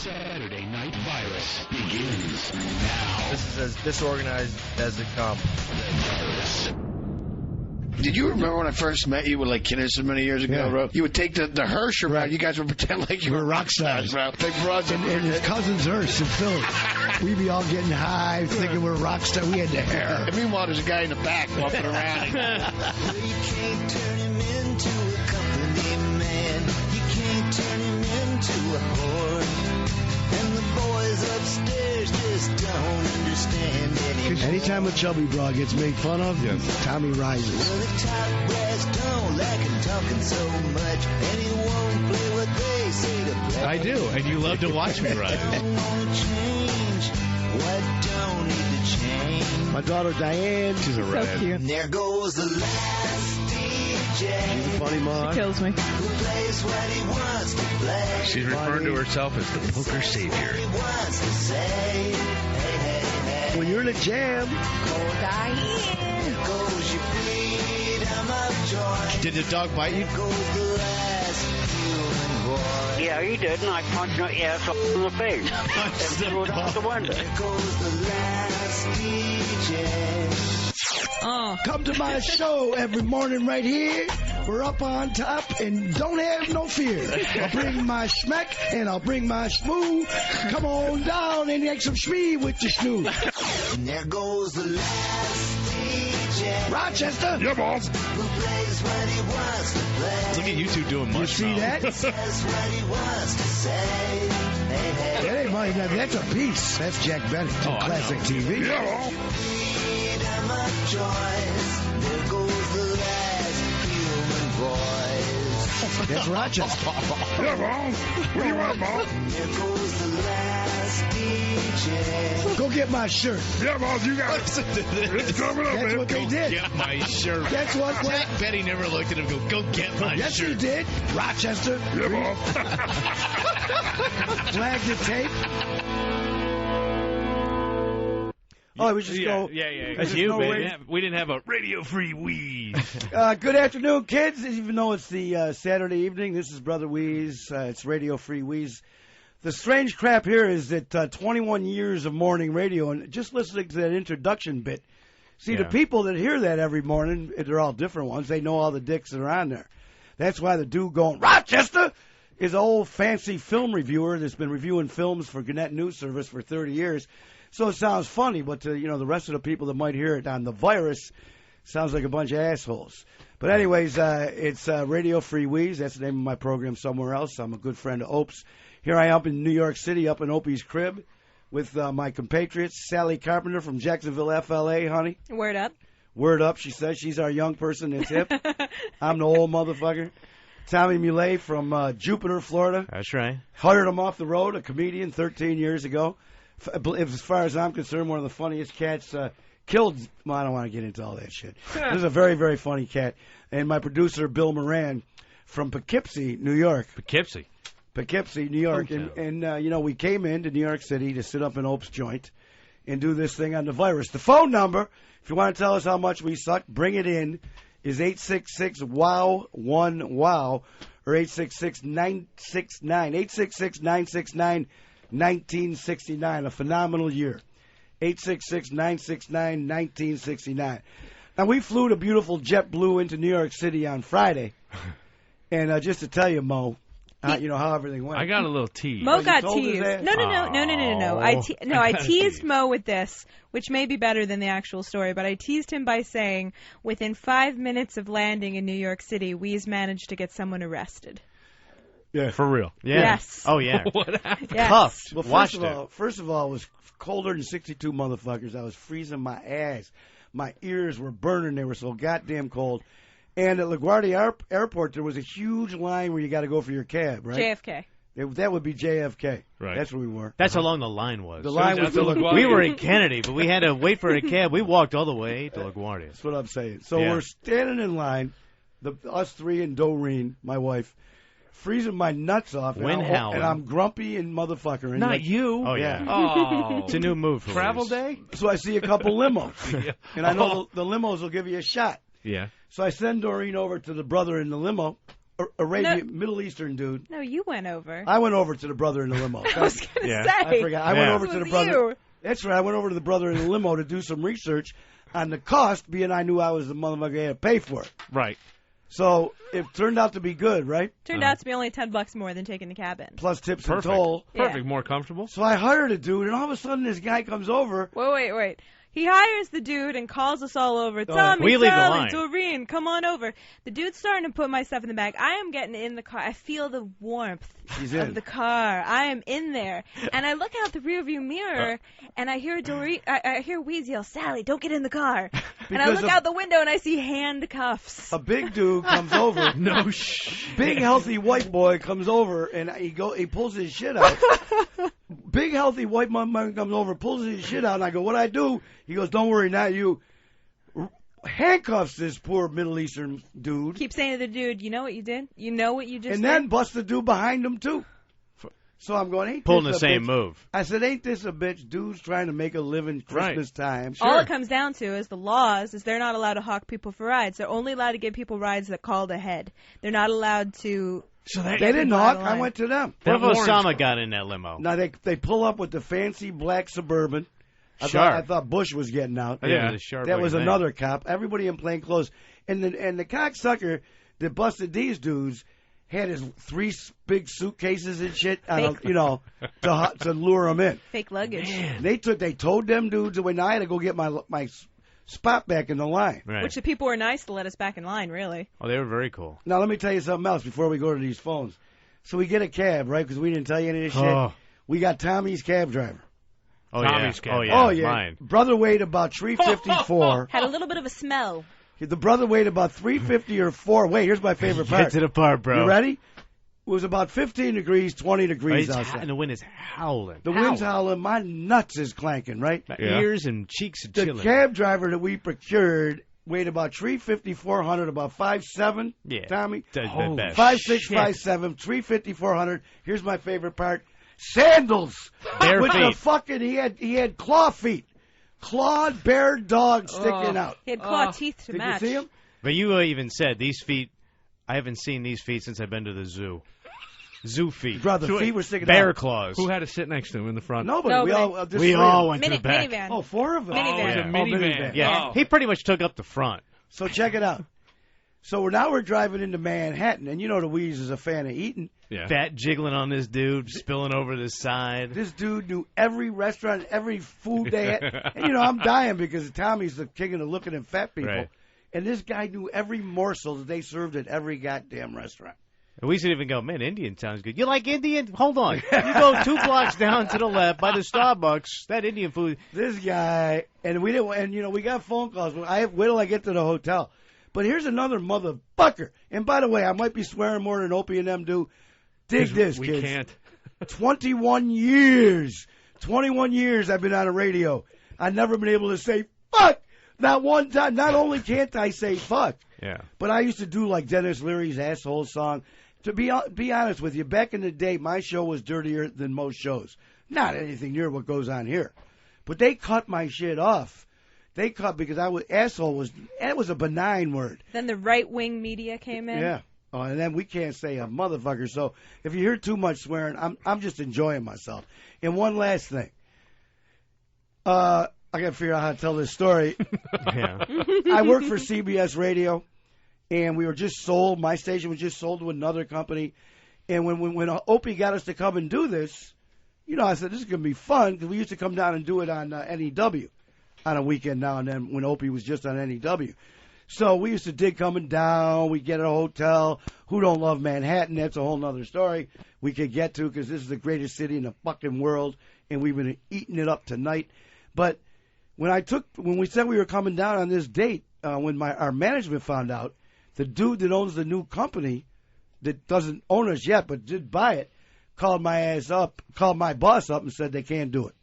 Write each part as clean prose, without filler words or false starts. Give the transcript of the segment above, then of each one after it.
Saturday Night Virus begins now. This is as disorganized as it comes. Did you remember when I first met you with like Kinnison many years ago, bro? You would take the hearse around. You guys would pretend like you were rock stars, bro. Like broads and his cousin's hearse in Philly. We'd be all getting high, thinking we're rock stars. We had the hair. And meanwhile, there's a guy in the back walking around. You can't turn him into a company man. You can't turn him into a whore. And the boys upstairs just don't understand anymore. Anytime a chubby broad gets made fun of, Tommy rises. Well, the top brass don't like him talking so much, and he won't play what they say to play. I do, and you love to watch me rise. What don't wanna change? What don't need to change? My daughter Diane, she's a redhead. And there goes the last DJ. She's a funny mom. She kills me. Who plays what he wants to play. She's referring to herself as the poker savior. He wants to say, hey, hey, hey. When you're in a jam, There goes your freedom of joy. Did the dog bite you? There goes the last human boy. Yeah, he did, and I punched your ass up in the face. And threw it out the window. There goes the last DJ. come to my show every morning right here. We're up on top and don't have no fear. I'll bring my smack and I'll bring my smooth. Come on down and make some smee with your snoo. And there goes the last DJ. Rochester. Yeah, boss. Who plays what he wants to play. Look at you two doing much. You see that? Says what he wants to say. Hey, hey. That ain't money. That's a piece. That's Jack Bennett from Classic TV. Yeah, Freedom of choice. There goes the last human voice. That's Rochester. Yeah, boss. What do you want, boss? There goes the last DJ. Go get my shirt. Yeah, boss, you got it. It's coming up, That's man. what they did. Get my shirt. That's what. Jack Betty never looked at him and go get my Yes, shirt. he did. Rochester. Yeah, boss. Flag the tape. Oh, we just go. Yeah. There's It's you, no baby. way- We didn't have a radio-free Wease. Good afternoon, kids. Even though it's the Saturday evening, this is Brother Wease. It's Radio Free Wease. The strange crap here is that 21 years of morning radio, and just listening to that introduction bit, see, the people that hear that every morning, they're all different ones. They know all the dicks that are on there. That's why the dude going, Rochester, is an old fancy film reviewer that's been reviewing films for Gannett News Service for 30 years. So it sounds funny, but to, the rest of the people that might hear it on the virus, sounds like a bunch of assholes. But anyways, it's Radio Free Wease. That's the name of my program somewhere else. I'm a good friend of Opes. Here I am in New York City, up in Opie's crib, with my compatriots, Sally Carpenter from Jacksonville, FLA, honey. Word up. Word up, she says. She's our young person that's hip. I'm the old motherfucker. Tommy Muley from Jupiter, Florida. That's right. Hired him off the road, a comedian 13 years ago. As far as I'm concerned, one of the funniest cats killed. Well, I don't want to get into all that shit. This is a very, very funny cat. And my producer, Bill Moran, from Poughkeepsie, New York. Poughkeepsie, New York. And we came into New York City to sit up in Ope's joint and do this thing on the virus. The phone number, if you want to tell us how much we suck, bring it in, is 866-WOW-1-WOW or 866-969. 866-969-1969, a phenomenal year. 866-969-1969. Now, we flew to beautiful JetBlue into New York City on Friday. And just to tell you, Mo, how everything went. I got a little tease. Mo Was got he told his teased. ass? No. I teased Mo with this, which may be better than the actual story, but I teased him by saying, within 5 minutes of landing in New York City, Wease managed to get someone arrested. Yeah. For real. Yeah. Yes. Oh, yeah. What happened? Yes. Cuffed. Well, first of all, it was colder than 62 motherfuckers. I was freezing my ass. My ears were burning. They were so goddamn cold. And at LaGuardia Airport, there was a huge line where you got to go for your cab, right? JFK. That would be JFK. Right. That's where we were. That's how long the line was. The line was we were in Kennedy, but we had to wait for a cab. We walked all the way to LaGuardia. That's what I'm saying. So we're standing in line, us three and Doreen, my wife, freezing my nuts off. Wind howling. And I'm grumpy and motherfucker. And Not you. Oh, yeah. Oh. It's a new move for Travel Wease. day? So I see a couple limos. And I know the limos will give you a shot. Yeah. So I send Doreen over to the brother in the limo, Arabian, Middle Eastern dude. No, you went over. I went over to the brother in the limo. I was going to say. I forgot. I went over to the brother. You. That's right. I went over to the brother in the limo to do some research on the cost, being I knew I was the motherfucker that had to pay for it. Right. So it turned out to be good, right? Turned out to be only $10 more than taking the cabin. Plus tips Perfect. and toll. Perfect. Yeah. More comfortable. So I hired a dude, and all of a sudden this guy comes over. Wait. He hires the dude and calls us all over. Tommy, we leave the Sally, line. Doreen, come on over. The dude's starting to put my stuff in the bag. I am getting in the car. I feel the warmth of the car. I am in there. And I look out the rearview mirror, and I hear Doreen. I hear Wease yell, Sally, don't get in the car. And I look out the window, and I see handcuffs. A big dude comes over. No Big healthy white boy comes over, and he pulls his shit out. Big healthy white man comes over, pulls his shit out, and I go, "What I do?" He goes, "Don't worry, not you." Handcuffs this poor Middle Eastern dude. Keep saying to the dude, you know what you did? You know what you just did? And then bust the dude behind him, too. So I'm going, ain't Pulling this the a same bitch? move. I said, ain't this a bitch? Dude's trying to make a living Christmas time. All it comes down to is the laws is they're not allowed to hawk people for rides. They're only allowed to give people rides that called ahead. They're not allowed to... So they didn't hawk. I went to them. What if Osama got in that limo? Now, they pull up with the fancy black Suburban. I thought Bush was getting out. That was another cop. Everybody in plain clothes. And the cocksucker that busted these dudes had his 3 big suitcases and shit, to lure them in. Fake luggage. Man. They towed them dudes away. Now I had to go get my spot back in the line. Right. Which the people were nice to let us back in line, really. Oh, they were very cool. Now let me tell you something else before we go to these phones. So we get a cab, right? Because we didn't tell you any of this shit. We got Tommy's cab driver. Oh, Tommy's yeah. cab. Oh, yeah. Mine. Brother weighed about 354. Had a little bit of a smell. The brother weighed about 350 or 4. Wait, here's my favorite part. Get to the part, bro. You ready? It was about 15 degrees, 20 degrees outside. And the wind is howling. The wind's howling. My nuts is clanking, right? My ears and cheeks are The chilling. cab driver that we procured weighed about 350, 400, about 5'7", Yeah. Tommy. 5'6", 5'7", 350, 400. Here's my favorite part. Sandals. Bare with feet. the fucking, he had claw feet. Clawed bare dog sticking out. He had claw teeth to Did match. you see him? But you even said these feet, I haven't seen these feet since I've been to the zoo. Zoo feet. Brother, feet were sticking Bear out. claws. Who had to sit next to him in the front? Nobody. Nobody. We all went to the back. Minivan. Oh, 4 of them. Minivan. Minivan. Yeah, he pretty much took up the front. So check it out. So we're driving into Manhattan, and you know the Wease is a fan of eating. Yeah. Fat jiggling on this dude, spilling over the side. This dude knew every restaurant, every food they had. And, I'm dying because Tommy's the king of the looking at fat people. Right. And this guy knew every morsel that they served at every goddamn restaurant. And we should even go, man, Indian sounds good. You like Indian? Hold on. You go 2 blocks down to the left by the Starbucks. That Indian food. This guy, and we didn't, and we got phone calls. Wait till I get to the hotel. But here's another motherfucker. And by the way, I might be swearing more than Opie and them do. Dig this, we kids. We can't. 21 years. 21 years I've been on the radio. I've never been able to say fuck. Not one time. Not only can't I say fuck, but I used to do like Dennis Leary's asshole song. To be honest with you, back in the day, my show was dirtier than most shows. Not anything near what goes on here. But they cut my shit off. They cut because asshole was a benign word. Then the right-wing media came in. Yeah. Oh, and then we can't say a motherfucker. So if you hear too much swearing, I'm just enjoying myself. And one last thing. I got to figure out how to tell this story. I worked for CBS Radio, and we were just sold. My station was just sold to another company. And when Opie got us to come and do this, I said, this is going to be fun, because we used to come down and do it on NEW on a weekend now and then when Opie was just on NEW. So we used to dig coming down. We get a hotel. Who don't love Manhattan? That's a whole nother story we could get to, because this is the greatest city in the fucking world, and we've been eating it up tonight. But when we said we were coming down on this date, when our management found out, the dude that owns the new company, that doesn't own us yet but did buy it, called my boss up and said they can't do it.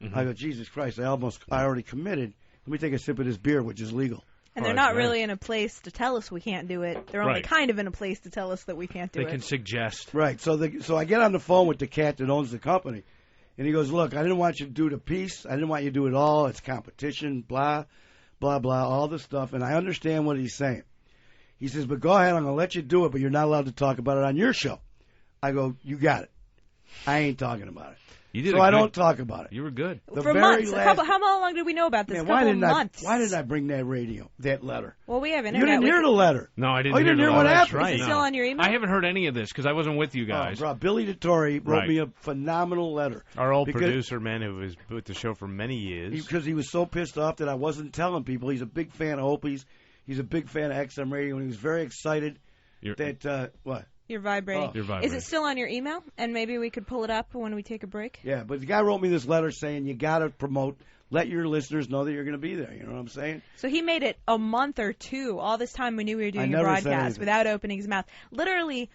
Mm-hmm. I go, Jesus Christ, I already committed. Let me take a sip of this beer, which is legal. And they're not really in a place to tell us we can't do it. They're only kind of in a place to tell us that we can't do it. They can suggest. Right. So I get on the phone with the cat that owns the company, and he goes, look, I didn't want you to do the piece. I didn't want you to do it all. It's competition, blah, blah, blah, all the stuff. And I understand what he's saying. He says, but go ahead, I'm going to let you do it, but you're not allowed to talk about it on your show. I go, you got it. I ain't talking about it. You did so I don't talk about it. You were good. For months. How long did we know about this? Man, months. Why did I bring that letter? Well, we have internet. You didn't hear the letter. No, I didn't hear the letter. What happened? Right. Is it still on your email? I haven't heard any of this because I wasn't with you guys. Oh, bro, Billy DeTore wrote me a phenomenal letter. Our old producer, man, who was with the show for many years. Because he was so pissed off that I wasn't telling people. He's a big fan of Opie's. He's a big fan of XM Radio, and he was very excited what? You're vibrating. You're vibrating. Is it still on your email? And maybe we could pull it up when we take a break? Yeah, but the guy wrote me this letter saying you got to promote, let your listeners know that you're going to be there. You know what I'm saying? So he made it a month or two. All this time we knew we were doing a broadcast without opening his mouth. Literally,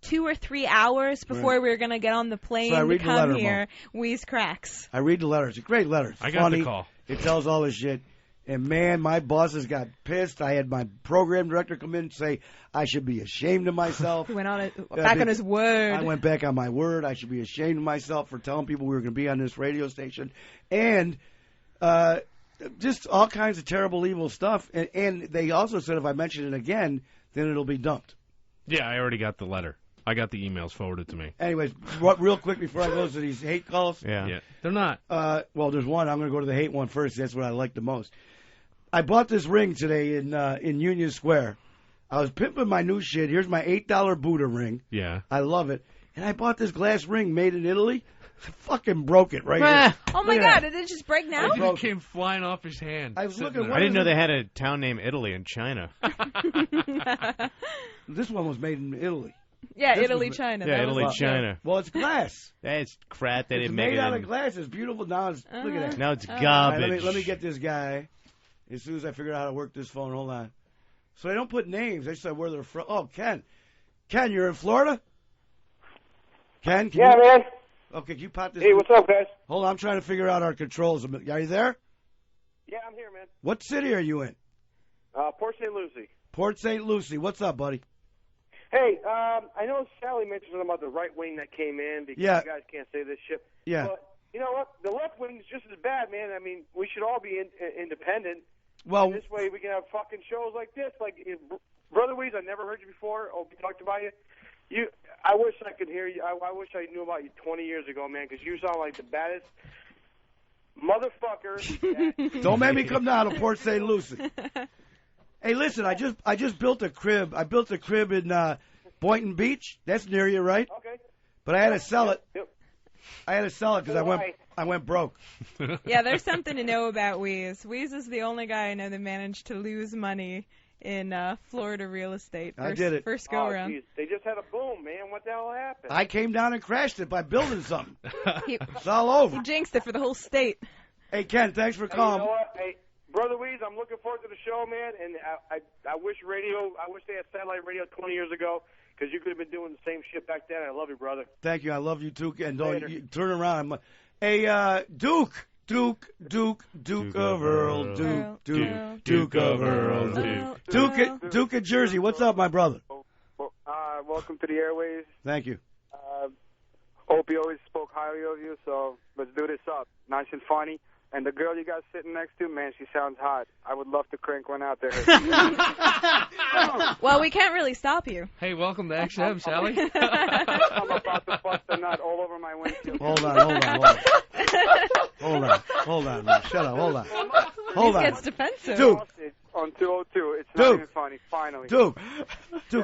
2 or 3 hours before we were going to get on the plane to come here, Wease cracks. I read the letter. It's a great letter. It's I funny. got the call. It tells all this shit. And, man, my bosses got pissed. I had my program director come in and say I should be ashamed of myself. He went back on his word. I went back on my word. I should be ashamed of myself for telling people we were going to be on this radio station. And just all kinds of terrible, evil stuff. And they also said if I mention it again, then it'll be dumped. Yeah, I already got the letter. I got the emails forwarded to me. Anyways, real quick before I go to these hate calls. Yeah. They're not. Well, there's one. I'm going to go to the hate one first. That's what I like the most. I bought this ring today in Union Square. I was pimping my new shit. Here's my $8 Buddha ring. Yeah. I love it. And I bought this glass ring made in Italy. I fucking broke it right here. Oh, my God. Did it just break now? It came flying off his hand. I was looking. I didn't know they had a town named Italy in China. This one was made in Italy. Yeah, Italy, China. Yeah, Italy, China. Well, it's glass. That's crap. They It's didn't make it. made out of glass. It's beautiful. Now look at that. Now it's garbage. Right, let me get this guy. As soon as I figure out how to work this phone, hold on. So they don't put names. They said where they're from. Oh, Ken. Ken, you're in Florida? Ken, can you? Man. Okay, can you pop this? Hey, what's up, guys? Hold on, I'm trying to figure out our controls. Are you there? Yeah, I'm here, man. What city are you in? Port St. Lucie. Port St. Lucie. What's up, buddy? Hey, I know Sally mentioned something about the right wing that came in because you guys can't say this shit. Yeah. But you know what? The left wing's just as bad, man. I mean, we should all be independent. Well, and this way we can have fucking shows like this. Like, Brother Wease, I never heard you before. We talked about you. I wish I could hear you. I wish I knew about you 20 years ago, man, because you sound like the baddest motherfucker. Don't make me come down to Port St. Lucie. Hey, listen, I just built a crib. I built a crib in Boynton Beach. That's near you, right? Okay. But I had to sell it. Yep. I had to sell it because I went broke. Yeah, there's something to know about Wease. Wease is the only guy I know that managed to lose money in Florida real estate. I did it. First go around. Geez. They just had a boom, man. What the hell happened? I came down and crashed it by building something. It's all over. He jinxed it for the whole state. Hey, Ken, thanks for calling. You know what? Hey, Brother Wease, I'm looking forward to the show, man. And I wish they had satellite radio 20 years ago because you could have been doing the same shit back then. I love you, brother. Thank you. I love you too. And you turn around. Hey, Duke of Earl, Duke of Earl, Duke of Jersey. What's up, my brother? Welcome to the airways. Thank you. Opie always spoke highly of you, so let's do this up. Nice and funny. And the girl you got sitting next to, man, she sounds hot. I would love to crank one out there. Well, we can't really stop you. Hey, welcome to XM, Sally. I'm about to bust a nut all over my windshield. Hold on, man. Shut up. Hold on. Gets defensive. Duke. On 202. It's not even funny, finally. Duke,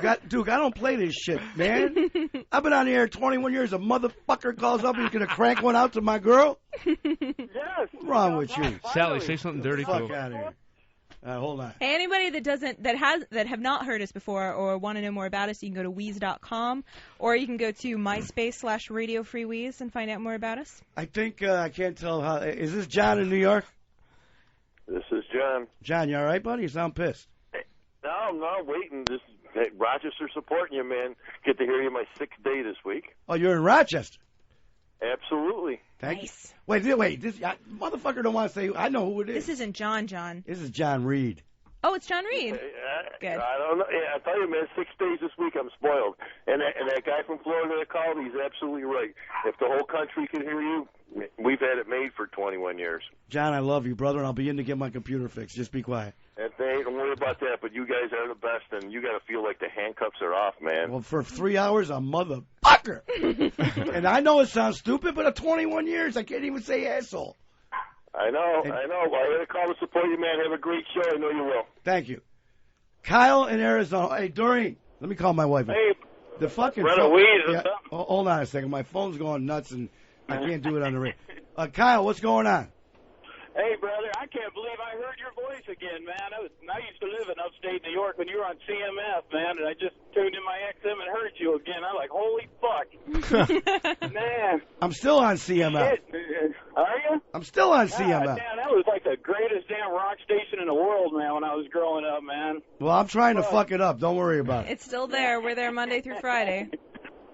I don't play this shit, man. I've been on the air 21 years. A motherfucker calls up and he's going to crank one out to my girl? Yes. What's wrong with you? Sally, say something dirty to Fuck him. out of here. Hold on. Hey, anybody that have not heard us before or want to know more about us, you can go to Wease.com or you can go to MySpace/Radio Free Wease and find out more about us. I think I can't tell how. Is this John in New York? This is John. John, you all right, buddy? You sound pissed. No, I'm not waiting. Rochester supporting you, man. Get to hear you my 6th day this week. Oh, you're in Rochester? Absolutely. Thank you. Wait. This motherfucker don't want to say. I know who it is. This isn't John. This is John Reed. Oh, it's John Reed. Good. I don't know. Yeah, I tell you, man, 6 days this week, I'm spoiled. And that guy from Florida that called, he's absolutely right. If the whole country can hear you, we've had it made for 21 years. John, I love you, brother, and I'll be in to get my computer fixed. Just be quiet. That's Don't worry about that. But you guys are the best, and you got to feel like the handcuffs are off, man. Well, for 3 hours, a motherfucker. And I know it sounds stupid, but at 21 years, I can't even say asshole. I know. Well, I'm going to call to support you, man. Have a great show. I know you will. Thank you. Kyle in Arizona. Hey, Doreen, let me call my wife. Hey, the fucking Brother Wease, hold on a second. My phone's going nuts, and I can't do it on the radio. Kyle, what's going on? Hey, brother, I can't believe I heard your voice again, man. I used to live in upstate New York when you were on CMF, man, and I just tuned in my XM and heard you again. I'm like, holy fuck. Man. I'm still on CMF. Shit. Are you? I'm still on CMF. Man, that was like the greatest damn rock station in the world, man, when I was growing up, man. Well, I'm trying to fuck it up. Don't worry about it. It's still there. We're there Monday through Friday.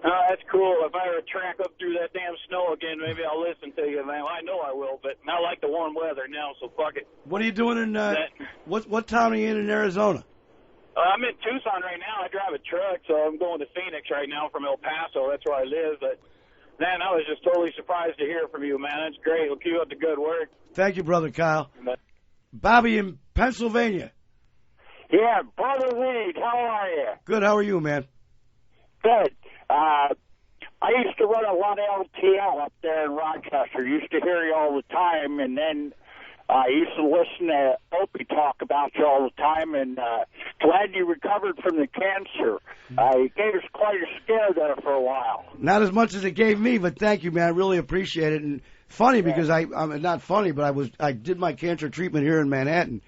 Oh, that's cool. If I ever track up through that damn snow again, maybe I'll listen to you, man. Well, I know I will, but I like the warm weather now, so fuck it. What are you doing in, what town are you in Arizona? I'm in Tucson right now. I drive a truck, so I'm going to Phoenix right now from El Paso. That's where I live, but, man, I was just totally surprised to hear from you, man. That's great. We'll keep up the good work. Thank you, Brother Kyle. Bobby in Pennsylvania. Yeah, Brother Weed, how are you? Good, how are you, man? Good. I used to run a lot of LTL up there in Rochester. Used to hear you all the time, and then I used to listen to Opie talk about you all the time, and glad you recovered from the cancer. It gave us quite a scare there for a while. Not as much as it gave me, but thank you, man. I really appreciate it. And funny because I'm not funny, but I did my cancer treatment here in Manhattan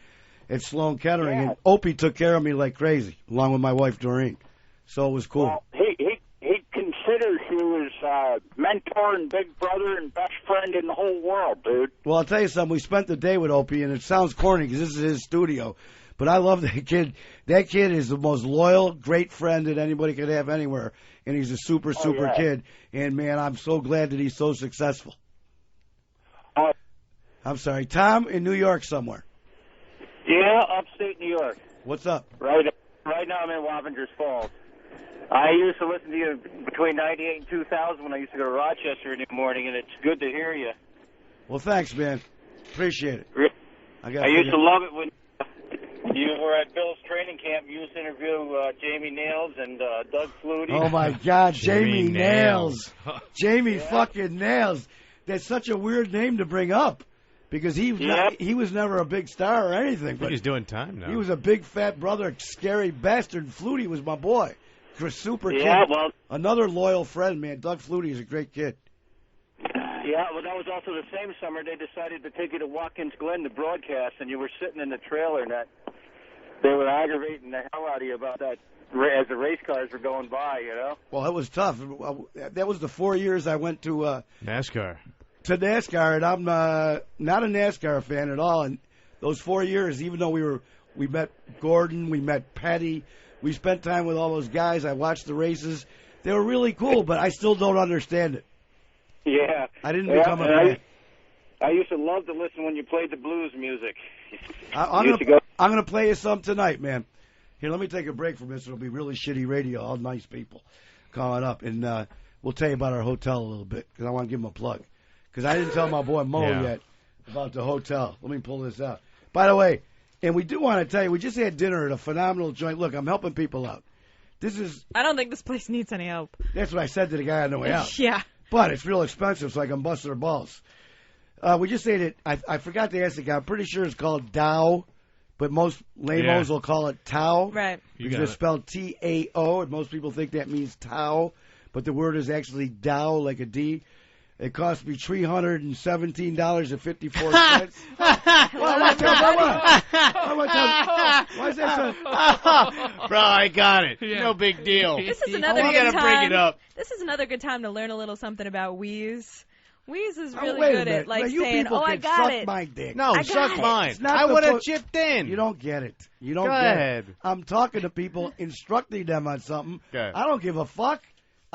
at Sloan Kettering, and Opie took care of me like crazy, along with my wife Doreen. So it was cool. Well, he considers you his mentor and big brother and best friend in the whole world, dude. Well, I'll tell you something. We spent the day with Opie, and it sounds corny because this is his studio, but I love that kid. That kid is the most loyal, great friend that anybody could have anywhere, and he's a super kid. And, man, I'm so glad that he's so successful. I'm sorry. Tom in New York somewhere. Yeah, upstate New York. What's up? Right now I'm in Wappingers Falls. I used to listen to you between 98 and 2000 when I used to go to Rochester in the morning, and it's good to hear you. Well, thanks, man. Appreciate it. I used to love it when you were at Bill's training camp. You used to interview Jamie Nails and Doug Flutie. Oh, my God, Jamie Nails. Jamie fucking Nails. That's such a weird name to bring up because he was never a big star or anything. But he's doing time now. He was a big, fat brother, scary bastard. Flutie was my boy. Super kid. Well, another loyal friend, man. Doug Flutie is a great kid. Yeah, well, that was also the same summer they decided to take you to Watkins Glen to broadcast, and you were sitting in the trailer, and they were aggravating the hell out of you about that as the race cars were going by, you know? Well, it was tough. That was the 4 years I went to NASCAR. And I'm not a NASCAR fan at all. And those 4 years, even though we met Gordon, we met Petty, we spent time with all those guys. I watched the races. They were really cool, but I still don't understand it. Yeah. I didn't become a fan. I used to love to listen when you played the blues music. I'm going to play you some tonight, man. Here, let me take a break from this. It'll be really shitty radio, all nice people calling up. And we'll tell you about our hotel a little bit because I want to give them a plug. Because I didn't tell my boy Mo yet about the hotel. Let me pull this out. By the way, and we do want to tell you, we just had dinner at a phenomenal joint. Look, I'm helping people out. I don't think this place needs any help. That's what I said to the guy on the way out. Yeah. But it's real expensive, so I can bust their balls. We just ate it. I forgot to ask the guy. I'm pretty sure it's called Dow, but most lamos will call it Tao. Right. Because it's spelled T-A-O, and most people think that means Tao, but the word is actually Dow, like a D. It cost me $317.54. Why is that so? Bro, I got it. Yeah. No big deal. This is another good time. Bring it up. This is another good time to learn a little something about Wease. Wease is really wait good a minute. at like now, saying, "Oh, I got it." My dick. No, suck mine. I would have chipped in. You don't get it. You don't Go get ahead. it. I'm talking to people, instructing them on something. Okay. I don't give a fuck.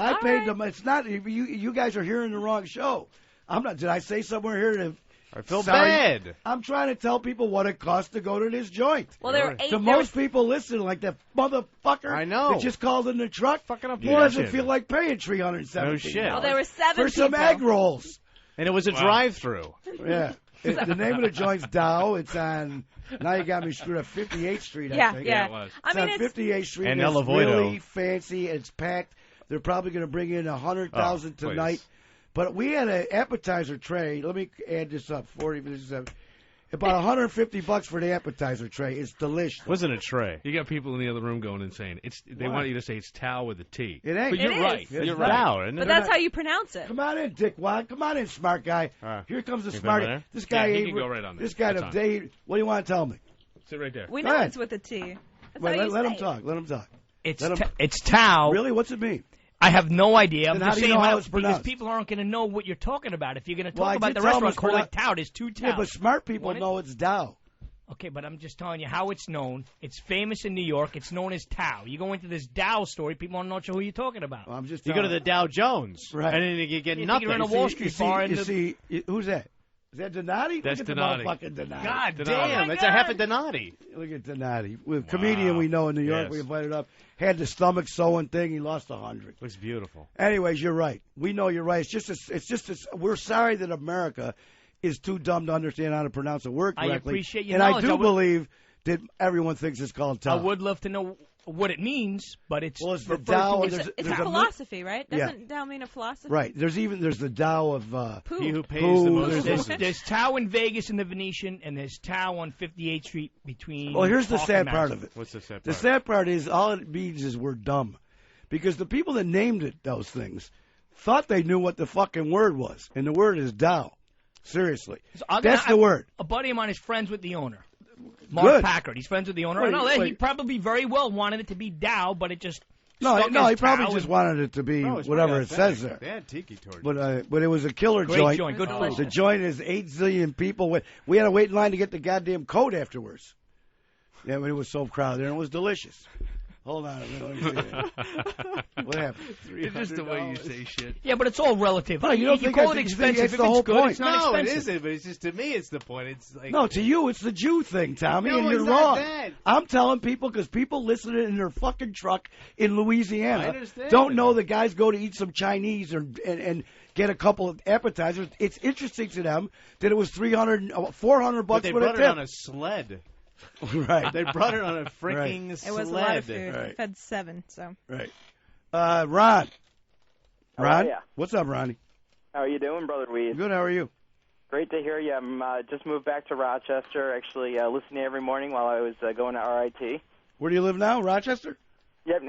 I paid them. It's not you guys are hearing the wrong show. I'm not. Did I say somewhere here that I feel bad? I'm trying to tell people what it costs to go to this joint. Well, there were 8. To most people listening, like that motherfucker. I know. That just called in the truck. Fucking up. He doesn't feel like paying $317. No shit. Well, there were 7 for some people. egg rolls. And it was a drive-through. Yeah. The name of the joint's Dow. It's on. Now you got me screwed up. 58th Street, I think. Yeah. it was. I mean, It's on 58th Street. And it's LOTR. really fancy. It's packed. They're probably going to bring in 100,000 Oh, tonight. please. But we had an appetizer tray. Let me add this up. 40. This is about $150 for the appetizer tray. It's delicious. Wasn't a tray. You got people in the other room going insane. They Why? want you to say it's Tao with a T. It ain't. But you're It right. is. It's You're right. right. Dow, isn't it? But that's how you pronounce it. Come on in, Dickwad. Come on in, smart guy. Here comes the You smart over guy. there? This guy Yeah, he ain't. can go right on there. This guy, That's the on. day. What do you want to tell me? Sit right there. We Go know ahead. it's with a T. That's Wait, how you let say him it. talk. Let him talk. It's Let him- it's Tao. Really? What's it mean? I have no idea. I'm Then how just do you saying know how it's because pronounced? people aren't going to know what you're talking about. If you're going to talk Well, I about did the tell 'em restaurant, it's call pronounced- it Tao. There's two Taos. Yeah, but smart people Want it? know it's Dow. Okay, but I'm just telling you how it's known. It's famous in New York. It's known as Tao. You go into this Dow story, people don't know who you're talking about. Well, I'm just. You go to the Dow Jones, Right. and then you get You think nothing. you're in a You see- Wall Street bar and You the- see, who's that? Is that Donati? That's Look at Donati. the motherfucking Donati. God Damn, damn, it's a half a Donati. Look at Donati. With a comedian we know in New York, Yes. we invited up. Had the stomach sewing thing. He lost 100. Looks beautiful. Anyways, you're right. We know you're right. We're sorry that America is too dumb to understand how to pronounce a word I correctly. appreciate your and I knowledge. do I would- believe that everyone thinks it's called I Tao. would love to know what it means, but it's Well, it's the referred to Tao. as- There's It's a a philosophy, right? Yeah. Doesn't Dow mean a philosophy? Right. There's the Tao of Poo. He who pays Who- the most there's- loses. There's Tao in Vegas in the Venetian, and there's Tao on 58th Street between. Well, here's the Park sad and part Madison. of it. What's the sad The part? sad part is all it means is we're dumb. Because the people that named it those things thought they knew what the fucking word was. And the word is Dow. Seriously. So I'm That's gonna- the word. A buddy of mine is friends with the owner, Mark Good. Packard. He's friends with the owner. Wait, I know that wait. he probably very well wanted it to be Dow, but it just No, stuck no, as he probably Tao just and- wanted it to be No, it's whatever pretty it says authentic. there. They had tiki torches. But it was a killer Great joint, good The food. joint is 8 zillion people. We had to wait in line to get the goddamn code afterwards. Yeah, but it was so crowded and it was delicious. Hold on a minute. Let me see that. What happened? It's just the way you say shit. Yeah, but it's all relative. No, you don't think call I it think- you think expensive. that's If the it's whole good, point. it's not No, it expensive. isn't, but it's just to me, it's the point. It's like No, to you, it's the Jew thing, Tommy, No, and you're it's not wrong. that. I'm telling people because people listen to it in their fucking truck in Louisiana I understand. don't know the guys go to eat some Chinese and get a couple of appetizers. It's interesting to them that it was $400 but bucks they with a brought it tip. on a sled. Right. They brought it on a freaking It sled. was a lot of food. Right. Fed 7, so. Right. Ron. How Ron? are ya? What's up, Ronnie? How are you doing, Brother Wease? Good, how are you? Great to hear you. I'm just moved back to Rochester, actually listening every morning while I was going to RIT. Where do you live now? Rochester? Yep,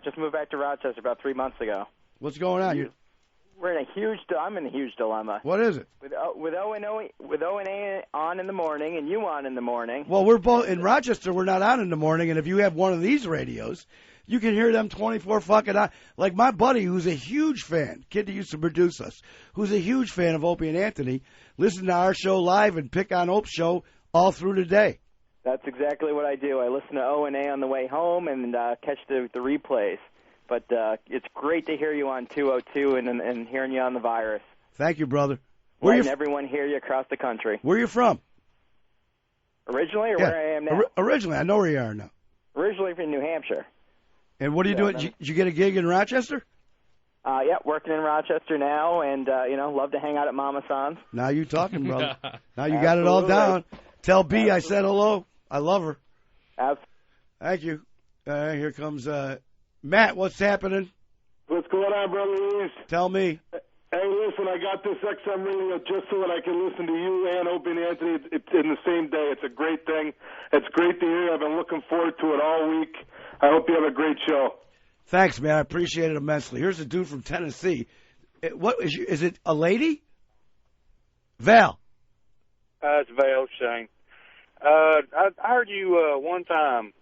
just moved back to Rochester about 3 months ago. What's going on? I'm in a huge dilemma. What is it? With O&A on in the morning and you on in the morning. Well, we're both in Rochester. We're not on in the morning, and if you have one of these radios, you can hear them 24 fucking hours. Like my buddy, who's a huge fan, kid that used to produce us, who's a huge fan of Opie and Anthony, listen to our show live and pick on Ope's show all through the day. That's exactly what I do. I listen to O&A on the way home and catch the replays. But it's great to hear you on 202 and hearing you on the virus. Thank you, brother. Letting everyone hear you across the country. Where are you from? Originally or where I am now? Originally, I know where you are now. Originally from New Hampshire. And what are you doing? Did you get a gig in Rochester? Yeah, working in Rochester now, and love to hang out at Mama San's. Now you talking, brother. Now you got it all down. Tell B I said hello. I love her. Thank you. Here comes Matt. What's happening? What's going on, Brother Wease? Tell me. Hey, listen, I got this XM radio just so that I can listen to you and Opie and Anthony it's in the same day. It's a great thing. It's great to hear. I've been looking forward to it all week. I hope you have a great show. Thanks, man. I appreciate it immensely. Here's a dude from Tennessee. What is it? A lady? Val. It's Val Shane. I heard you one time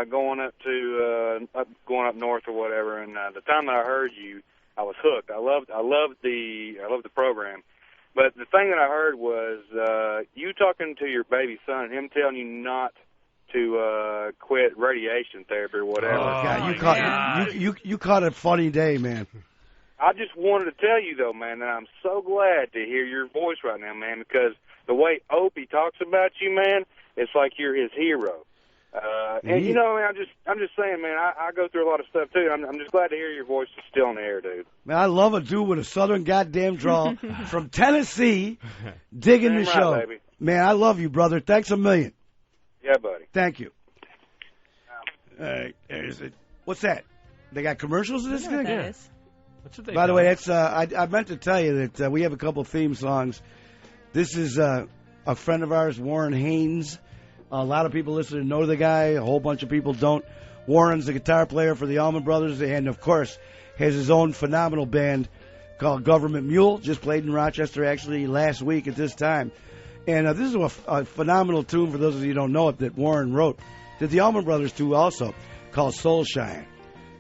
going up north or whatever, and the time that I heard you, I was hooked. I loved the program. But the thing that I heard was you talking to your baby son, and him telling you not to quit radiation therapy or whatever. Oh, God, you caught a funny day, man. I just wanted to tell you, though, man, that I'm so glad to hear your voice right now, man, because the way Opie talks about you, man, it's like you're his hero. And, you know, man, I'm just saying, man, I go through a lot of stuff, too. I'm just glad to hear your voice is still in the air, dude. Man, I love a dude with a southern goddamn drawl from Tennessee digging the Damn show. right, baby. Man, I love you, brother. Thanks a million. Yeah, buddy. Thank you. All right, there's it. What's that? They got commercials in this thing? Is. That's what they By the do. way, that's I meant to tell you that we have a couple theme songs. This is a friend of ours, Warren Haynes. A lot of people listening know the guy. A whole bunch of people don't. Warren's the guitar player for the Allman Brothers, and of course has his own phenomenal band called Government Mule. Just played in Rochester actually last week at this time. And this is a phenomenal tune for those of you who don't know it that Warren wrote. Did the Allman Brothers too also, called Soul Shine.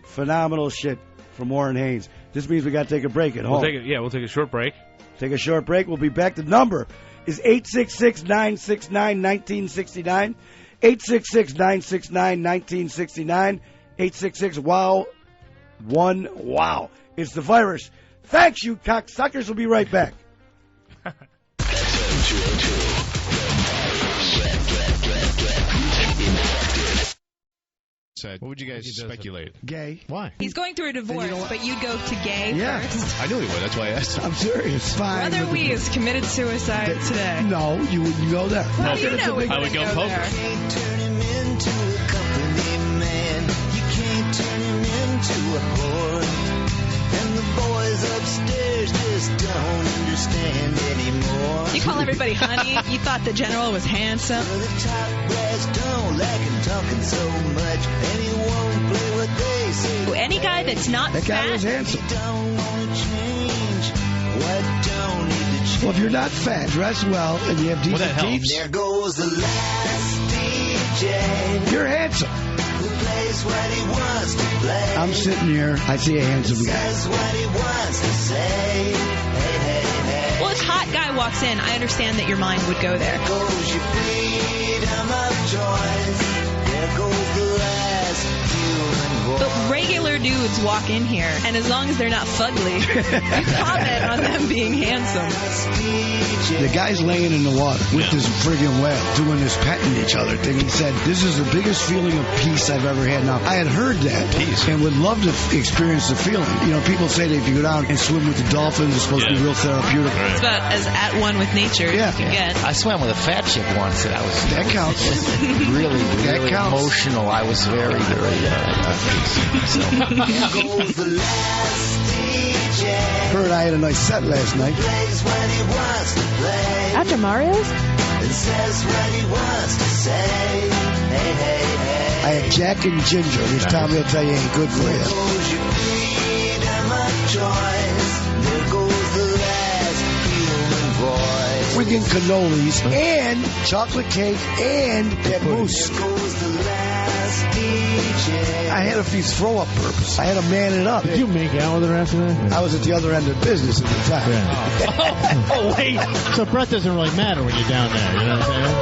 Phenomenal shit from Warren Haynes. This means we got to take a break at home. We'll take a short break. Take a short break. We'll be back. The number is 866-969-1969. 866-969-1969. 866-WOW1WOW. It's the virus. Thanks, you cocksuckers. We'll be right back. What would you guys speculate? Gay. Why? He's going through a divorce, but you'd go to gay first. I knew he would. That's why I asked him. I'm serious. Fine. Brother Wease committed suicide today. No, you wouldn't go there. Well, you know we I would go poker. there. Turn him into a company man. You can't turn him into a whore. And the boys upstairs just don't understand anymore. You call everybody honey. You thought the general was handsome. The top brass don't like him talking so much, and he won't play what they say. Any guy that's not That guy fat, was handsome. Don't want to change what don't need to change. Well, if you're not fat, dress well, and you have decent teeth, There goes the last DJ. you're handsome. Who plays what he wants to play. I'm sitting here. I see a handsome guy. Says what he wants to say. Hey, hey, hey. well, if hot guy walks in, I understand that your mind would go there. There goes your freedom of choice. There goes the last human voice. But regular dudes walk in here, and as long as they're not fugly, you comment on them being handsome. The guy's laying in the water with this friggin' whale doing this petting each other thing. He said, this is the biggest feeling of peace I've ever had. Now, I had heard that peace and would love to experience the feeling. You know, people say that if you go down and swim with the dolphins, it's supposed to be real therapeutic. It's about as at one with nature as you can get. I swam with a fat chick once, and that counts. really That counts. emotional. I was very, very Goes the last DJ. Heard I had a nice set last night. Plays what he wants to play. After Mario's? And says what he wants to say. Hey, hey, hey. I had Jack and Ginger, which Tommy will tell you ain't good for There you. goes your freedom of choice. There goes the last human voice. Friggin' cannolis and chocolate cake and that mousse. There goes the last DJ. I had a few throw-up purpose. I had to man it up. Did you make out with her after that? I was at the other end of business at the time. Oh, wait. So breath doesn't really matter when you're down there, you know what I'm saying?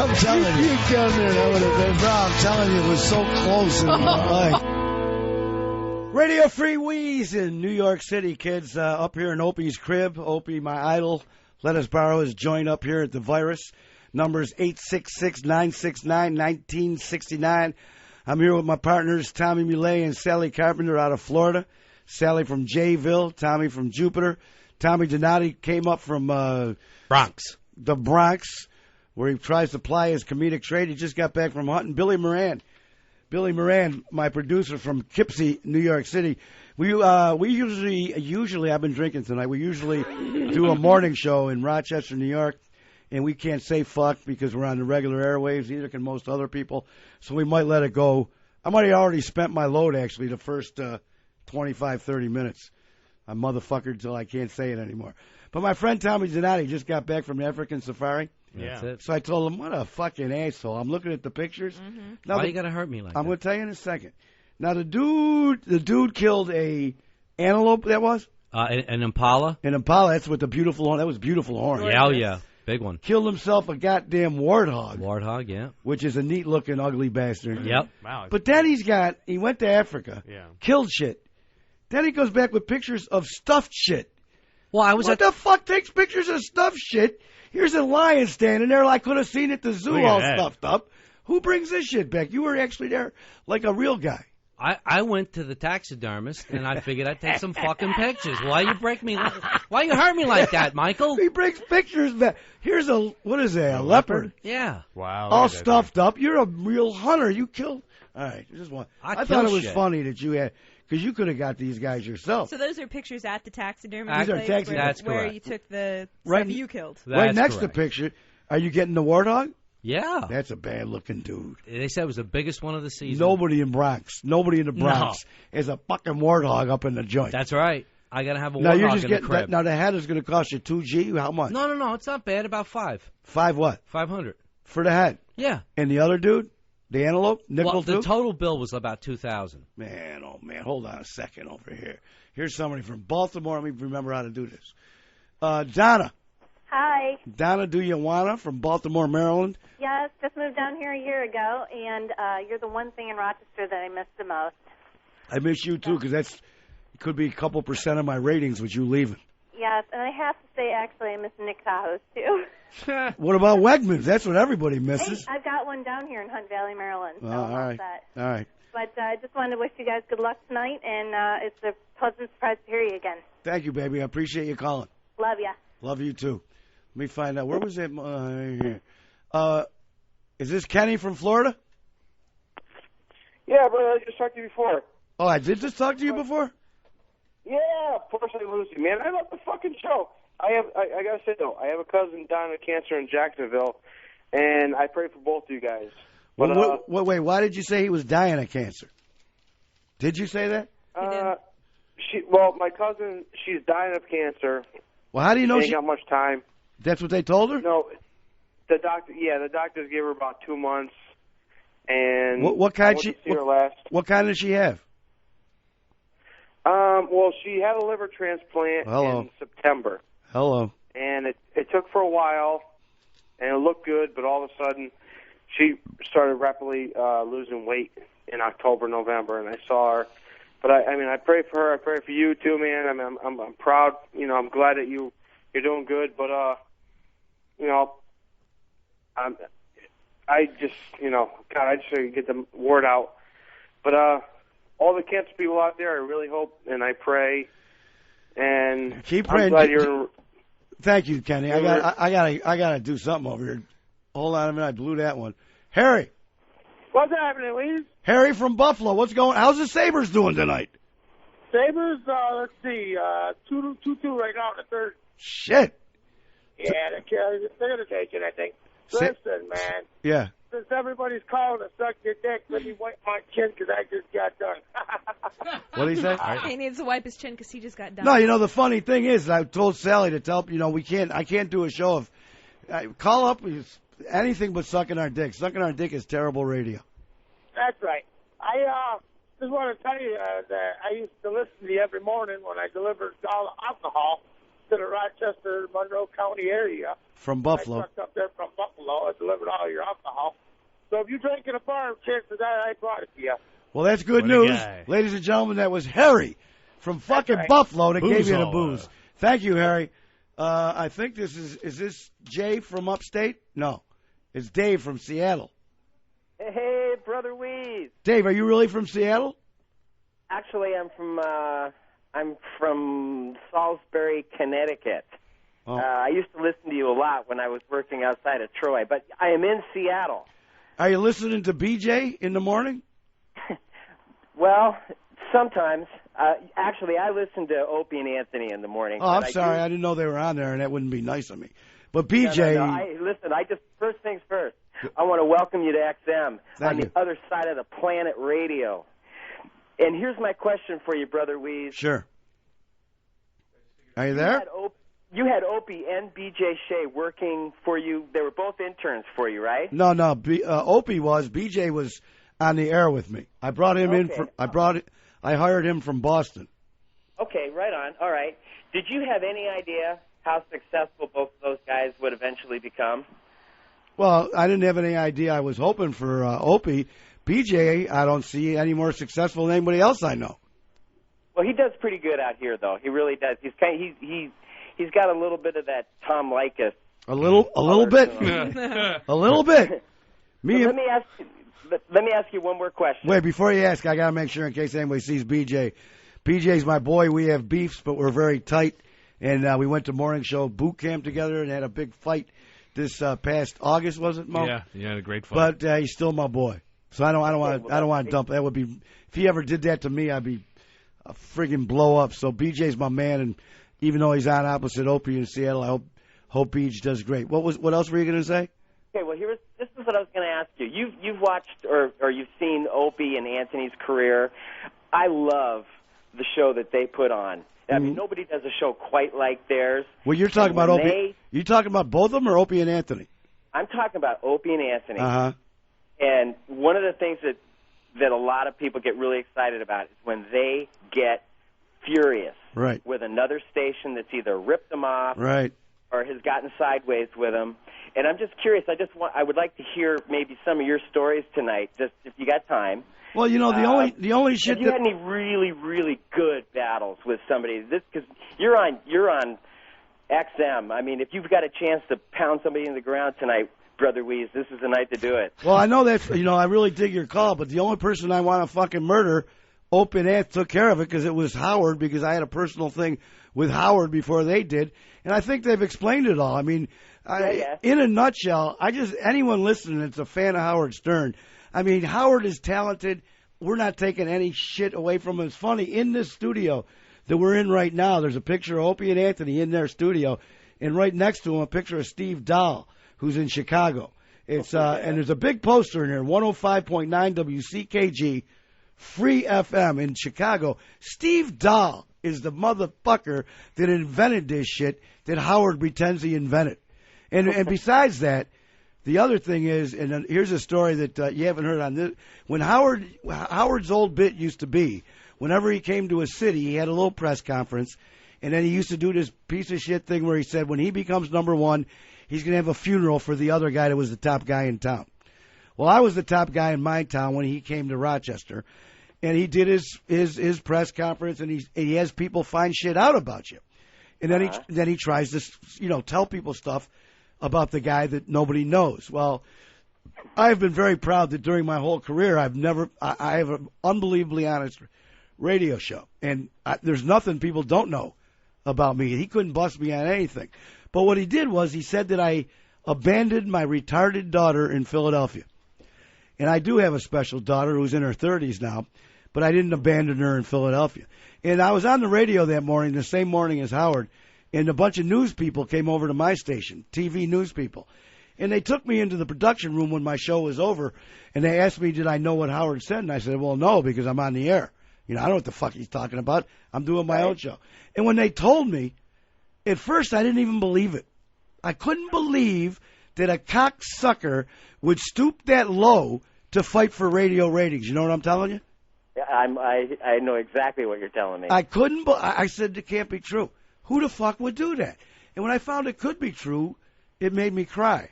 I'm telling you. You come there, that would have been, bro, I'm telling you, it was so close in my life. Radio Free Wease in New York City, kids. Up here in Opie's crib. Opie, my idol, let us borrow his joint up here at the Virus. Numbers 866-969-1969. I'm here with my partners, Tommy Muley and Sally Carpenter out of Florida. Sally from Jayville, Tommy from Jupiter. Tommy Donati came up from the Bronx, where he tries to ply his comedic trade. He just got back from hunting. Billy Moran, my producer from Kipsy, New York City. We usually I've been drinking tonight. We usually do a morning show in Rochester, New York. And we can't say fuck because we're on the regular airwaves. Neither can most other people. So we might let it go. I might have already spent my load, actually, the first 25, 30 minutes. I'm motherfuckered until I can't say it anymore. But my friend Tommy Donati just got back from the African safari. Yeah. That's it. So I told him, what a fucking asshole. I'm looking at the pictures. Mm-hmm. Now, Why you got to hurt me like that? I'm going to tell you in a second. Now, the dude killed a antelope, that was? An impala? An impala, that's with the beautiful horn. That was beautiful horn. Yeah, yeah. Big one. Killed himself a goddamn warthog. Warthog, yeah. Which is a neat-looking, ugly bastard. Yep. Wow. But then he went to Africa, Yeah. killed shit. Then he goes back with pictures of stuffed shit. Well, I was What the fuck takes pictures of stuffed shit? Here's a lion standing there. I could have seen it at the zoo Look at all that. stuffed up. Who brings this shit back? You were actually there like a real guy. I went to the taxidermist, and I figured I'd take some fucking pictures. Why you break me? Why you hurt me like that, Michael? He breaks pictures back. Here's what is that, a leopard? Yeah. Wow. All stuffed up. You're a real hunter. You killed. All right, just one. I thought it was funny that you had, because you could have got these guys yourself. So those are pictures at the taxidermy These are place taxidermy. where, That's where correct. you took the Right- stuff you killed. Right next to the picture, are you getting the warthog? Yeah. That's a bad-looking dude. They said it was the biggest one of the season. Nobody in the Bronx is a fucking warthog up in the joint. That's right. I got to have a now warthog you're just in getting the crib. now the head is going to cost you $2,000. How much? No, it's not bad. About $500. $5 what? $500 for the head. Yeah. And the other dude, the antelope, nickel Well, the too? total bill was about $2,000. Man, oh man, hold on a second over here. Here's somebody from Baltimore. Let me remember how to do this. Donna. Hi. Donna Duyawana from Baltimore, Maryland. Yes, just moved down here a year ago, and you're the one thing in Rochester that I miss the most. I miss you too, because it could be a couple % of my ratings with you leaving. Yes, and I have to say, actually, I miss Nick Tahoe's too. What about Wegmans? That's what everybody misses. Hey, I've got one down here in Hunt Valley, Maryland. So Oh, I'm all right. set. All right. But I just wanted to wish you guys good luck tonight, and it's a pleasant surprise to hear you again. Thank you, baby. I appreciate you calling. Love ya. Love you too. Let me find out. Where was it? Here. Is this Kenny from Florida? Yeah, brother, I just talked to you before. Oh, I did just talk to you before? Yeah, poor St. Lucie, man. I love the fucking show. I gotta say though, I have a cousin dying of cancer in Jacksonville, and I pray for both of you guys. But Wait, why did you say he was dying of cancer? Did you say that? my cousin, she's dying of cancer. Well, how do you know she ain't got much time? That's what they told her? No, the doctors gave her about 2 months, and What kind I went to see her last. What kind does she have? Well, she had a liver transplant in September. Hello. And it took for a while, and it looked good, but all of a sudden, she started rapidly losing weight in October, November, and I saw her. But I pray for her. I pray for you too, man. I'm proud. You know, I'm glad that you're doing good. But I just get the word out. But all the cancer people out there, I really hope and I pray. And Keep praying. I'm glad you're. Thank you, Kenny. I gotta do something over here. Hold on a minute. I blew that one. Harry. What's happening, Wease? Harry from Buffalo. How's the Sabres doing tonight? Sabres, let's see, 2-2 right now in the third. Shit. Yeah, they're going to take it, I think. Listen, man. Yeah. Since everybody's calling to suck your dick, let me wipe my chin because I just got done. What did he say? He needs to wipe his chin because he just got done. No, the funny thing is, I told Sally to tell, I can't do a show of, call up, anything but sucking our dick. Sucking our dick is terrible radio. That's right. I just want to tell you that I used to listen to you every morning when I delivered all the alcohol to the Rochester, Monroe County area. From Buffalo. I trucked up there from Buffalo. I delivered all your alcohol. So if you drink in a bar, chances are I brought it to you. Well, that's good What a news. guy. Ladies and gentlemen, that was Harry from fucking Buffalo that gave you the booze. Thank you, Harry. I think this is this Jay from upstate? No. It's Dave from Seattle. Hey, Brother Wease. Dave, are you really from Seattle? Actually, I'm from Salisbury, Connecticut. Oh. I used to listen to you a lot when I was working outside of Troy, but I am in Seattle. Are you listening to BJ in the morning? Well, sometimes. Actually, I listen to Opie and Anthony in the morning. Oh, I'm but sorry. I I didn't know they were on there, and that wouldn't be nice of me. But do- BJ, listen, first things first. I want to welcome you to XM Thank on you. the other side of the planet radio. And here's my question for you, Brother Wease. sure. Are you there? You had Opie and BJ Shea working for you. They were both interns for you, right? No. Opie was. BJ was on the air with me. I brought him in. I hired him from Boston. Okay, right on. All right. Did you have any idea how successful both of those guys would eventually become? Well, I didn't have any idea. I was hoping for Opie. BJ, I don't see any more successful than anybody else I know. Well, he does pretty good out here, though. He really does. He's got a little bit of that Tom Likas. A little bit. A little bit. Let me ask you, let me ask you one more question. Wait, before you ask, I got to make sure in case anybody sees BJ. BJ's my boy. We have beefs, but we're very tight. And we went to morning show boot camp together and had a big fight this past August, was it, Mo? Yeah, you had a great fight. But he's still my boy. So I don't want to dump. That would be, if he ever did that to me, I'd be a friggin' blow up. So BJ's my man, and even though he's on opposite Opie in Seattle, I hope Beach does great. What else were you going to say? Okay, well, this is what I was going to ask you. You've watched or you've seen Opie and Anthony's career. I love the show that they put on. I mean, nobody does a show quite like theirs. Well, you're talking about Opie. You talking about both of them or Opie and Anthony? I'm talking about Opie and Anthony. Uh-huh. And one of the things that a lot of people get really excited about is when they get furious with another station that's either ripped them off or has gotten sideways with them. And I'm just curious. I would like to hear maybe some of your stories tonight, just if you got time. Well, you know, the only shit. Have you had any really, really good battles with somebody? Because you're on XM. I mean, if you've got a chance to pound somebody in the ground tonight, Brother Wease, this is the night to do it. Well, I know that, I really dig your call, but the only person I want to fucking murder, Opie and Anth took care of it because it was Howard, because I had a personal thing with Howard before they did, and I think they've explained it all. I mean, in a nutshell, anyone listening that's a fan of Howard Stern, I mean, Howard is talented. We're not taking any shit away from him. It's funny, in this studio that we're in right now, there's a picture of Opie and Anthony in their studio, and right next to him, a picture of Steve Dahl, who's in Chicago. It's and there's a big poster in here, 105.9 WCKG, Free FM in Chicago. Steve Dahl is the motherfucker that invented this shit that Howard pretends he invented. And besides that, the other thing is, and here's a story that you haven't heard on this. When Howard's old bit used to be, whenever he came to a city, he had a little press conference, and then he used to do this piece of shit thing where he said when he becomes number one, he's going to have a funeral for the other guy that was the top guy in town. Well, I was the top guy in my town when he came to Rochester, and he did his press conference, and he has people find shit out about you, and then he tries to tell people stuff about the guy that nobody knows. Well, I've been very proud that during my whole career I have an unbelievably honest radio show, and there's nothing people don't know about me. He couldn't bust me on anything. But what he did was he said that I abandoned my retarded daughter in Philadelphia. And I do have a special daughter who's in her 30s now, but I didn't abandon her in Philadelphia. And I was on the radio that morning, the same morning as Howard, and a bunch of news people came over to my station, TV news people. And they took me into the production room when my show was over, and they asked me, did I know what Howard said? And I said, well, no, because I'm on the air. I don't know what the fuck he's talking about. I'm doing my own show. And when they told me, at first I didn't even believe it. I couldn't believe that a cocksucker would stoop that low to fight for radio ratings. You know what I'm telling you? I know exactly what you're telling me. I said it can't be true. Who the fuck would do that? And when I found it could be true, it made me cry.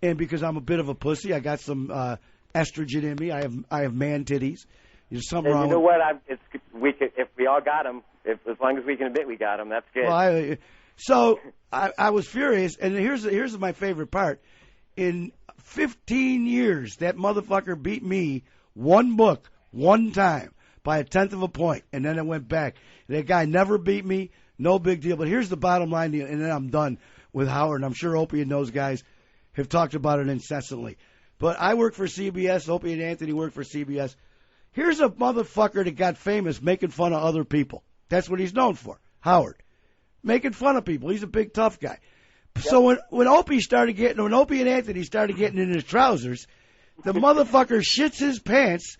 And because I'm a bit of a pussy, I got some estrogen in me. I have man titties. There's something wrong. You know what? If we all got them, as long as we can admit we got them, that's good. Well, so I was furious, and here's my favorite part. In 15 years, that motherfucker beat me one book, one time, by 1/10 of a point, and then it went back. That guy never beat me. No big deal. But here's the bottom line, and then I'm done with Howard, and I'm sure Opie and those guys have talked about it incessantly. But I work for CBS. Opie and Anthony work for CBS. Here's a motherfucker that got famous making fun of other people. That's what he's known for, Howard. Making fun of people. He's a big, tough guy. Yep. So when Opie and Anthony started getting in his trousers, the motherfucker shits his pants,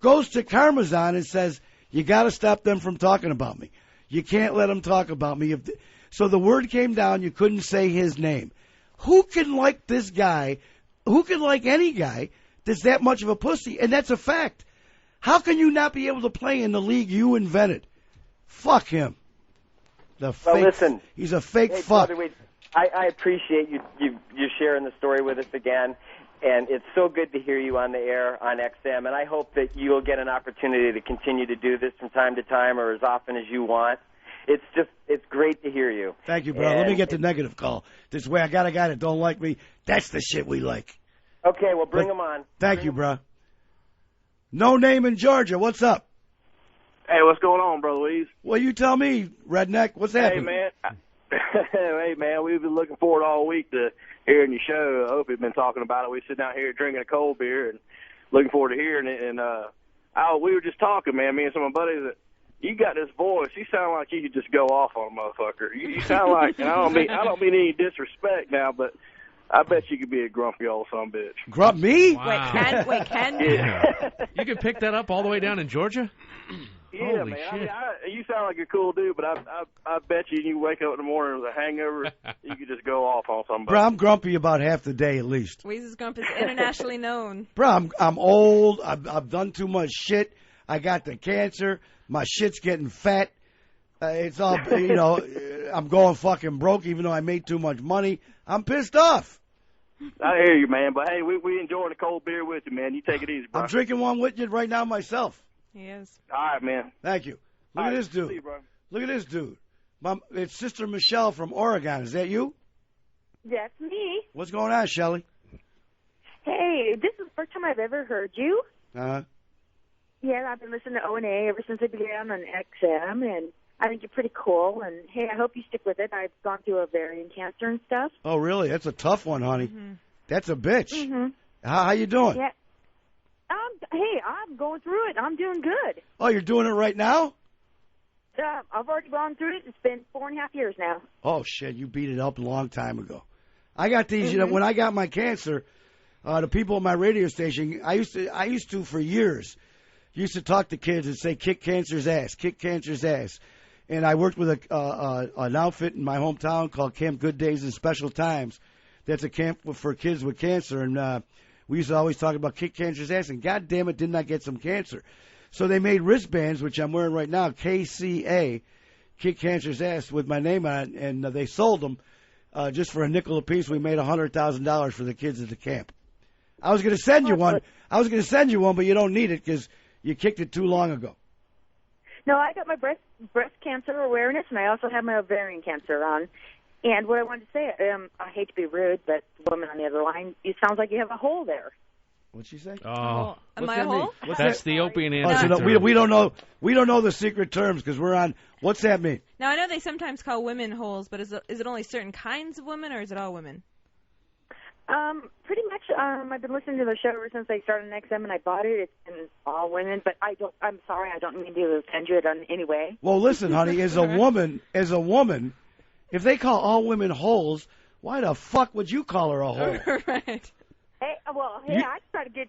goes to Karmazon and says, you got to stop them from talking about me. You can't let them talk about me. So the word came down, you couldn't say his name. Who can like this guy? Who can like any guy that's that much of a pussy? And that's a fact. How can you not be able to play in the league you invented? Fuck him. Listen, he's a fake fuck. Brother, I appreciate you sharing the story with us again, and it's so good to hear you on the air on XM, and I hope that you'll get an opportunity to continue to do this from time to time or as often as you want. It's great to hear you. Thank you, bro. Let me get the negative call. This way, I got a guy that don't like me. That's the shit we like. Okay, well, bring him on. Thank you, bro. No name in Georgia. What's up? Hey, what's going on, Brother Wease? Well, you tell me, redneck. What's happening? Hey, man. Hey, man, we've been looking forward all week to hearing your show. I hope you've been talking about it. We sit down here drinking a cold beer and looking forward to hearing it. And we were just talking, man, me and some of my buddies, that you got this voice. You sound like you could just go off on a motherfucker. You sound like, and I don't mean any disrespect now, but I bet you could be a grumpy old son of a bitch. Grump me? Wow. Wait, Ken? Yeah. You can pick that up all the way down in Georgia? Yeah, Holy man. shit. I mean, you sound like a cool dude, but I bet you wake up in the morning with a hangover, you could just go off on somebody. Bro, I'm grumpy about half the day at least. Weeze's Grump is internationally known. Bro, I'm old. I've done too much shit. I got the cancer. My shit's getting fat. It's all, I'm going fucking broke even though I made too much money. I'm pissed off. I hear you, man. But, hey, we enjoying a cold beer with you, man. You take it easy, bro. I'm drinking one with you right now myself. He is. All right, man. Thank you. Look at this dude. See you, bro. Look at this dude. It's Sister Michelle from Oregon. Is that you? That's me. What's going on, Shelly? Hey, this is the first time I've ever heard you. Uh-huh. Yeah, I've been listening to O&A ever since I began on XM, and I think you're pretty cool. And, hey, I hope you stick with it. I've gone through ovarian cancer and stuff. Oh, really? That's a tough one, honey. Mm-hmm. That's a bitch. Mm-hmm. How you doing? Yeah. Hey, I'm going through it. I'm doing good. Oh, you're doing it right now? I've already gone through it. It's been 4.5 years now. Oh, shit, you beat it up a long time ago. I got these, when I got my cancer, the people at my radio station, I used to for years, used to talk to kids and say, kick cancer's ass, kick cancer's ass. And I worked with an outfit in my hometown called Camp Good Days and Special Times. That's a camp for kids with cancer. And we used to always talk about kick cancer's ass. And God damn it, didn't I get some cancer? So they made wristbands, which I'm wearing right now, KCA, Kick Cancer's Ass, with my name on it. And they sold them just for a nickel apiece. We made $100,000 for the kids at the camp. I was going to send you one. But you don't need it because you kicked it too long ago. No, I got my breast cancer awareness, and I also have my ovarian cancer on. And what I wanted to say, I hate to be rude, but the woman on the other line, it sounds like you have a hole there. What'd she say? Oh, am I a hole? That's the Opie and Anthony. Oh, so we don't know. We don't know the secret terms because we're on. What's that mean? Now I know they sometimes call women holes, but is it only certain kinds of women, or is it all women? Pretty much. I've been listening to the show ever since I started on XM, and I bought it. It's been all women, but I'm sorry, I don't mean to offend you in any way. Well, listen, honey, as a woman, if they call all women holes, why the fuck would you call her a hole? Right. Hey, I try to get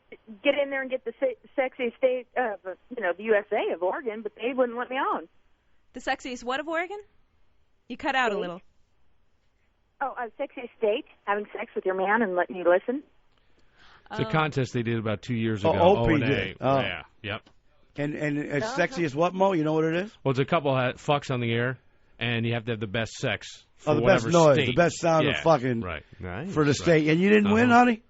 in there and get the sexy state of the USA of Oregon, but they wouldn't let me on. The sexiest what of Oregon? You cut out a little. Oh, sexy state, having sex with your man and letting you listen. It's a contest they did about 2 years ago. Opie did. Oh. Yeah, yep. And as sexy as what, Mo? You know what it is? Well, it's a couple that fucks on the air, and you have to have the best sex for the whatever best noise, state. the best sound of fucking right. Nice. for the state. And you didn't win, honey?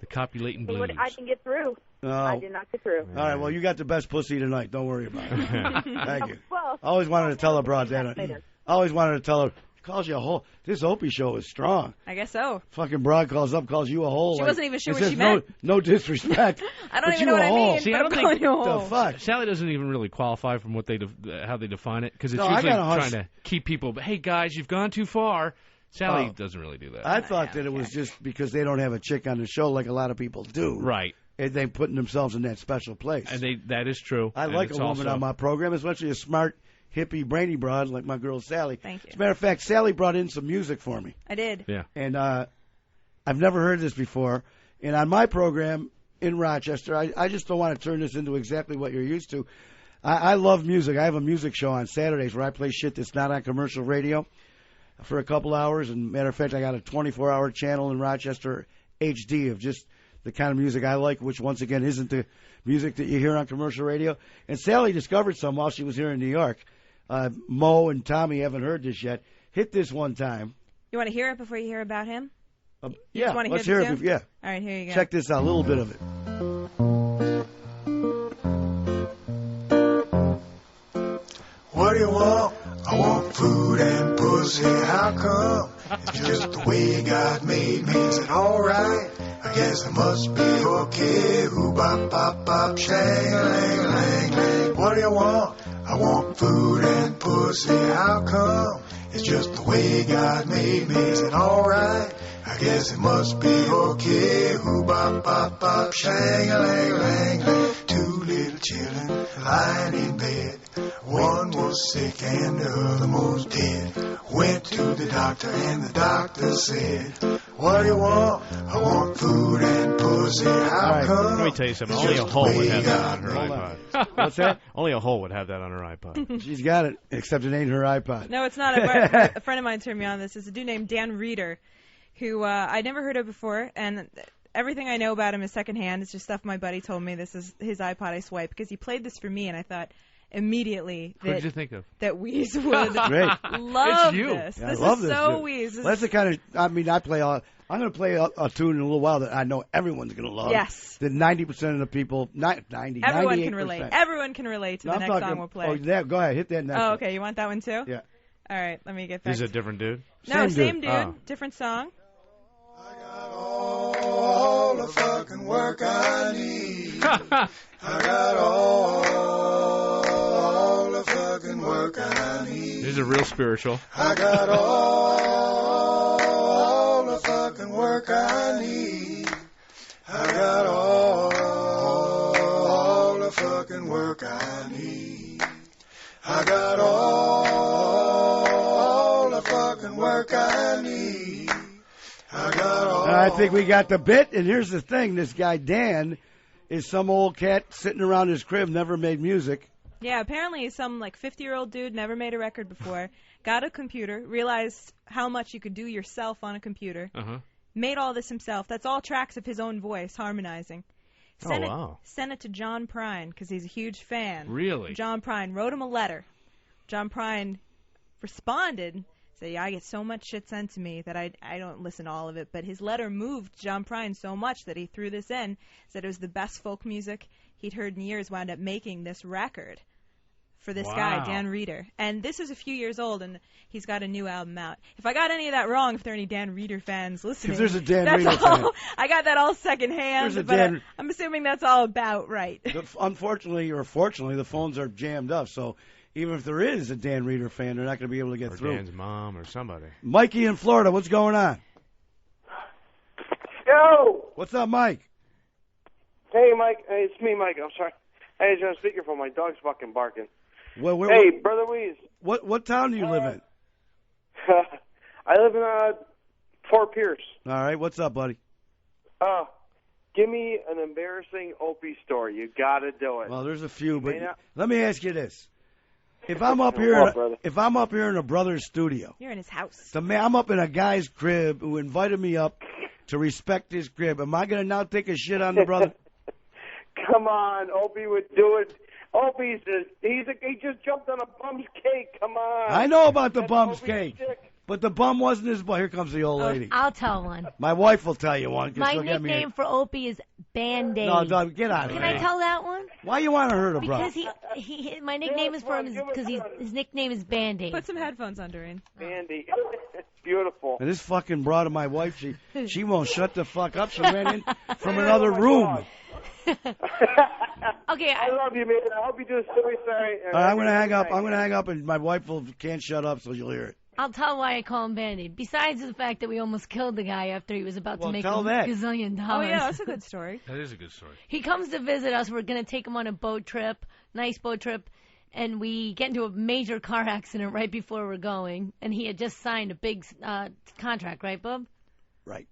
The copulating blues. I didn't get through. Oh. I did not get through. All right, well, you got the best pussy tonight. Don't worry about it. Thank you. Well, I always wanted to tell her about that. I always wanted to tell her, calls you a hole. This Opie show is strong. I guess so. Fucking broad calls up, calls you a hole. She wasn't even sure what she meant. No disrespect. I don't even know what I mean. See, I don't think the fuck. Sally doesn't even really qualify from what how they define it because it's No, usually trying to keep people. Hey guys, you've gone too far. Sally doesn't really do that. I thought that it was just because they don't have a chick on the show like a lot of people do. Right. And they putting themselves in that special place. And that is true. I like a woman on my program, especially a smart, hippie, brainy broad like my girl Sally. Thank you. As a matter of fact, Sally brought in some music for me. I did. Yeah. And I've never heard this before. And on my program in Rochester, I just don't want to turn this into exactly what you're used to. I love music. I have a music show on Saturdays where I play shit that's not on commercial radio for a couple hours. And matter of fact, I got a 24-hour channel in Rochester, HD, of just the kind of music I like, which once again isn't the music that you hear on commercial radio. And Sally discovered some while she was here in New York. Mo and Tommy haven't heard this yet. Hit this one time. You want to hear it before you hear about him? Yeah, let's hear it. Yeah. All right, here you go. Check this out, a little bit of it. What do you want? I want food and pussy. How come? It's just the way God made me. Is it alright? I I guess it must be okay. Ooh, bop, bop, bop, shang-a-lang-a-lang-lang. What do you want? I want food and pussy. How come? It's just the way God made me. Is it alright? I guess it must be okay. Ooh, bop, bop, bop, shang-a-lang-a-lang-lang. Two little children lying in bed. One was sick and the other was dead. Went to the doctor and the doctor said, what do you want? I want food and pussy. How come? Let me tell you something. Only a hole would have that on her iPod. What's that? Only a hole would have that on her iPod. She's got it, except it ain't her iPod. No, it's not. A friend of mine turned me on this. It's a dude named Dan Reeder, who I'd never heard of before, and everything I know about him is secondhand. It's just stuff my buddy told me. This is his iPod I swipe, because he played this for me, and I thought immediately What did you think of? that Wease would Great. love It's you. this. Yeah, This I love is this, so dude. Wease. This Well, that's the is- kind of, I mean, I'm going to play a tune in a little while that I know everyone's going to love. Yes. That 90% of the people, 90, Everyone 98%. can relate. Everyone can relate to No, the I'm next talking, song we'll play. Oh, yeah, go ahead. Hit that next Oh, one. okay. You want that one too? Yeah. All right. Let me get back. This is a different dude? No, same dude. Oh. Different song. All the fucking work I need. I got all the fucking work I need. This is a real spiritual. I got all the fucking work I need. I got all the fucking work I need. I got all the fucking work I need. I got all. I think we got the bit, and here's the thing. This guy, Dan, is some old cat sitting around his crib, never made music. Yeah, apparently some like 50-year-old dude, never made a record before, got a computer, realized how much you could do yourself on a computer, made all this himself. That's all tracks of his own voice, harmonizing. Sent it to John Prine, because he's a huge fan. Really? John Prine wrote him a letter. John Prine responded, said, yeah, I get so much shit sent to me that I don't listen to all of it, but his letter moved John Prine so much that he threw this in, said it was the best folk music he'd heard in years, wound up making this record for this guy, Dan Reeder. And this is a few years old, and he's got a new album out. If I got any of that wrong, if there are any Dan Reeder fans listening, If there's a Dan that's Reeder all, fan. I got that all secondhand, There's a but Dan- I'm assuming that's all about right. Unfortunately or fortunately, the phones are jammed up, so even if there is a Dan Reeder fan, they're not going to be able to get Or through. Dan's mom or somebody. Mikey in Florida, what's going on? Yo! What's up, Mike? Hey, Mike. Hey, it's me, Mike. I'm sorry. Hey, it's on speakerphone. My dog's fucking barking. Well, Hey, Brother Wease. What town do you live in? I live in Fort Pierce. All right, what's up, buddy? Give me an embarrassing Opie story. You got to do it. Well, there's a few, but May not- let me ask you this: if I'm up here, in a brother's studio, You're in his house. I'm up in a guy's crib who invited me up to respect his crib. Am I going to now take a shit on the brother? Come on, Opie would do it. Opie's he just jumped on a bum's cake. Come on. I know about the That's bum's Opie's cake, shtick. but the bum wasn't his bum. Here comes the old lady. I'll tell one. My wife will tell you one. 'Cause My she'll get me nickname for Opie is Band-Aid. No, get out of Can here. I tell that one? Why you want to hurt a brother? Because my nickname is for him because his nickname is Band-Aid. Put some headphones on, Doreen. Andy. Beautiful. And this fucking broad of my wife, she won't shut the fuck up. She ran in from another room. Okay, I love you, man. I hope you do a silly sorry. All right, I'm gonna hang up. I'm gonna hang up, and my wife can't shut up, so you'll hear it. I'll tell why I call him Band-Aid. Besides the fact that we almost killed the guy after he was about to make tell a that. gazillion Oh, dollars. yeah, that's a good story. That is a good story. He comes to visit us. We're going to take him on a boat trip, nice boat trip, and we get into a major car accident right before we're going. And he had just signed a big contract, right, Bub? Right.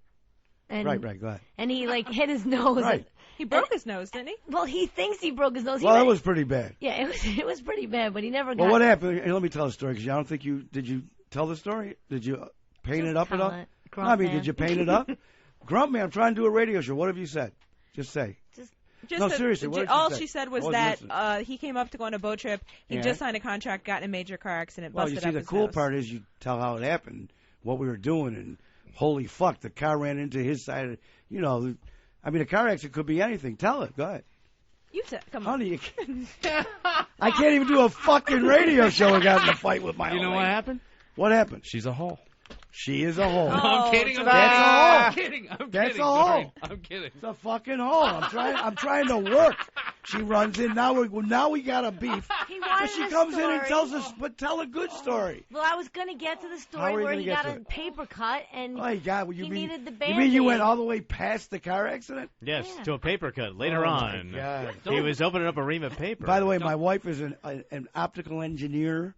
And, Right, go ahead. And he, hit his nose. Right. He broke his nose, didn't he? Well, he thinks he broke his nose. Well, that was pretty bad. Yeah, it was pretty bad, but he never got Well, what happened? Here, let me tell the story, because I don't think did you tell the story? Did you paint it up at all? tell it, I Grump mean, man. did you paint it up? Grump man, I'm trying to do a radio show. What have you said? Just say. No, seriously, what did all she say? she said I was wasn't that he came up to go on a boat trip. He Yeah. just signed a contract, got in a major car accident, Well, busted you see, up the his cool nose. part is you tell how it happened, what we were doing, and holy fuck, the car ran into his side. I mean, a car accident could be anything. Tell it. Go ahead. You come on. Honey, I can't even do a fucking radio show. I got in a fight with my You know old what lady. happened? What happened? She's a hole. She is a hole. No, I'm kidding. That's a hole. I'm kidding. That's a hole. I'm kidding. It's a fucking hole. I'm trying to work. She runs in. Now we got a beef. He wanted But she a comes in story. and tells us, but tell a good story. Well, I was going to get to the How story are you where gonna he get got to a it? paper cut and Oh, God, he needed the You Band-Aid. mean you went all the way past the car accident? Yes, to a paper cut later Oh, on. my God. He was opening up a ream of paper. By the way, my wife is an optical engineer,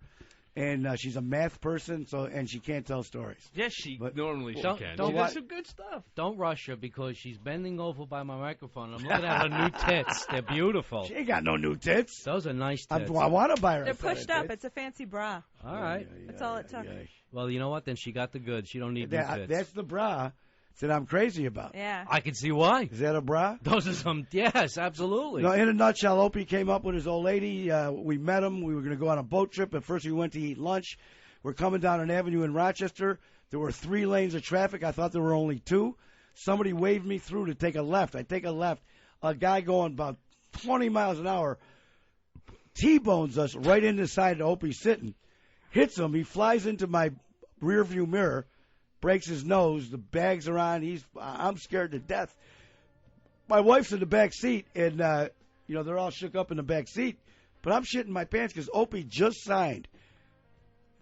and she's a math person, and she can't tell stories. Yes, normally she Don't- can. don't She wa- does some good stuff. Don't rush her because she's bending over by my microphone. I'm looking at her new tits. They're beautiful. She ain't got no new tits. Those are nice tits. I want to buy her. They're a set of pushed up. tits. It's a fancy bra. All right. That's all it took. Well, you know what? Then she got the goods. She don't need new tits. That's the bra that I'm crazy about. Yeah. I can see why. Is that a bra? Those are some. Yes, absolutely. No, in a nutshell, Opie came up with his old lady. We met him. We were going to go on a boat trip. At first, we went to eat lunch. We're coming down an avenue in Rochester. There were 3 lanes of traffic. I thought there were only 2. Somebody waved me through to take a left. I take a left. A guy going about 20 miles an hour T-bones us right in the side of Opie sitting. Hits him. He flies into my rearview mirror, breaks his nose. The bags are on. I'm scared to death. My wife's in the back seat, and they're all shook up in the back seat. But I'm shitting my pants because Opie just signed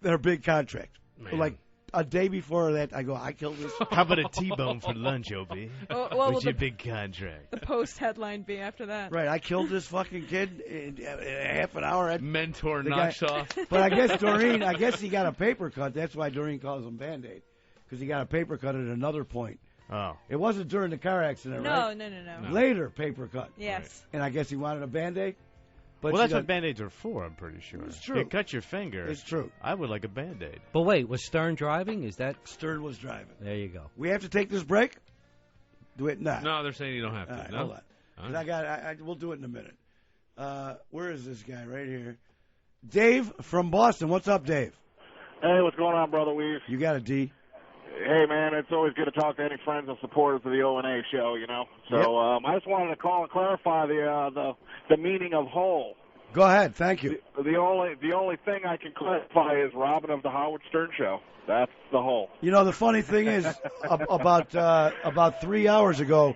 their big contract. Man. Like a day before that, I go, I killed this. How about a T-bone for lunch, Opie? What's your big contract? The post headline be after that. Right, I killed this fucking kid in half an hour. Mentor The knocks guy- off. But I guess Doreen, he got a paper cut. That's why Doreen calls him Band-Aid, because he got a paper cut at another point. Oh. It wasn't during the car accident, right? No. Later, paper cut. Yes. And I guess he wanted a Band-Aid. But Well, she that's what got- Band-Aids are for, I'm pretty sure. It's true. You cut your finger. It's true. I would like a Band-Aid. But wait, was Stern driving? Is that Stern was driving? There you go. We have to take this break. Do it now. No, they're saying you don't have to. All right, no? hold on. All 'Cause right. we'll do it in a minute. Where is this guy? Right here. Dave from Boston. What's up, Dave? Hey, what's going on, Brother Wease? You got a D. Hey, man, it's always good to talk to any friends and supporters of the O&A show, you know. So I just wanted to call and clarify the meaning of whole. Go ahead. Thank you. The only thing I can clarify is Robin of the Howard Stern Show. That's the whole. You know, the funny thing is, about 3 hours ago,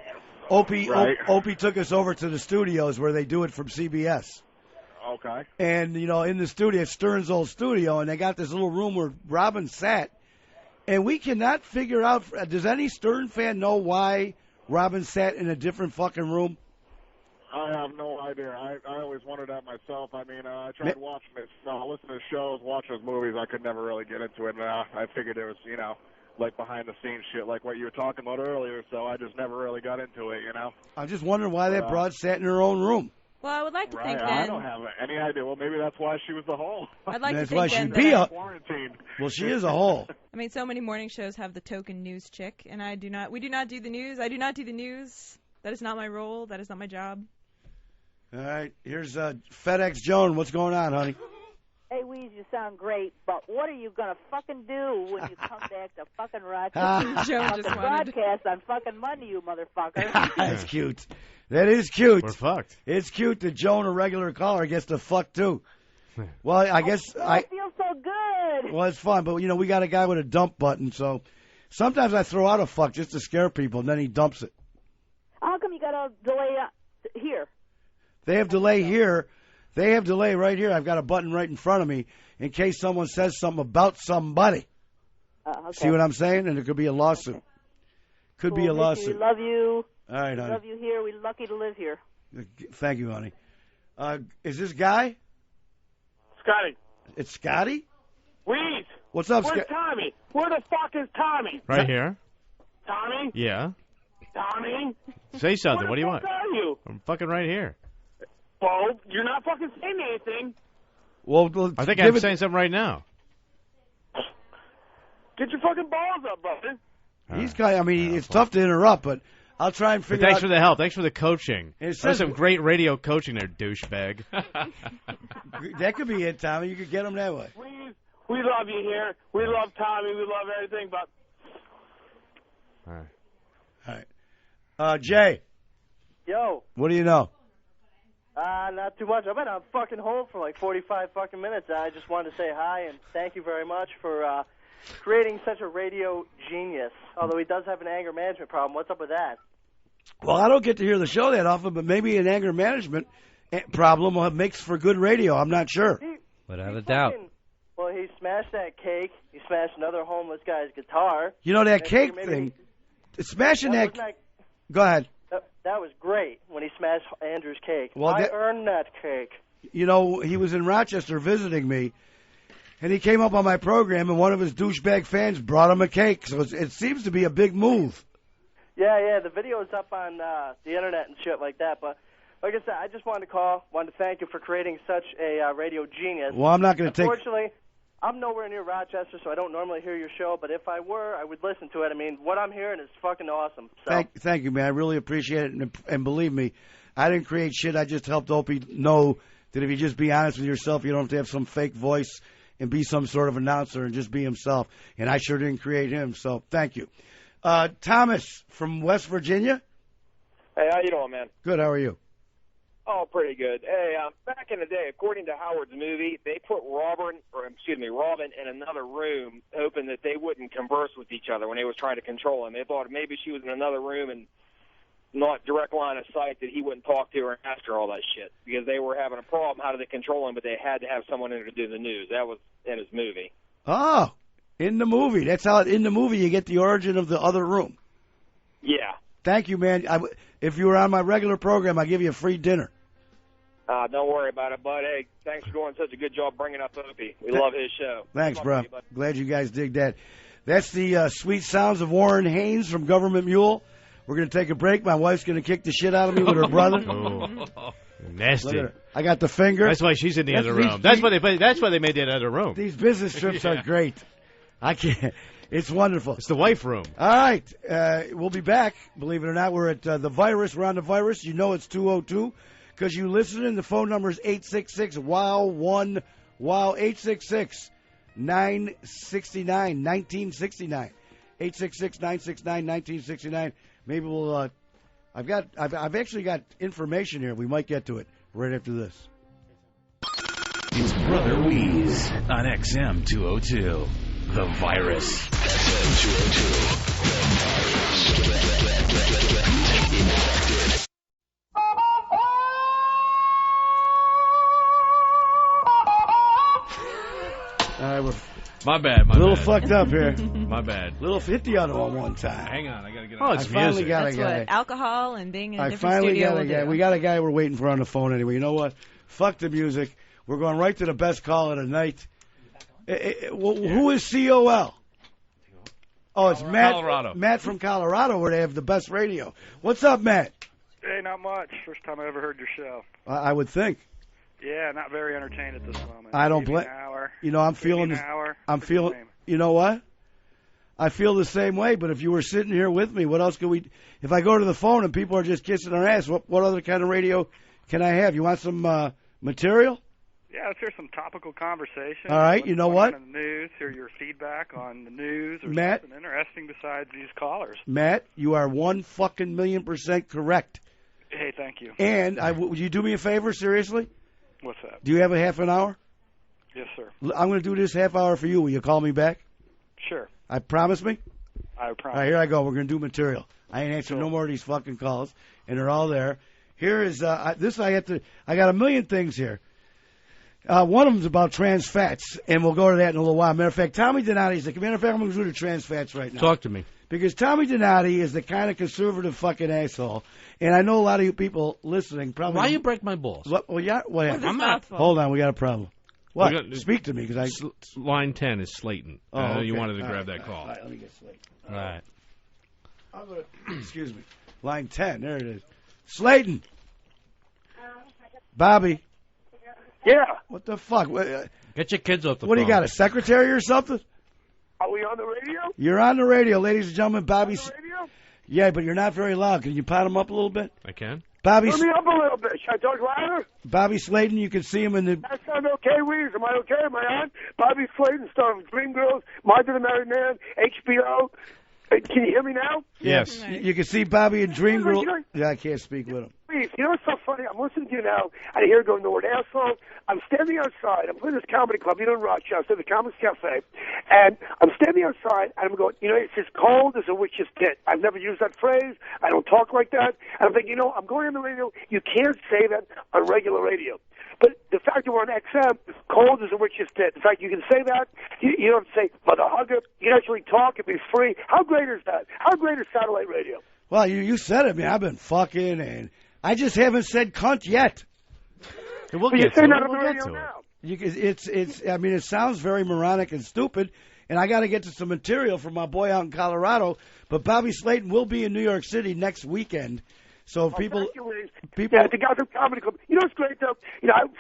Opie took us over to the studios where they do it from CBS. Okay. And, in the studio, Stern's old studio, and they got this little room where Robin sat. And we cannot figure out, does any Stern fan know why Robin sat in a different fucking room? I have no idea. I always wondered that myself. I mean, I tried watching this, listening to shows, watching those movies. I could never really get into it. And I figured it was, like behind-the-scenes shit, like what you were talking about earlier. So I just never really got into it, I'm just wondering why that broad sat in her own room. Well, I would like to think I then. don't have any idea. Well, maybe that's why she was the whole. I'd like That's to why think she'd then be that- a. Quarantine. Well, she is a hole. I mean, so many morning shows have the token news chick, and we do not do the news. I do not do the news. That is not my role. That is not my job. All right, here's FedEx Joan. What's going on, honey? Hey, Wease, you sound great, but what are you going to fucking do when you come back to fucking Rochester? Joan fucking just wanted- broadcast on fucking Monday, you motherfucker. That's cute. That is cute. We're fucked. It's cute that Joan, a regular caller, gets to fuck too. Well, I guess I feel so good. Well, it's fun, but we got a guy with a dump button, so sometimes I throw out a fuck just to scare people, and then he dumps it. How come you got a delay here? They have delay here. They have delay right here. I've got a button right in front of me in case someone says something about somebody. Okay. See what I'm saying? And it could be a lawsuit. Could be a Mickey, lawsuit. We love you. All right, We honey. love you here. We're lucky to live here. Thank you, honey. Is this guy? Scotty. It's Scotty? Wease. What's up, Where's Scotty? Tommy? Where the fuck is Tommy? Right here. Tommy? Yeah. Tommy? Say something. Where What do you the want? fuck are you? I'm fucking right here. Well, you're not fucking saying anything. Well, I think I'm saying something right now. Get your fucking balls up, brother. He's kind. I mean, it's tough to interrupt, but I'll try and But figure thanks out. for the help. Thanks for the coaching. It There's says- some great radio coaching there, douchebag. That could be it, Tommy. You could get him that way. We love you here. We love Tommy. We love everything, but All right. Jay, Yo, what do you know? not too much. I've been on fucking hold for like 45 fucking minutes. I just wanted to say hi and thank you very much for creating such a radio genius. Although he does have an anger management problem. What's up with that? Well, I don't get to hear the show that often, but maybe an anger management problem makes for good radio. I'm not sure. Without a doubt. Well, he smashed that cake. He smashed another homeless guy's guitar. You know, that cake thing, smashing that... Go ahead. That was great when he smashed Andrew's cake. Well, I earned that cake. You know, he was in Rochester visiting me, and he came up on my program, and one of his douchebag fans brought him a cake. So it seems to be a big move. Yeah, the video is up on the internet and shit like that. But like I said, I just wanted to thank you for creating such a radio genius. Well, I'm not going to take... Unfortunately, I'm nowhere near Rochester, so I don't normally hear your show. But if I were, I would listen to it. I mean, what I'm hearing is fucking awesome. So. Thank you, man. I really appreciate it. And believe me, I didn't create shit. I just helped Opie know that if you just be honest with yourself, you don't have to have some fake voice and be some sort of announcer and just be himself. And I sure didn't create him, so thank you. Thomas from West Virginia. Hey, how you doing, man? Good, how are you? Oh, pretty good. Hey, back in the day, according to Howard's movie, they put Robin in another room, hoping that they wouldn't converse with each other when they was trying to control him. They thought maybe she was in another room and not direct line of sight that he wouldn't talk to her and ask her all that shit because they were having a problem. How do they control him? But they had to have someone in there to do the news. That was in his movie. Oh, in the movie. That's how in the movie you get the origin of the other room. Yeah. Thank you, man. If you were on my regular program, I'd give you a free dinner. Don't worry about it, bud. Hey, thanks for doing such a good job bringing up Opie. We love his show. Thanks, bro. Glad you guys dig that. That's the sweet sounds of Warren Haynes from Government Mule. We're going to take a break. My wife's going to kick the shit out of me with her brother. Oh, nasty. I got the finger. That's why she's in the other room. That's why they made that other room. These business trips are great. I can't. It's wonderful. It's the wife room. All right. We'll be back. Believe it or not, we're at the virus. We're on the virus. You know it's 202 because you listen. The phone number is 866-WOW-1 WOW 866-969-1969 866-969-1969. Maybe we'll. I've actually got information here. We might get to it right after this. It's Brother Wease on XM 202. The Virus. XM 202. My bad. A little fucked up here. My bad. Little 50 on one time. Hang on, I gotta get. Oh, it's music. That's what alcohol and being in a different finally studio got a guy. We got a guy we're waiting for on the phone anyway. You know what? Fuck the music. We're going right to the best call of the night. Who is COL? Oh, it's Matt. Colorado. Matt from Colorado, where they have the best radio. What's up, Matt? Hey, not much. First time I ever heard your show. I would think. Yeah, not very entertained at this moment. I don't blame. You know, I'm feeling. You know what? I feel the same way. But if you were sitting here with me, what else could we? If I go to the phone and people are just kissing their ass, what other kind of radio can I have? You want some material? Yeah, let's hear some topical conversation. All right, you know what? On the news, hear your feedback on the news or Matt, something interesting besides these callers. Matt, you are 1,000,000% correct. Hey, thank you. And would you do me a favor, seriously? What's that? Do you have a half an hour? Yes, sir. I'm going to do this half hour for you. Will you call me back? Sure. I promise me? I promise. All right, here I go. We're going to do material. I ain't answering no more of these fucking calls, and they're all there. Here is this. I got a million things here. One of them's about trans fats, and we'll go to that in a little while. Matter of fact, Tommy Donati's matter of fact, I'm going to do the trans fats right now. Talk to me. Because Tommy Donati is the kind of conservative fucking asshole, and I know a lot of you people listening probably. Why you break my balls? What happened? I'm not. Hold on, we got a problem. What? Speak to me, because Line 10 is Slayton. Okay. You wanted to grab that call. All right, let me get Slayton. All right. I'm gonna, excuse me. Line 10, there it is. Slayton. Bobby. Yeah. What the fuck? Get your kids off the phone. What do you got, a secretary or something? Are we on the radio? You're on the radio, ladies and gentlemen. Bobby. Radio? Yeah, but you're not very loud. Can you pot him up a little bit? I can. Bobby. Turn me up a little bit. Should I talk louder? Bobby Slayton, you can see him in the... That sounds okay, Wease. Am I okay? Am I on? Bobby Slayton, starring Dreamgirls, Mind of the Married Man, HBO. Can you hear me now? Yes. You can see Bobby in Dreamgirls. Yeah, I can't speak with him. Wease, Wease, you know what's so funny? I'm listening to you now, and I hear it going, the word asshole. I'm standing outside. I'm playing this comedy club, in Rochester, the Comics Cafe, and I'm standing outside, and I'm going, it's as cold as a witch's tit. I've never used that phrase. I don't talk like that. And I'm thinking, I'm going on the radio. You can't say that on regular radio. But the fact that we're on XM, cold as a witch's tit. In fact, you can say that. You don't say, mother hugger. You can actually talk and be free. How great is that? How great is satellite radio? Well, you said it, man. I've been fucking, and I just haven't said cunt yet. We'll get to it. We'll get to it. I mean, it sounds very moronic and stupid, and I got to get to some material from my boy out in Colorado. But Bobby Slayton will be in New York City next weekend. So people at the Gotham Comedy Club. You know what's great, though?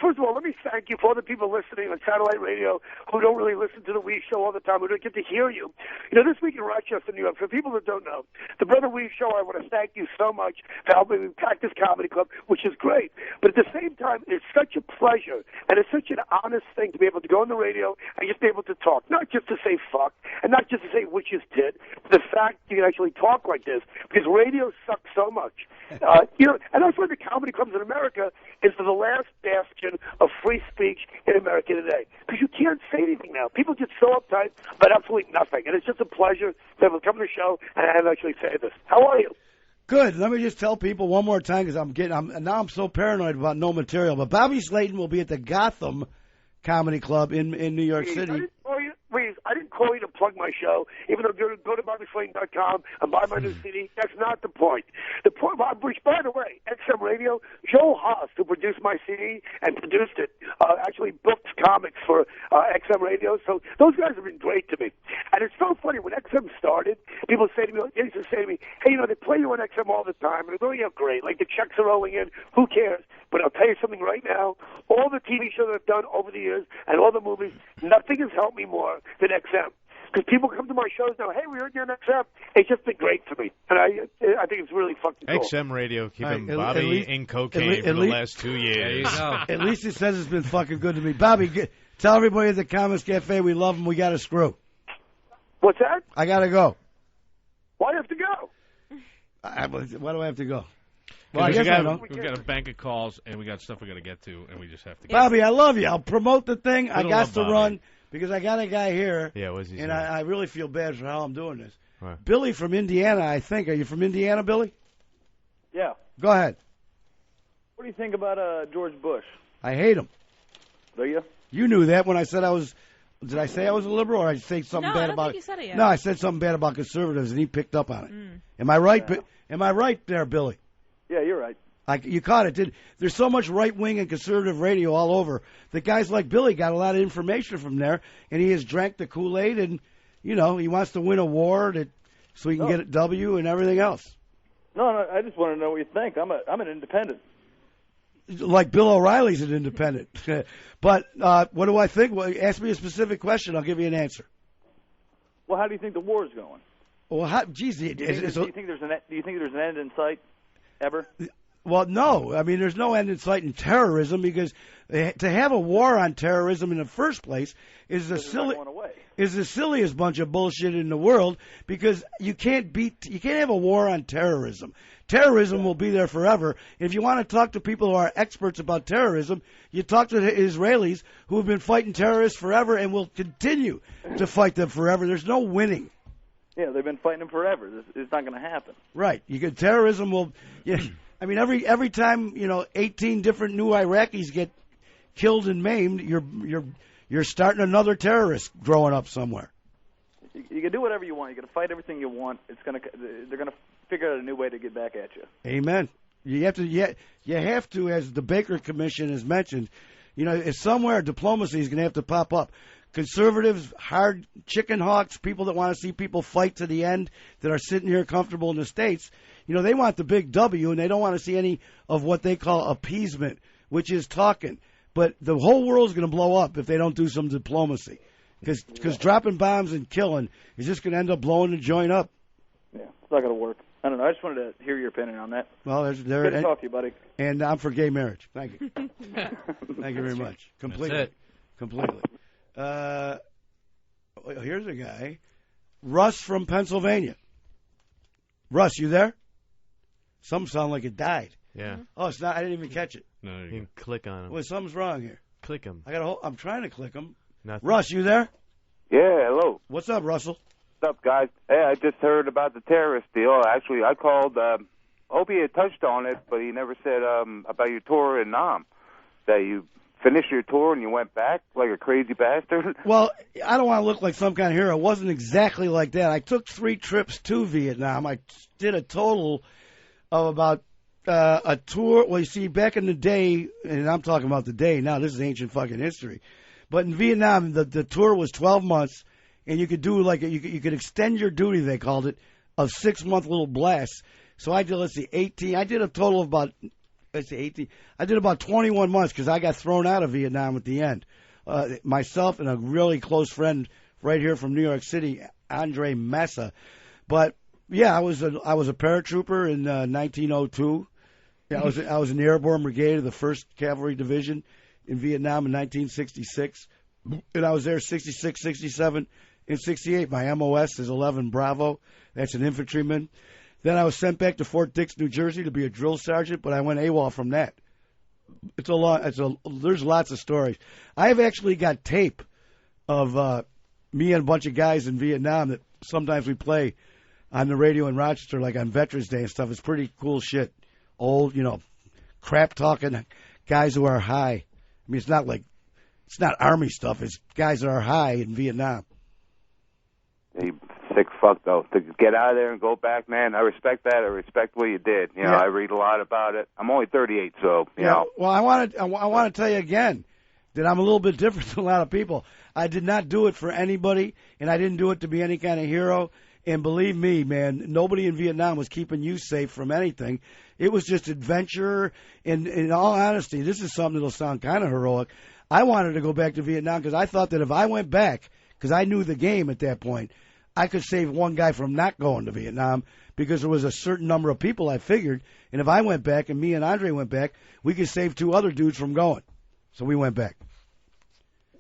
First of all, let me thank you for all the people listening on satellite radio who don't really listen to the Wease show all the time, who don't get to hear you. This week in Rochester, New York, for people that don't know, the Brother Wease show, I want to thank you so much for helping me pack this comedy club, which is great. But at the same time, it's such a pleasure, and it's such an honest thing to be able to go on the radio and just be able to talk, not just to say fuck, and not just to say witches tit, but the fact you can actually talk like this, because radio sucks so much. And that's why the comedy clubs in America is the last bastion of free speech in America today. Because you can't say anything now. People get so uptight about absolutely nothing. And it's just a pleasure to be able to come to the show and actually say this. How are you? Good. Let me just tell people one more time, because I'm so paranoid about no material. But Bobby Slayton will be at the Gotham Comedy Club in New York City. I didn't call you to plug my show, even though go to BobbySlayton.com and buy my new CD. That's not the point. The point, which, by the way, XM Radio, Joe Haas, who produced my CD and produced it, actually booked comics for XM Radio. So those guys have been great to me. And it's so funny, when XM started, people say to me, they used to say to me, hey, they play you on XM all the time, and they go, yeah, great. Like, the checks are rolling in. Who cares? But I'll tell you something right now. All the TV shows I've done over the years and all the movies, nothing has helped me more than XM. Because people come to my shows now, hey, we heard you on XM. It's just been great for me. And I think it's really fucking cool. XM Radio keeping Bobby in cocaine for the last 2 years. There you go. At least it says it's been fucking good to me. Bobby, tell everybody at the Comics Cafe we love them. We got to screw. What's that? I got to go. Why do you have to go? Why do I have to go? Well, we've got a bank of calls, and we got stuff we got to get to, and we just have to. Bobby, I love you. I'll promote the thing. I got to run because I got a guy here. Yeah, what's he saying? And I really feel bad for how I'm doing this. Right. Billy from Indiana, I think. Are you from Indiana, Billy? Yeah. Go ahead. What do you think about George Bush? I hate him. Do you? You knew that when I said I was. Did I say I was a liberal, or I say something bad about? No, I don't think you said it yet. No, I said something bad about conservatives, and he picked up on it. Am I right? Yeah. Am I right there, Billy? Yeah, you're right. You caught it. There's so much right-wing and conservative radio all over that guys like Billy got a lot of information from there, and he has drank the Kool-Aid, and, he wants to win a war so he can get a W and everything else. No, I just want to know what you think. I'm an independent. Like Bill O'Reilly's an independent. But what do I think? Well, ask me a specific question. I'll give you an answer. Well, how do you think the war is going? Well, do you think there's an end in sight ever? Well, no. I mean, there's no end in sight in terrorism, because to have a war on terrorism in the first place is the silliest bunch of bullshit in the world, because you can't have a war on terrorism. Terrorism will be there forever. If you want to talk to people who are experts about terrorism, you talk to the Israelis who have been fighting terrorists forever and will continue to fight them forever. There's no winning. Yeah, they've been fighting them forever. It's not going to happen. Right. Terrorism will. Yeah. I mean, every time 18 different new Iraqis get killed and maimed, you're starting another terrorist growing up somewhere. You can do whatever you want. You can fight everything you want. They're gonna figure out a new way to get back at you. Amen. You have to, as the Baker Commission has mentioned, somewhere diplomacy is going to have to pop up. Conservatives, hard chicken hawks, people that want to see people fight to the end, that are sitting here comfortable in the States, they want the big W, and they don't want to see any of what they call appeasement, which is talking. But the whole world's going to blow up if they don't do some diplomacy, because dropping bombs and killing is just going to end up blowing the joint up. Yeah, it's not going to work. I don't know. I just wanted to hear your opinion on that. Well, good to talk to you, buddy. And I'm for gay marriage. Thank you. Thank you very much. Completely. That's it. Completely. Here's a guy, Russ from Pennsylvania. Russ, you there? Some sound like it died. Yeah. Oh, it's not. I didn't even catch it. No, you can click on them. Well, something's wrong here. Click them. I'm trying to click them. Nothing. Russ, you there? Yeah, hello. What's up, Russell? What's up, guys? Hey, I just heard about the terrorist deal. Actually, I called. Opie had touched on it, but he never said about your tour in Nam. That you finished your tour and you went back like a crazy bastard. Well, I don't want to look like some kind of hero. It wasn't exactly like that. I took 3 trips to Vietnam. I did a total of about a tour. Well, you see, back in the day, and I'm talking about the day now. This is ancient fucking history. But in Vietnam, the tour was 12 months, and you could do you could extend your duty. They called it of 6-month little blasts. So I did 18. I did a total of about 18. I did about 21 months because I got thrown out of Vietnam at the end. Myself and a really close friend right here from New York City, Andre Massa. But yeah, I was a paratrooper in 1902. Yeah, I was in the Airborne Brigade of the 1st Cavalry Division in Vietnam in 1966, and I was there 66, 67, and 68. My MOS is 11 Bravo. That's an infantryman. Then I was sent back to Fort Dix, New Jersey, to be a drill sergeant, but I went AWOL from that. There's lots of stories. I've actually got tape of me and a bunch of guys in Vietnam that sometimes we play on the radio in Rochester, like on Veterans Day and stuff. It's pretty cool shit. Old, crap talking guys who are high. I mean, it's not Army stuff. It's guys that are high in Vietnam. Hey, sick fuck, though. To get out of there and go back, man, I respect that. I respect what you did. You know, I read a lot about it. I'm only 38, so, you know. Well, I want to tell you again that I'm a little bit different than a lot of people. I did not do it for anybody, and I didn't do it to be any kind of hero. And believe me, man, nobody in Vietnam was keeping you safe from anything. It was just adventure. And in all honesty, this is something that'll sound kind of heroic. I wanted to go back to Vietnam because I thought that if I went back, because I knew the game at that point, I could save one guy from not going to Vietnam because there was a certain number of people I figured. And if I went back and me and Andre went back, we could save 2 other dudes from going. So we went back.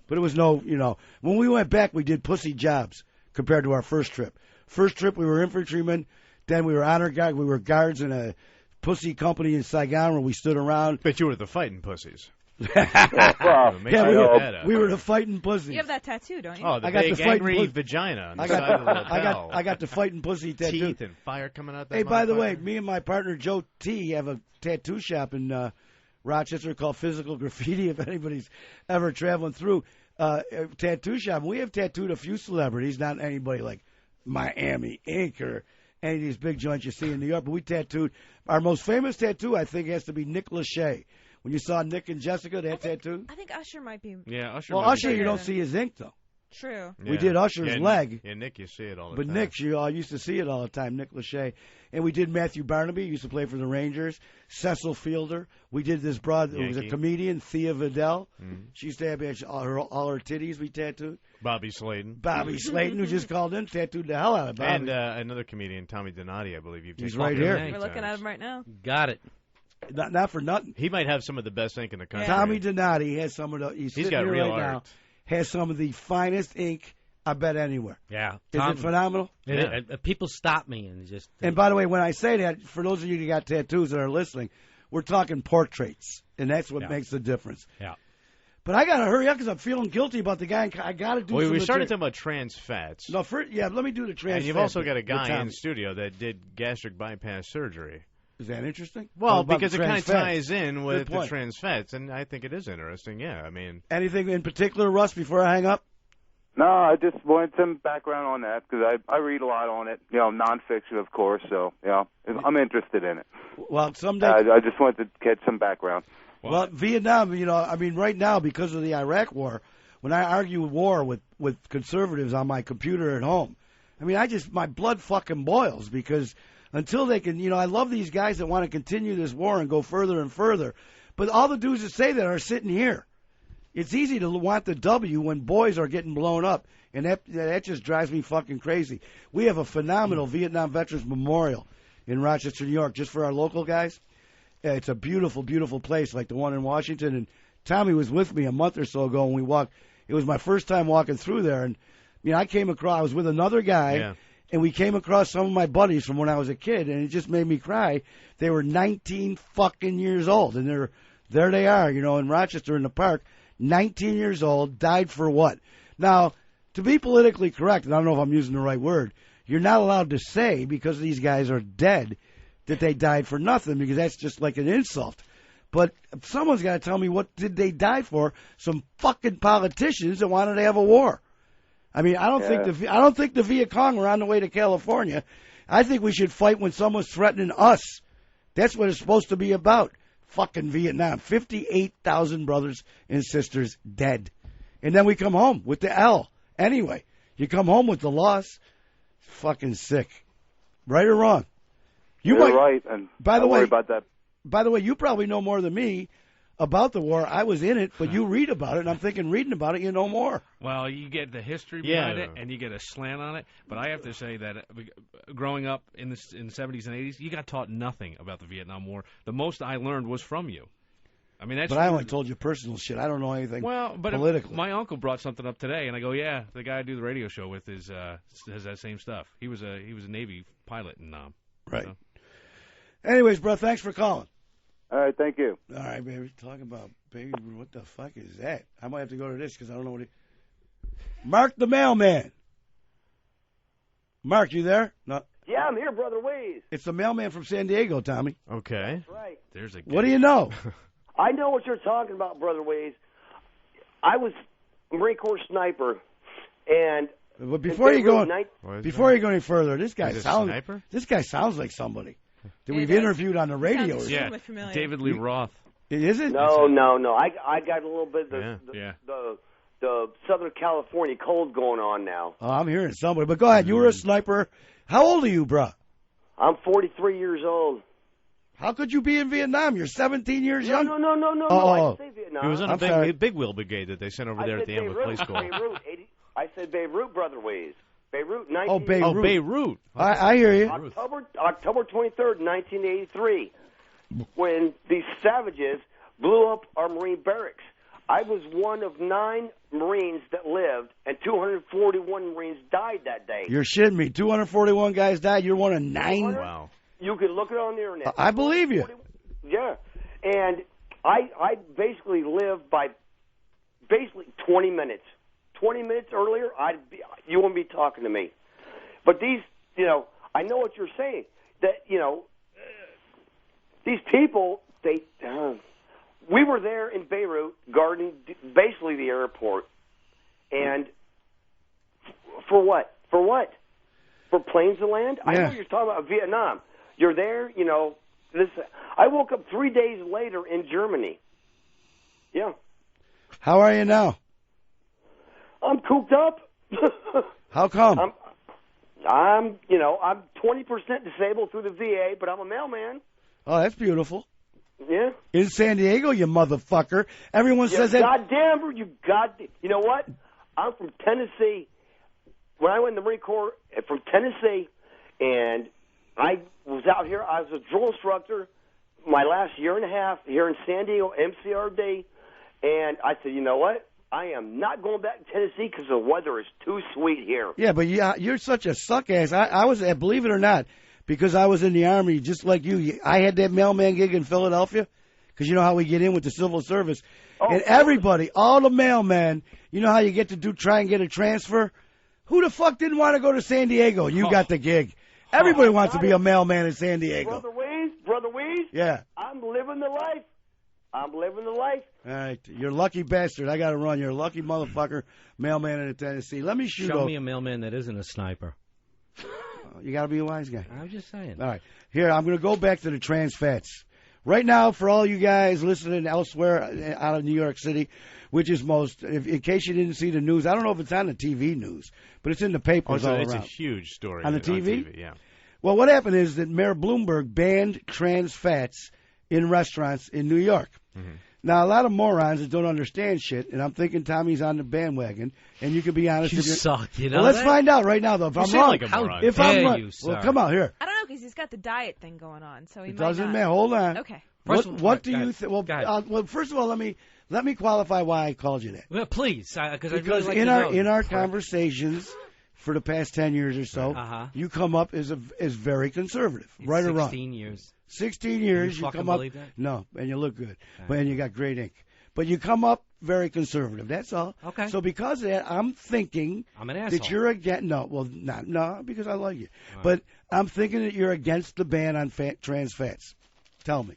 But it was when we went back, we did pussy jobs compared to our first trip. First trip, we were infantrymen. Then we were honor guard. We were guards in a pussy company in Saigon where we stood around. But you were the fighting pussies. We were the fighting pussies. You have that tattoo, don't you? Oh, the big angry vagina on the side of the lapel. I got the fighting pussy tattoo. Teeth and fire coming out that. Hey, by the way, me and my partner Joe T have a tattoo shop in Rochester called Physical Graffiti. If anybody's ever traveling through tattoo shop, we have tattooed a few celebrities, not anybody like Miami Ink or any of these big joints you see in New York, but we tattooed. Our most famous tattoo, I think, has to be Nick Lachey. When you saw Nick and Jessica, that tattoo? I think Usher might be. Yeah, Usher. Well, Usher, you don't see his ink, though. True. Yeah. We did Usher's leg. Yeah, Nick, you see it all the time. But Nick, you used to see it all the time, Nick Lachey. And we did Matthew Barnaby, used to play for the Rangers. Cecil Fielder. We did this broad, it was a comedian, Thea Vidal. Mm-hmm. She used to have all her titties we tattooed. Bobby Slayton. Bobby Slayton, who just called in, tattooed the hell out of Bobby. And another comedian, Tommy Donati, I believe you've He's right here. We're looking at him right now. Got it. Not for nothing. He might have some of the best ink in the country. Tommy Donati has some of the. He's got here real right art. now. Has some of the finest ink I bet anywhere. Yeah. Is it phenomenal? Yeah. People stop me and just. And by the way, when I say that, for those of you who got tattoos that are listening, we're talking portraits, and that's what makes the difference. Yeah. But I got to hurry up because I'm feeling guilty about the guy. I got to do we started talking about trans fats. No, let me do the trans fats. And you've also got a guy in the studio that did gastric bypass surgery. Is that interesting? Well, because it kind of ties in with the trans fats, and I think it is interesting, yeah. I mean, anything in particular, Russ, before I hang up? No, I just wanted some background on that because I read a lot on it, nonfiction, of course, so, I'm interested in it. Well, someday... I just wanted to get some background. Well, Vietnam, right now, because of the Iraq war, when I argue war with conservatives on my computer at home, my blood fucking boils because until they can, I love these guys that want to continue this war and go further and further, but all the dudes that say that are sitting here. It's easy to want the W when boys are getting blown up, and that just drives me fucking crazy. We have a phenomenal Vietnam Veterans Memorial in Rochester, New York, just for our local guys. It's a beautiful, beautiful place like the one in Washington, and Tommy was with me a month or so ago when we walked. It was my first time walking through there, and I came across. I was with another guy, and we came across some of my buddies from when I was a kid, and it just made me cry. They were 19 fucking years old, and there they are, in Rochester in the park, 19 years old, died for what? Now, to be politically correct, and I don't know if I'm using the right word, you're not allowed to say, because these guys are dead, that they died for nothing, because that's just like an insult. But someone's got to tell me, what did they die for? Some fucking politicians that wanted to have a war. I mean, I don't think the Viet Cong were on the way to California. I think we should fight when someone's threatening us. That's what it's supposed to be about. Fucking Vietnam. 58,000 brothers and sisters dead. And then we come home with the L. Anyway, you come home with the loss. Fucking sick. Right or wrong? You're right, and don't worry about that. By the way, you probably know more than me about the war. I was in it, but you read about it, and I'm thinking reading about it, you know more. Well, you get the history behind it, and you get a slant on it. But I have to say that growing up in the 70s and 80s, you got taught nothing about the Vietnam War. The most I learned was from you. I mean, that's. But I only told you personal shit. I don't know anything. Well, but politically. My uncle brought something up today, and I go, "Yeah, the guy I do the radio show with has that same stuff. He was a Navy pilot in Nam." Right. So. Anyways, bro, thanks for calling. All right, thank you. All right, baby. Talking about baby, what the fuck is that? I might have to go to this because I don't know what Mark the mailman. Mark, you there? No. Yeah, I'm here, Brother Wease. It's the mailman from San Diego, Tommy. Okay. That's right. There's a. What do you know? I know what you're talking about, Brother Wease. I was a Marine Corps sniper, and but before you go any further, this guy sounds like somebody that we've interviewed on the radio. Yeah, David Lee Roth. Is it? No. I got a little bit of the Southern California cold going on now. Oh, I'm hearing somebody. But go ahead. You were a sniper. How old are you, bruh? I'm 43 years old. How could you be in Vietnam? You're 17 years young. No. I didn't say Vietnam. He was on a big wheel brigade that they sent over there at the end of a place called. I said Beirut, Brother Wease. Beirut, Beirut. I hear you. October 23rd, 1983, when these savages blew up our Marine barracks. I was one of 9 Marines that lived, and 241 Marines died that day. You're shitting me. 241 guys died. You're one of 9? Wow. You can look it on the internet. I believe you. Yeah. And I basically lived by 20 minutes. 20 minutes earlier, you wouldn't be talking to me. But these, I know what you're saying. That, these people, we were there in Beirut, guarding basically the airport. And for what? For what? For planes to land? Yeah. I know you're talking about Vietnam. You're there, I woke up 3 days later in Germany. Yeah. How are you now? I'm cooped up. How come? I'm 20% disabled through the VA, but I'm a mailman. Oh, that's beautiful. Yeah. In San Diego, you motherfucker. Everyone says that. Goddamn, you know what? I'm from Tennessee. When I went in the Marine Corps, from Tennessee, and I was out here. I was a drill instructor my last year and a half here in San Diego, MCRD, and I said, you know what? I am not going back to Tennessee because the weather is too sweet here. Yeah, but you're such a suck ass. I was, believe it or not, because I was in the Army just like you. I had that mailman gig in Philadelphia because you know how we get in with the civil service. And everybody, all the mailmen, you know how you get to try and get a transfer? Who the fuck didn't want to go to San Diego? You got the gig. Everybody wants to be a mailman in San Diego. Brother Wease. Yeah. I'm living the life. All right. You're a lucky bastard. I got to run. You're a lucky motherfucker, mailman in Tennessee. Let me shoot Show me a mailman that isn't a sniper. You got to be a wise guy. I'm just saying. All right. Here, I'm going to go back to the trans fats. Right now, for all you guys listening elsewhere out of New York City, which is most, in case you didn't see the news, I don't know if it's on the TV news, but it's in the papers all around. It's a huge story. On the TV? Yeah. Well, what happened is that Mayor Bloomberg banned trans fats in restaurants in New York. Mm-hmm. Now, a lot of morons that don't understand shit, and I'm thinking Tommy's on the bandwagon, and you can be honest. You suck, you know Well, let's that? find out right now, though. If I'm wrong, like a moron. if I'm wrong, you, well, come out here. I don't know because he's got the diet thing going on, so he It might doesn't not. matter. Hold on. Okay. What do you think? Well, first of all, let me qualify why I called you that. Well, please, because I really Because like in to know. our conversations for the past 10 years or so, you come up as very conservative, right or wrong? 16 years. 16 years, you you fucking come up. believe that? No, and you look good, and you got great ink. But you come up very conservative. That's all. Okay. So because of that, I'm thinking I'm an asshole. that you're against. No, because I love you. But I'm thinking that you're against the ban on trans fats. Tell me.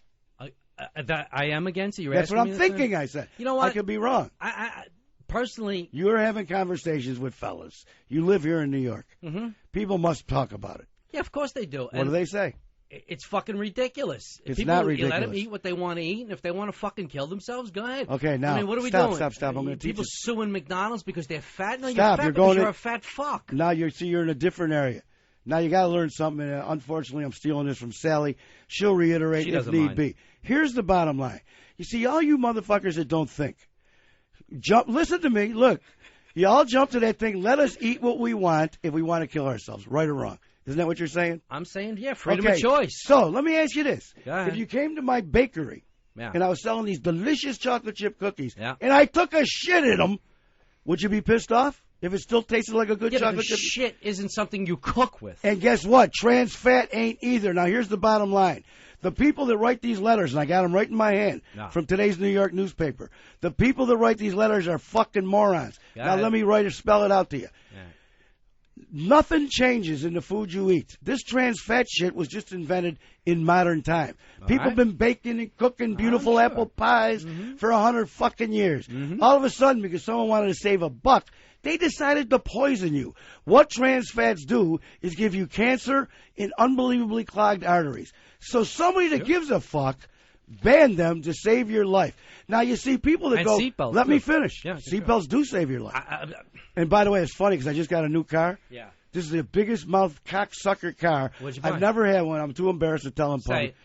That I am against it. You're That's asking what me I'm this thinking. now? I said. You know what? I could be wrong. I personally, you're having conversations with fellas. You live here in New York. Mhm. People must talk about it. Yeah, of course they do. What do they say? It's fucking ridiculous. It's People, not You let them ridiculous. eat what they want to eat, and if they want to fucking kill themselves, go ahead. Okay, now, I mean, what are we stop, doing? stop. I'm going to teach People you. suing McDonald's because they're fat? No, Stop. you're fat You're because going you're to- a fat fuck. Now you're in a different area. Now you got to learn something. And unfortunately, I'm stealing this from Sally. She'll reiterate She if doesn't need mind. be. Here's the bottom line. You see, all you motherfuckers that don't think, listen to me. Look, you all jump to that thing. Let us eat what we want if we want to kill ourselves, right or wrong. Isn't that what you're saying? I'm saying, yeah, freedom Okay, of choice. So let me ask you this: Go ahead. if you came to my bakery Yeah. and I was selling these delicious chocolate chip cookies, Yeah. and I took a shit in them, would you be pissed off if it still tasted like a good Yeah, but chocolate the chip? shit isn't something you cook with. And guess what? Trans fat ain't either. Now, here's the bottom line. The people that write these letters, and I got them right in my hand from today's New York newspaper, the people that write these letters are fucking morons. Now, let me spell it out to you. Nothing changes in the food you eat. This trans fat shit was just invented in modern time. People have been baking and cooking beautiful apple pies for 100 fucking years. All of a sudden, because someone wanted to save a buck, they decided to poison you. What trans fats do is give you cancer and unbelievably clogged arteries. So somebody that gives a fuck, ban them to save your life. Now, you see people that And go, seatbelts, let me too. finish. Yeah, Seatbelts do save your life. And by the way, it's funny because I just got a new car. Yeah. This is the biggest mouth cocksucker car. What'd you I've buy? never had one. I'm too embarrassed to tell him. Say it.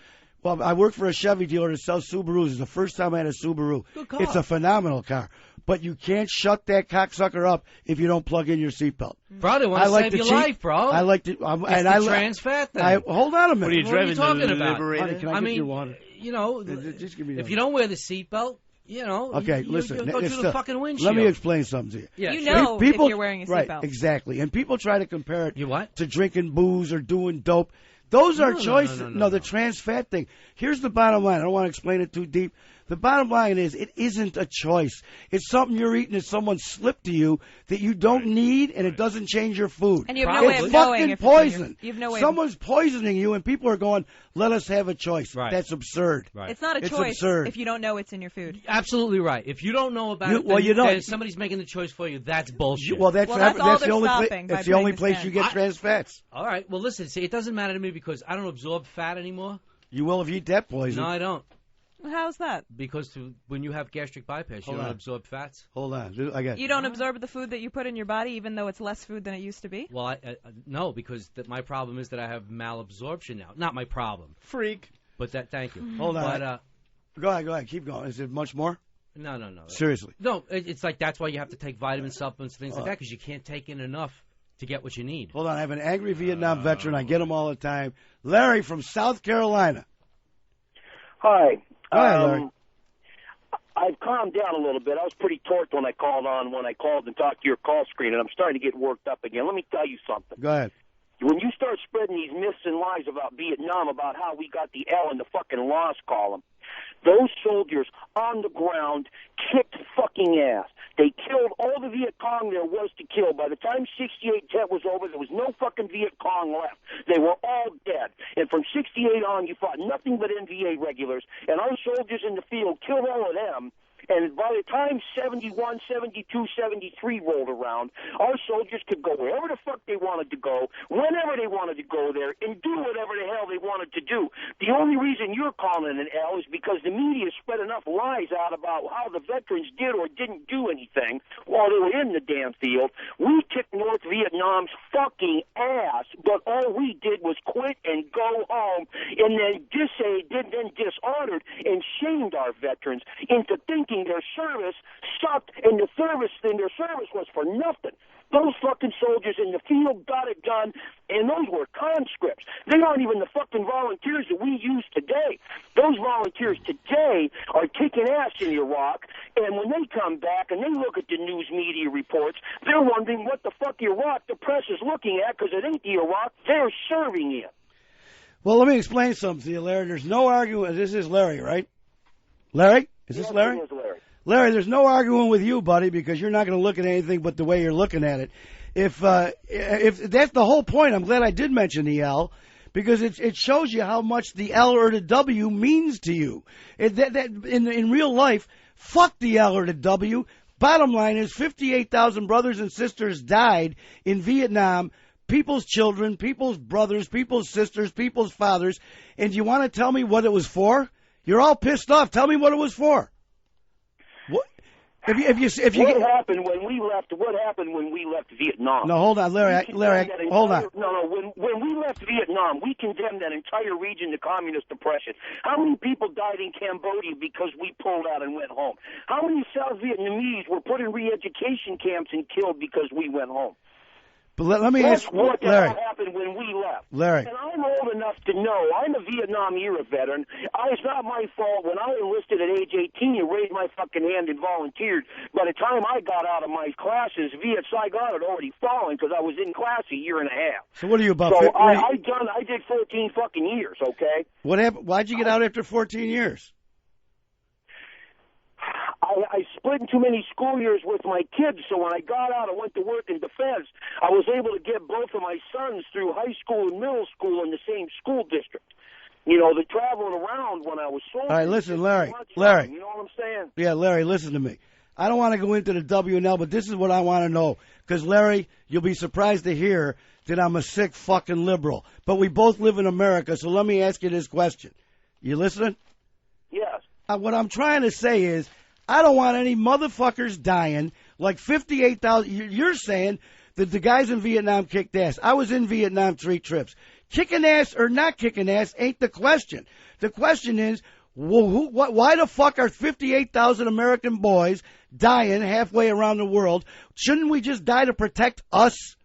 Well, I work for a Chevy dealer that sells Subarus. It's the first time I had a Subaru. Good car. It's a phenomenal car. But you can't shut that cocksucker up if you don't plug in your seatbelt. Bro, they want to save your life, bro. I like to. It's the trans fat thing. Hold on a minute. What are you driving, talking the about? Liberator? Honey, can I get your water? You know, Just give me if that. you don't wear the seatbelt, you know, Okay, you listen. go it's through still- the fucking windshield. Let me explain something to you. Yeah, You sure. know People, if you're wearing a right, seatbelt. exactly. And people try to compare it You what? to drinking booze or doing dope. Those are No, choices. no. The trans fat thing. Here's the bottom line. I don't want to explain it too deep. The bottom line is it isn't a choice. It's something you're eating that someone slipped to you that you don't need, and it doesn't change your food. And you have no way it's of knowing fucking if it's in your- poison. you have no way of- Someone's poisoning you, and people are going, let us have a choice. Right. That's absurd. Right. It's not a It's choice absurd. if you don't know it's in your food. Absolutely right. If you don't know about You- it, well, then, you don't. then somebody's making the choice for you. That's bullshit. Well, that's Well, that's all the they're only stopping by that's the only putting place this you ban. get trans fats. All right. Well, listen. See, it doesn't matter to me because I don't absorb fat anymore. You will if you eat that poison. No, I don't. How's that? Because when you have gastric bypass, you Hold don't on. absorb fats. Hold on. I got You don't absorb the food that you put in your body, even though it's less food than it used to be? Well, no, because my problem is that I have malabsorption now. Not my problem. Freak. But thank you. Hold on. But, Go ahead. Keep going. Is it much more? no. Seriously. No, it's like that's why you have to take vitamin supplements, things like that, because you can't take in enough to get what you need. Hold on. I have an angry Vietnam veteran. I get him all the time. Larry from South Carolina. Hi. Go ahead, Larry. I've calmed down a little bit. I was pretty torqued when I called and talked to your call screen, and I'm starting to get worked up again. Let me tell you something. Go ahead. When you start spreading these myths and lies about Vietnam, about how we got the L in the fucking loss column, those soldiers on the ground kicked fucking ass. They killed all the Viet Cong there was to kill. By the time 68 Tet was over, there was no fucking Viet Cong left. They were all dead. And from 68 on, you fought nothing but NVA regulars. And our soldiers in the field killed all of them. And by the time 71, 72, 73 rolled around, our soldiers could go wherever the fuck they wanted to go, whenever they wanted to go there, and do whatever the hell they wanted to do. The only reason you're calling it an L is because the media spread enough lies out about how the veterans did or didn't do anything while they were in the damn field. We kicked North Vietnam's fucking ass, but all we did was quit and go home, and then dishonored and shamed our veterans into thinking their service sucked and their service was for nothing. Those fucking soldiers in the field got it done, and those were conscripts. They aren't even the fucking volunteers that we use today. Those volunteers today are kicking ass in Iraq, and when they come back and they look at the news media reports, they're wondering what the fuck Iraq the press is looking at, because it ain't the Iraq they're serving in. Well, let me explain something to you, Larry. There's no arguing. This is Larry, right? Larry? Is this Larry? It is Larry. Larry, there's no arguing with you, buddy, because you're not going to look at anything but the way you're looking at it. If that's the whole point, I'm glad I did mention the L, because it shows you how much the L or the W means to you. In real life, fuck the L or the W. Bottom line is 58,000 brothers and sisters died in Vietnam, people's children, people's brothers, people's sisters, people's fathers, and you want to tell me what it was for? You're all pissed off. Tell me what it was for. What? If you what happened when we left? What happened when we left Vietnam? No, hold on, Larry, hold on. No. When we left Vietnam, we condemned that entire region to communist oppression. How many people died in Cambodia because we pulled out and went home? How many South Vietnamese were put in re-education camps and killed because we went home? But let me That's ask what Larry. happened when we left. Larry. And I'm old enough to know. I'm a Vietnam era veteran. It's not my fault. When I enlisted at age 18, you raised my fucking hand and volunteered. By the time I got out of my classes, Viet Saigon had already fallen because I was in class a year and a half. So what are you about? So I did 14 fucking years. Okay. What happened? Why'd you get out after 14 years? I split in too many school years with my kids, so when I got out and went to work in defense, I was able to get both of my sons through high school and middle school in the same school district. You know, they're traveling around when I was soldier. All right, listen, Larry. You know what I'm saying? Yeah, Larry, listen to me. I don't want to go into the W and L, but this is what I want to know. Because, Larry, you'll be surprised to hear that I'm a sick fucking liberal. But we both live in America, so let me ask you this question. You listening? Yes. What I'm trying to say is, I don't want any motherfuckers dying like 58,000. You're saying that the guys in Vietnam kicked ass. I was in Vietnam 3 trips. Kicking ass or not kicking ass ain't the question. The question is, why the fuck are 58,000 American boys dying halfway around the world? Shouldn't we just die to protect us?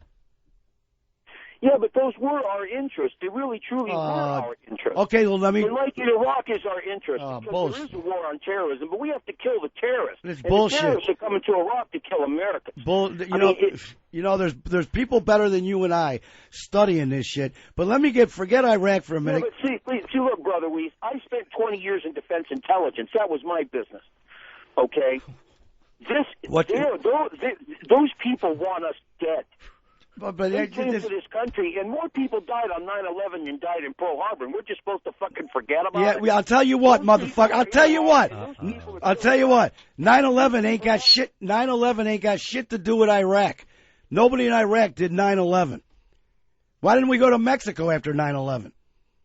Yeah, but those were our interests. They really, truly were our interests. Okay, well, let me... And like in Iraq is our interest. Because bullshit. there is a war on terrorism, but we have to kill the terrorists. It's and bullshit. The terrorists are coming to Iraq to kill Americans. You know, there's people better than you and I studying this shit. But let me forget Iraq for a minute. Yeah, but see, look, Brother Wease, I spent 20 years in defense intelligence. That was my business. Okay? Those people want us dead. But they came to this country, and more people died on 9/11 than died in Pearl Harbor, and we're just supposed to fucking forget about it? Yeah, I'll tell you what, motherfucker. I'll tell you what. 9/11 ain't got shit. 9/11 ain't got shit to do with Iraq. Nobody in Iraq did 9/11. Why didn't we go to Mexico after 9/11?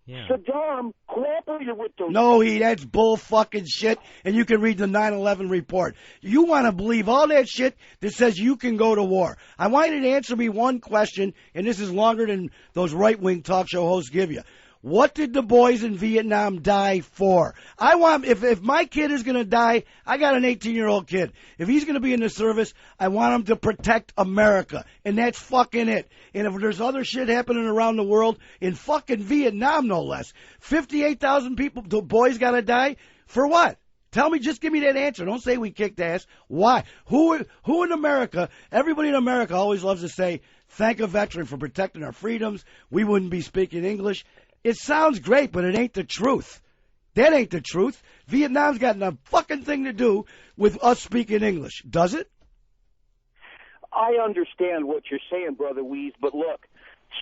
Yeah. Saddam cooperated with those. No, that's bull fucking shit, and you can read the 9/11 report. You want to believe all that shit that says you can go to war. I want you to answer me one question, and this is longer than those right-wing talk show hosts give you. What did the boys in Vietnam die for? I want, if my kid is going to die, I got an 18-year-old kid. If he's going to be in the service, I want him to protect America. And that's fucking it. And if there's other shit happening around the world, in fucking Vietnam no less, 58,000 people, the boys got to die? For what? Tell me, just give me that answer. Don't say we kicked ass. Why? Who in America, everybody in America always loves to say, thank a veteran for protecting our freedoms. We wouldn't be speaking English. It sounds great, but it ain't the truth. That ain't the truth. Vietnam's got a fucking thing to do with us speaking English. Does it? I understand what you're saying, Brother Wease, but look,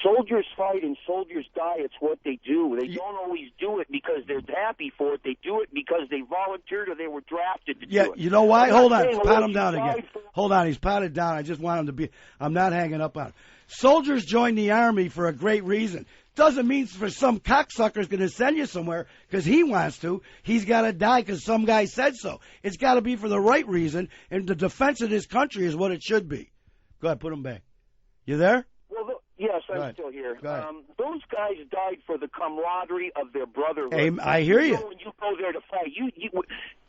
soldiers fight and soldiers die. It's what they do. They don't always do it because they're happy for it. They do it because they volunteered or they were drafted to do it. You know why? Hold on. Pat him down again. Hold on. He's patted down. I just want him to be. I'm not hanging up on him. Soldiers join the Army for a great reason. Doesn't mean for some cocksucker's going to send you somewhere because he wants to. He's got to die because some guy said so. It's got to be for the right reason, and the defense of this country is what it should be. Go ahead, put him back. You there? Well, yes, I'm still here. Those guys died for the camaraderie of their brotherhood. Hey, I hear you. When you go there to fight,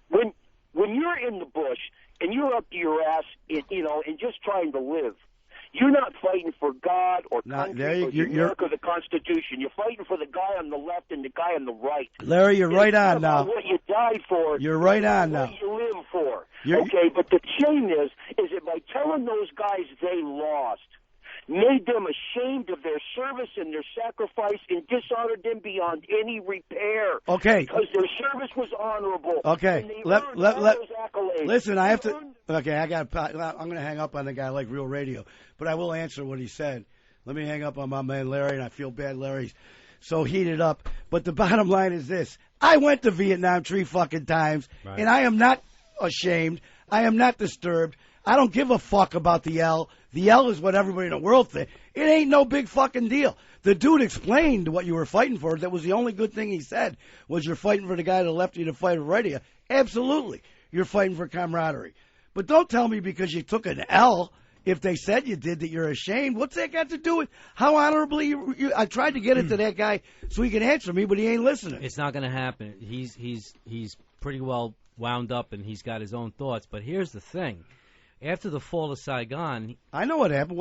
when you're in the bush and you're up to your ass, and just trying to live. You're not fighting for God or country or America or the Constitution. You're fighting for the guy on the left and the guy on the right. Larry, you're right on now. What you died for. You're right on now. What you live for. Okay, but the shame is that by telling those guys they lost, made them ashamed of their service and their sacrifice and dishonored them beyond any repair. Okay. Because their service was honorable. Okay. And they earned all those accolades. Listen, I have to. Okay, I'm going to hang up on the guy like Real Radio, but I will answer what he said. Let me hang up on my man Larry, and I feel bad Larry's so heated up. But the bottom line is this. I went to Vietnam 3 fucking times, and I am not ashamed. I am not disturbed. I don't give a fuck about the L. The L is what everybody in the world thinks. It ain't no big fucking deal. The dude explained what you were fighting for. That was the only good thing he said, was you're fighting for the guy that left you to fight right here. Absolutely. You're fighting for camaraderie. But don't tell me because you took an L, if they said you did, that you're ashamed. What's that got to do with how honorably you I tried to get it to that guy so he can answer me, but he ain't listening. It's not going to happen. He's pretty well wound up, and he's got his own thoughts. But here's the thing. After the fall of Saigon... I know what happened.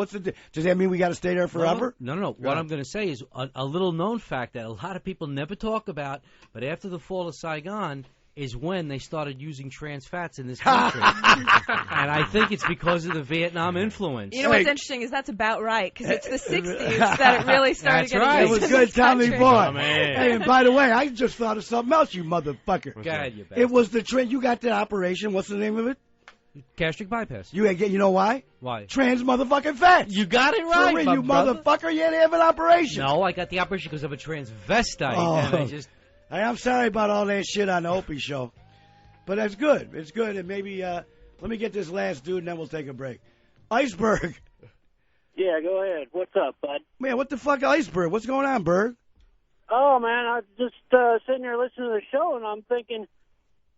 Does that mean we got to stay there forever? No. What I'm going to say is a little known fact that a lot of people never talk about, but after the fall of Saigon is when they started using trans fats in this country. And I think it's because of the Vietnam influence. You know what's interesting is that's about right, because it's the 60s that it really started getting right. used It was in good, this Tommy country. Boy. Oh, man. Hey, and by the way, I just thought of something else, you motherfucker. God, you It was the trend. You got the operation. What's the name of it? Gastric bypass. You know why? Why? Trans motherfucking fats. You got it right, For real, my you brother. motherfucker. You had to have an operation. No, I got the operation because of a transvestite. Oh. And I just... I'm sorry about all that shit on the Opie show. But that's good. It's good. And maybe, let me get this last dude and then we'll take a break. Iceberg. Yeah, go ahead. What's up, bud? Man, what the fuck, Iceberg? What's going on, Berg? Oh, man, I was just sitting there listening to the show, and I'm thinking,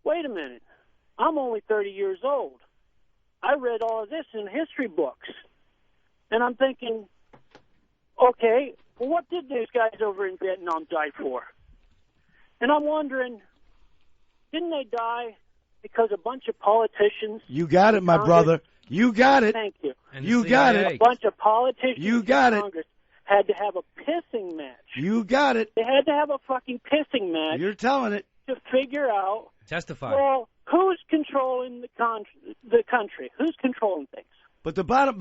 wait a minute. I'm only 30 years old. I read all of this in history books. And I'm thinking, okay, well, what did these guys over in Vietnam die for? And I'm wondering, didn't they die because a bunch of politicians... You got it, my brother. You got it. Thank you. You got it. A bunch of politicians You got in it. Congress had to have a pissing match. You got it. They had to have a fucking pissing match. You're telling it. To figure out... Testify. Well, who's controlling the country? Who's controlling things? But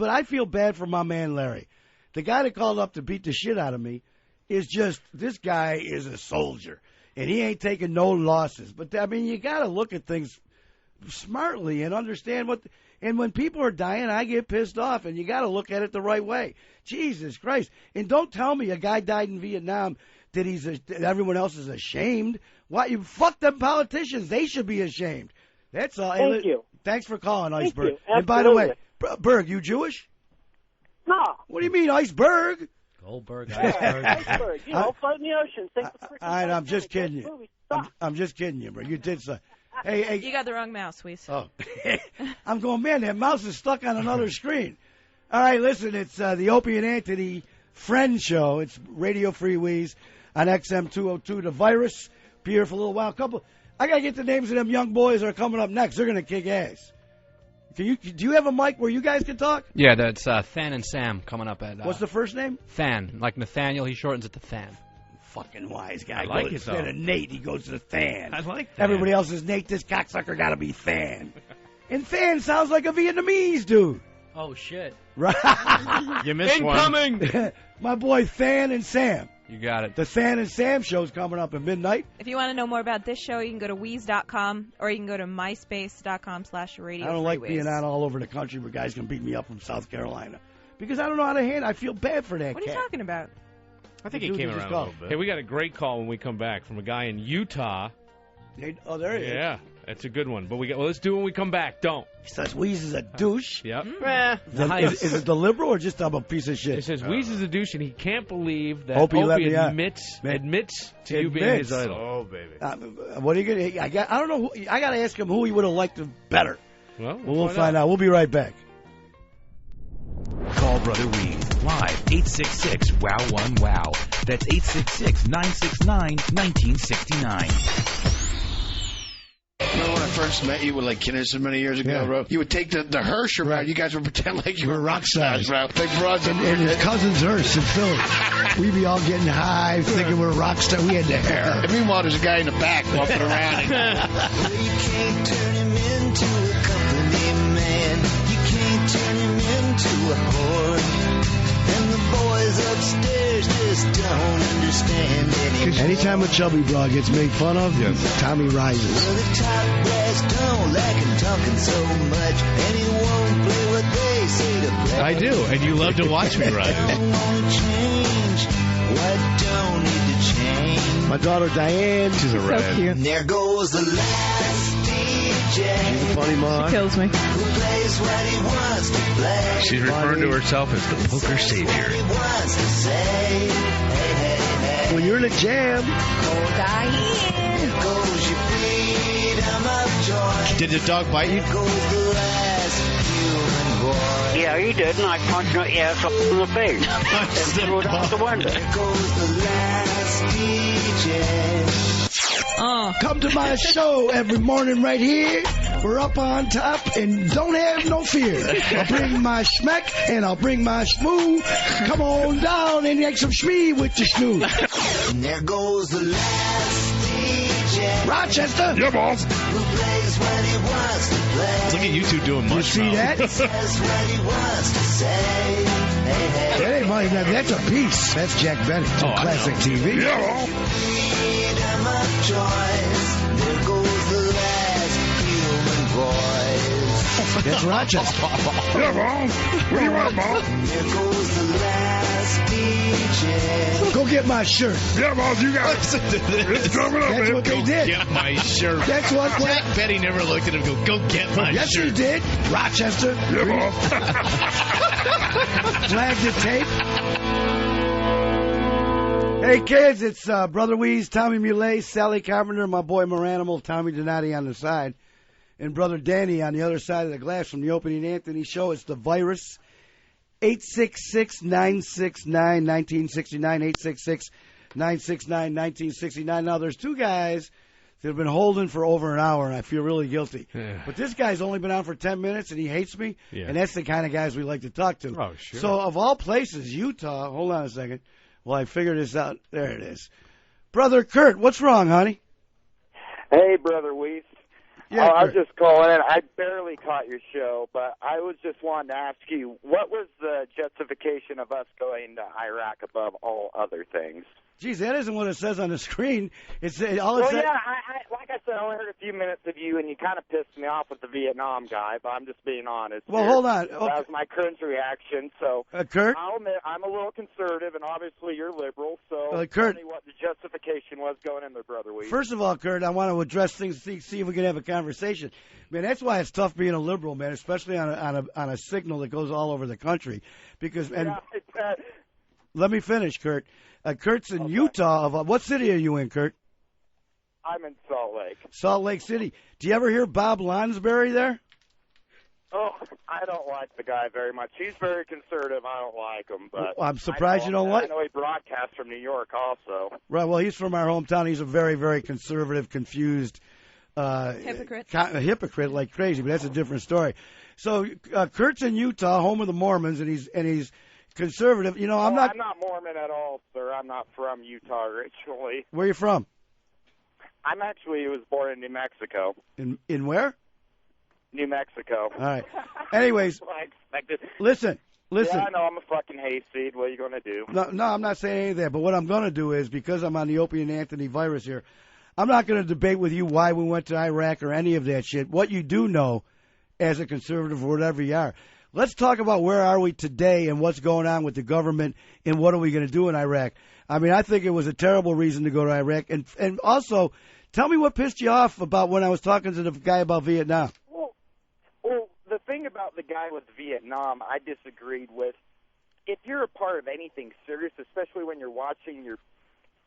I feel bad for my man Larry. The guy that called up to beat the shit out of me is just, this guy is a soldier. And he ain't taking no losses. But, I mean, you got to look at things smartly and understand what... And when people are dying, I get pissed off. And you got to look at it the right way. Jesus Christ. And don't tell me a guy died in Vietnam that everyone else is ashamed. Why? You fuck them politicians. They should be ashamed. That's all. Thank you. Thanks for calling, Thank Iceberg. you. And by the way, Absolutely. Berg, you Jewish? No. What do you mean, Iceberg? Goldberg, Iceberg. You know, float in the ocean. Think the freaking All right, I'm just Titanic. kidding That you. movie sucked. I'm just kidding you, bro. You did so. Hey, You got the wrong mouse, Wease. Oh. I'm going, man, that mouse is stuck on another screen. All right, listen, it's the Opie and Anthony Friend Show. It's Radio Free Wease on XM 202. The Virus. Be here for a little while. I got to get the names of them young boys that are coming up next. They're going to kick ass. Do you have a mic where you guys can talk? Yeah, that's Than and Sam coming up at... What's the first name? Than. Like Nathaniel, he shortens it to Than. Fucking wise guy. I like it, Instead though. of Nate, he goes to Than. I like that. Everybody else is Nate. This cocksucker got to be Than. And Than sounds like a Vietnamese dude. Oh, shit. Right. You missed Incoming! My boy Than and Sam. You got it. The Than and Sam show's coming up at midnight. If you want to know more about this show, you can go to Wease.com or you can go to myspace.com/radio. I don't like being out all over the country where guys can beat me up from South Carolina. Because I don't know how to handle. I feel bad for that What are you cat. talking about? I think The he dude came that around just a little called. bit. Hey, we got a great call when we come back from a guy in Utah. Oh, there he is. Yeah, that's a good one. But let's do it when we come back. Don't. He says Wease is a douche. Yep. Is it the liberal or just I'm a piece of shit? It says Wease is a douche, and he can't believe that Opie let me out. admits to you being his idol. Oh, baby. What are you gonna? I don't know. I got to ask him who he would have liked better. Well, We'll find out. We'll be right back. Call Brother Wease live 866-WOW-1-WOW. That's 866-969-1969. Remember when I first met you with like Kinnis many years ago, bro? You would take the Hirsch around. You guys would pretend like you were rock stars, bro. Big broads And his cousin's Hirsch in Philly. We'd be all getting high, thinking we're rock stars. We had the hair. And meanwhile, there's a guy in the back walking around. You can't turn him into a company man. You can't turn him into a whore. And the boys upstairs just don't understand anymore. Anytime a chubby broad gets made fun of, Tommy rises. Well, the top brass don't like him talking so much, and he won't play what they say to play. I do, and you love to watch me rise. What won't change? What don't need to change? My daughter Diane, she's a So red. cute. And there goes the last DJ. She's a funny mom. Kills me. Who plays what he wants to play. She's referring to herself as the poker savior. He wants to say, hey, hey, hey. When you're in a jam, There goes your freedom of joy. Did the dog bite you? There goes the last human boy. Yeah, he did, and I punched my ass up in the face and threw it out the window. There goes the last DJ. Come to my show every morning right here. We're up on top and don't have no fear. I'll bring my schmeck and I'll bring my schmoo. Come on down and make some schmee with your snoo. And there goes the last DJ. Rochester. Yeah, boss. Who plays what he wants to play. Look at you two doing much. You see that? Says what he wants to say. Hey, hey. That ain't money. That's a piece. That's Jack Bennett. Classic TV. Yeah. Freedom of choice. There goes the last human voice. That's Rochester. Yeah, boss. What do you want, boss? There goes the last DJ. Go get my shirt. Yeah, boss, you got it. It's coming up, That's man. what they did. Get my shirt. That's what. Jack Betty never looked at him and go get my Yes, shirt. he did. Rochester. Yeah, boss. Flag the tape. Hey, kids, it's Brother Wease, Tommy Muley, Sally Carpenter, my boy Moranimal, Tommy Donati on the side, and Brother Danny on the other side of the glass from the Opening Anthony Show. It's the virus. 866-969-1969, 866-969-1969. Now, there's two guys that have been holding for over an hour, and I feel really guilty. Yeah. But this guy's only been on for 10 minutes, and he hates me, Yeah. and that's the kind of guys we like to talk to. Oh, sure. So, of all places, Utah, hold on a second. Well, I figured this out. There it is. Brother Kurt, what's wrong, honey? Hey, Brother Wease. Yeah, I was Kurt. just calling in. I barely caught your show, but I was just wanting to ask you, what was the justification of us going to Iraq above all other things? Geez, that isn't what it says on the screen. It's all it Well, says. yeah, like I said, I only heard a few minutes of you, and you kind of pissed me off with the Vietnam guy, but I'm just being honest. Well, here. hold on. That was my cringe reaction, so Kurt? I'll admit I'm a little conservative, and obviously you're liberal, so Kurt? tell me what the justification was going in there, Brother Wease. First of all, Kurt, I want to address things, see if we can have a conversation. Man, that's why it's tough being a liberal, man, especially on a signal that goes all over the country. Because let me finish, Kurt. Kurt's in Utah. What city are you in, Kurt? I'm in Salt Lake. Salt Lake City. Do you ever hear Bob Lonsberry there? Oh, I don't like the guy very much. He's very conservative. I don't like him, but I'm surprised you don't like. I know he broadcasts from New York also. Right. Well, he's from our hometown. He's a very, very conservative, confused hypocrite. A hypocrite like crazy. But that's a different story. So Kurt's in Utah, home of the Mormons, and he's conservative. You know, I'm not Mormon at all, sir. I'm not from Utah originally. Where are you from? I'm actually was born in New Mexico. In where? New Mexico. All right. Anyways, I expected. Listen. Yeah, I know I'm a fucking hayseed. What are you going to do? No, I'm not saying any of that. But what I'm going to do is, because I'm on the Opie and Anthony virus here, I'm not going to debate with you why we went to Iraq or any of that shit. What you do know, as a conservative or whatever you are, let's talk about where are we today and what's going on with the government and what are we going to do in Iraq. I mean, I think it was a terrible reason to go to Iraq. And also, tell me what pissed you off about when I was talking to the guy about Vietnam. Well, the thing about the guy with Vietnam, I disagreed with. If you're a part of anything serious, especially when you're watching your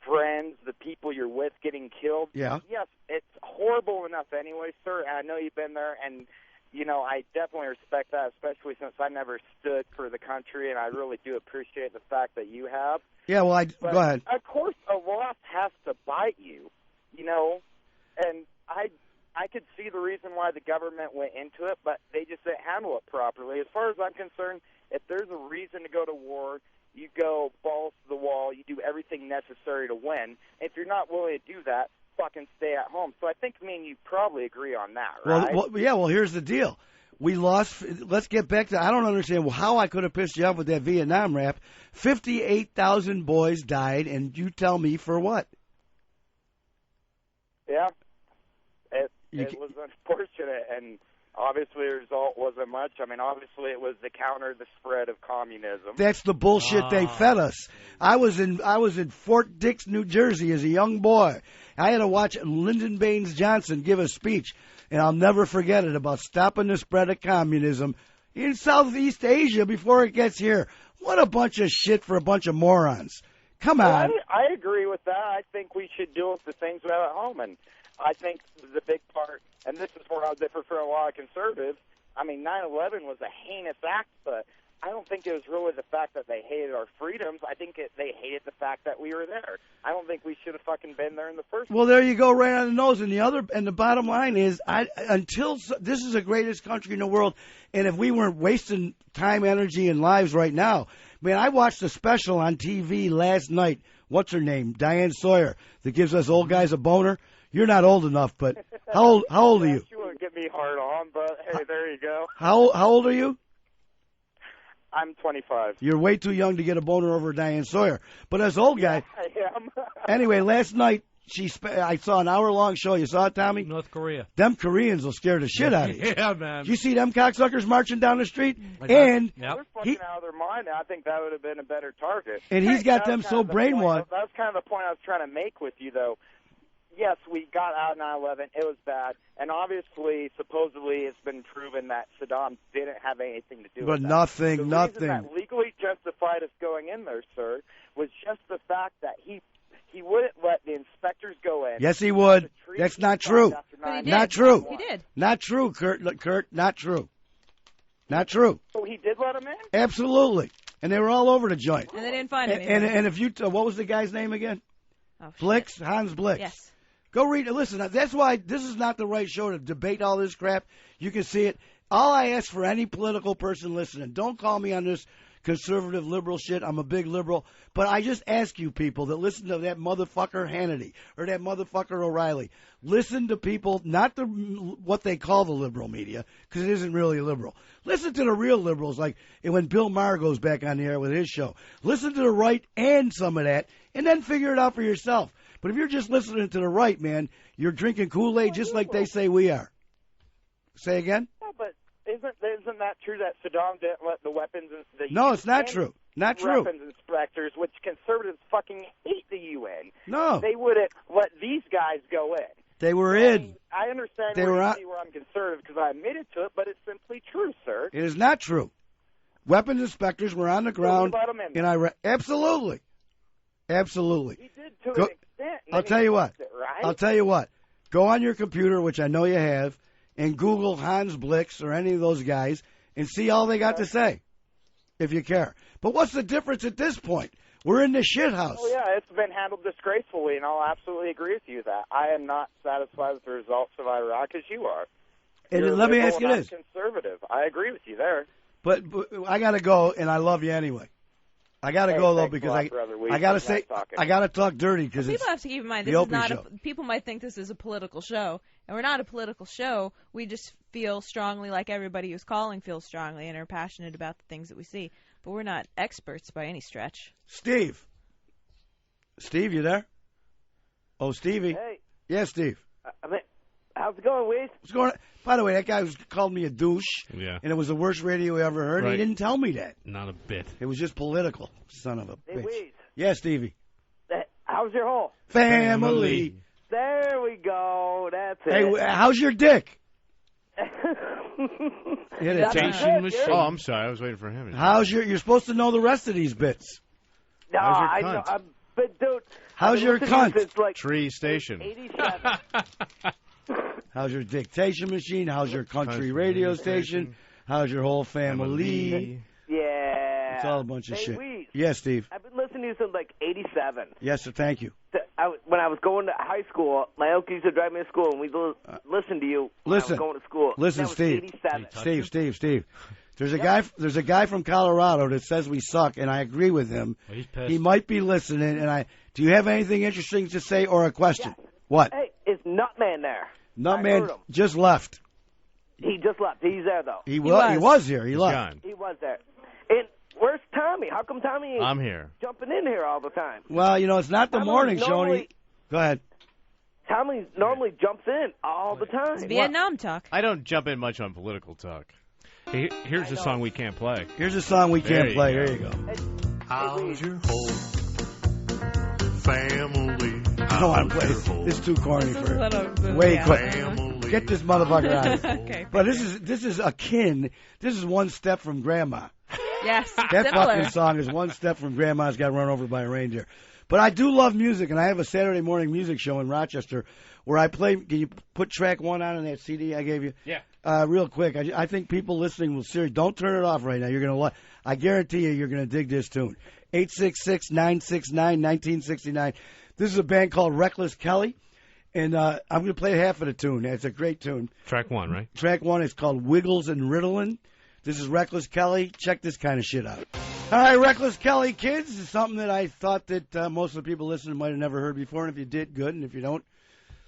friends, the people you're with getting killed, yeah. Yes, it's horrible enough anyway, sir. And I know you've been there, and you know, I definitely respect that, especially since I never stood for the country, and I really do appreciate the fact that you have. Yeah, well, But, go ahead. Of course, a loss has to bite you, you know, and I could see the reason why the government went into it, but they just didn't handle it properly. As far as I'm concerned, if there's a reason to go to war, you go balls to the wall, you do everything necessary to win. If you're not willing to do that, fucking stay at home. So I think me and you probably agree on that, right? Well, here's the deal. We lost. Let's get back to. I don't understand how I could have pissed you off with that Vietnam rap. 58,000 boys died, and you tell me for what? Yeah, it was unfortunate, and obviously the result wasn't much. I mean, obviously it was to counter the spread of communism. That's the bullshit they fed us. I was in Fort Dix, New Jersey, as a young boy. I had to watch Lyndon Baines Johnson give a speech, and I'll never forget it, about stopping the spread of communism in Southeast Asia before it gets here. What a bunch of shit for a bunch of morons. Come on. Well, I agree with that. I think we should deal with the things we have at home, and I think the big part, and this is where I'll differ from a lot of conservatives, I mean, 9/11 was a heinous act, but I don't think it was really the fact that they hated our freedoms. I think they hated the fact that we were there. I don't think we should have fucking been there in the first place. Well, there you go, right on the nose. And the bottom line is, this is the greatest country in the world, and if we weren't wasting time, energy, and lives right now, man, I watched a special on TV last night. What's her name? Diane Sawyer, that gives us old guys a boner. You're not old enough, but how old are you? You wouldn't get me hard on, but hey, there you go. How old are you? I'm 25. You're way too young to get a boner over Diane Sawyer. But as old guy. I am. Anyway, last night I saw an hour-long show. You saw it, Tommy? North Korea. Them Koreans will scare the shit out of you. Yeah, man. You see them cocksuckers marching down the street? They're fucking out of their mind. I think that would have been a better target. And he's got them so brainwashed. That's kind of the point I was trying to make with you, though. Yes, we got out of 9/11. It was bad. And obviously, supposedly, it's been proven that Saddam didn't have anything to do with that. Nothing. The reason that legally justified us going in there, sir, was just the fact that he wouldn't let the inspectors go in. Yes, he would. That's not true. Not true. He did. Not true, Kurt. Not true. Not true. So he did let him in? Absolutely. And they were all over the joint. And they didn't find anything. And if you, what was the guy's name again? Blix, Hans Blix. Yes. Go read it. Listen, that's why this is not the right show to debate all this crap. You can see it. All I ask for any political person listening, don't call me on this conservative liberal shit. I'm a big liberal. But I just ask you people that listen to that motherfucker Hannity or that motherfucker O'Reilly, listen to people, not what they call the liberal media, because it isn't really liberal. Listen to the real liberals, like when Bill Maher goes back on the air with his show. Listen to the right and some of that, and then figure it out for yourself. But if you're just listening to the right, man, you're drinking Kool-Aid just like they say we are. Say again? Yeah, but isn't that true that Saddam didn't let the weapons... No, it's not true. Not true. Weapons inspectors, which conservatives fucking hate the UN. No. They wouldn't let these guys go in. They were in. I understand where I'm conservative because I admitted to it, but it's simply true, sir. It is not true. Weapons inspectors were on the ground in Iraq. Absolutely. Absolutely. He did to an extent. I'll tell you what. Right? I'll tell you what. Go on your computer, which I know you have, and Google Hans Blix or any of those guys and see all they got to say, if you care. But what's the difference at this point? We're in the shit house. Oh, yeah, it's been handled disgracefully, and I'll absolutely agree with you that I am not satisfied with the results of Iraq as you are. And let me ask you this. Conservative. I agree with you there. But I got to go, and I love you anyway. I got to go, though, because I got to say, I got to talk dirty because people have to keep in mind, this is not people might think this is a political show, and we're not a political show. We just feel strongly like everybody who's calling feels strongly and are passionate about the things that we see. But we're not experts by any stretch. Steve, you there? Oh, Stevie. Hey. Yeah, Steve. How's it going, Wease? What's going on? By the way, that guy called me a douche. Yeah. And it was the worst radio we ever heard. Right. He didn't tell me that. Not a bit. It was just political. Son of a Hey, bitch. Wease. Yeah, Stevie. How's your hole? Family. There we go. That's it. Hey, how's your dick? Dictation machine. Oh, I'm sorry. I was waiting for him. You're supposed to know the rest of these bits. No, How's your I know. cunt? But dude, how's your cunt? It's like Tree station. 87. How's your dictation machine? How's your country radio station? How's your whole family? Yeah. It's all a bunch of hey, shit. Wease, Yes, Steve. I've been listening to you since like 87. Yes, sir. Thank you. When I was going to high school, my uncle used to drive me to school, and we listened to you when I was going to school. Listen, that was Steve. 87. Steve. There's a guy from Colorado that says we suck, and I agree with him. Oh, he's pissed. He might be listening, and do you have anything interesting to say or a question? Yes. What? Hey, is Nutman there? Nutman just left. He just left. He's there though. He was here. He He's left. gone. He was there. And where's Tommy? How come Tommy ain't I'm here. jumping in here all the time? Well, it's not the Tommy morning show. normally- Go ahead. Tommy normally jumps in all the time. It's Vietnam talk. I don't jump in much on political talk. Hey, here's a song we can't play. Here's a song we can't play. There you go. How's your whole family? I don't want to play this. It's too corny This is for a little Way yeah. quick. Get this motherfucker out of here. Okay. But this is akin. This is one step from Grandma. Yes, That similar. fucking song is one step from Grandma's got run over by a reindeer. But I do love music, and I have a Saturday morning music show in Rochester where I play. Can you put track 1 on that CD I gave you? Yeah. Real quick. I think people listening will seriously don't turn it off right now. You're gonna. I guarantee you're gonna dig this tune. 866-969-1969. This is a band called Reckless Kelly, and I'm gonna play half of the tune. It's a great tune. Track 1, right? Track 1 is called Wiggles and Ritalin. This is Reckless Kelly. Check this kind of shit out. All right, Reckless Kelly, kids, is something that I thought that most of the people listening might have never heard before. And if you did, good. And if you don't,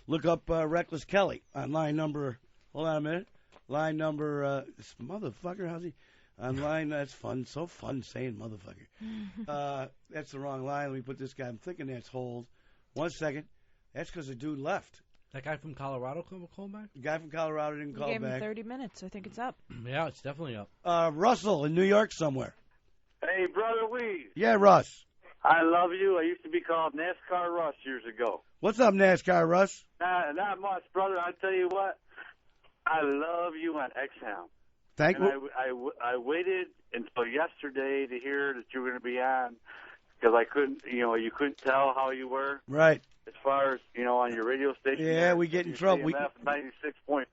look up Reckless Kelly on line number. Hold on a minute. Line number. This motherfucker, how's he? On line. That's fun. So fun saying motherfucker. That's the wrong line. Let me put this guy. I'm thinking that's hold. 1 second. That's because the dude left. That guy from Colorado called back? The guy from Colorado didn't You call gave him back. 30 minutes. I think it's up. Yeah, it's definitely up. Russell in New York somewhere. Hey, Brother Wease. Yeah, Russ. I love you. I used to be called NASCAR Russ years ago. What's up, NASCAR Russ? Not much, brother. I tell you what, I love you on X-Helm. Thank you. I waited until yesterday to hear that you were going to be on because I couldn't, you couldn't tell how you were. Right. As far as, on your radio station. Yeah, we get in trouble. We 96.5.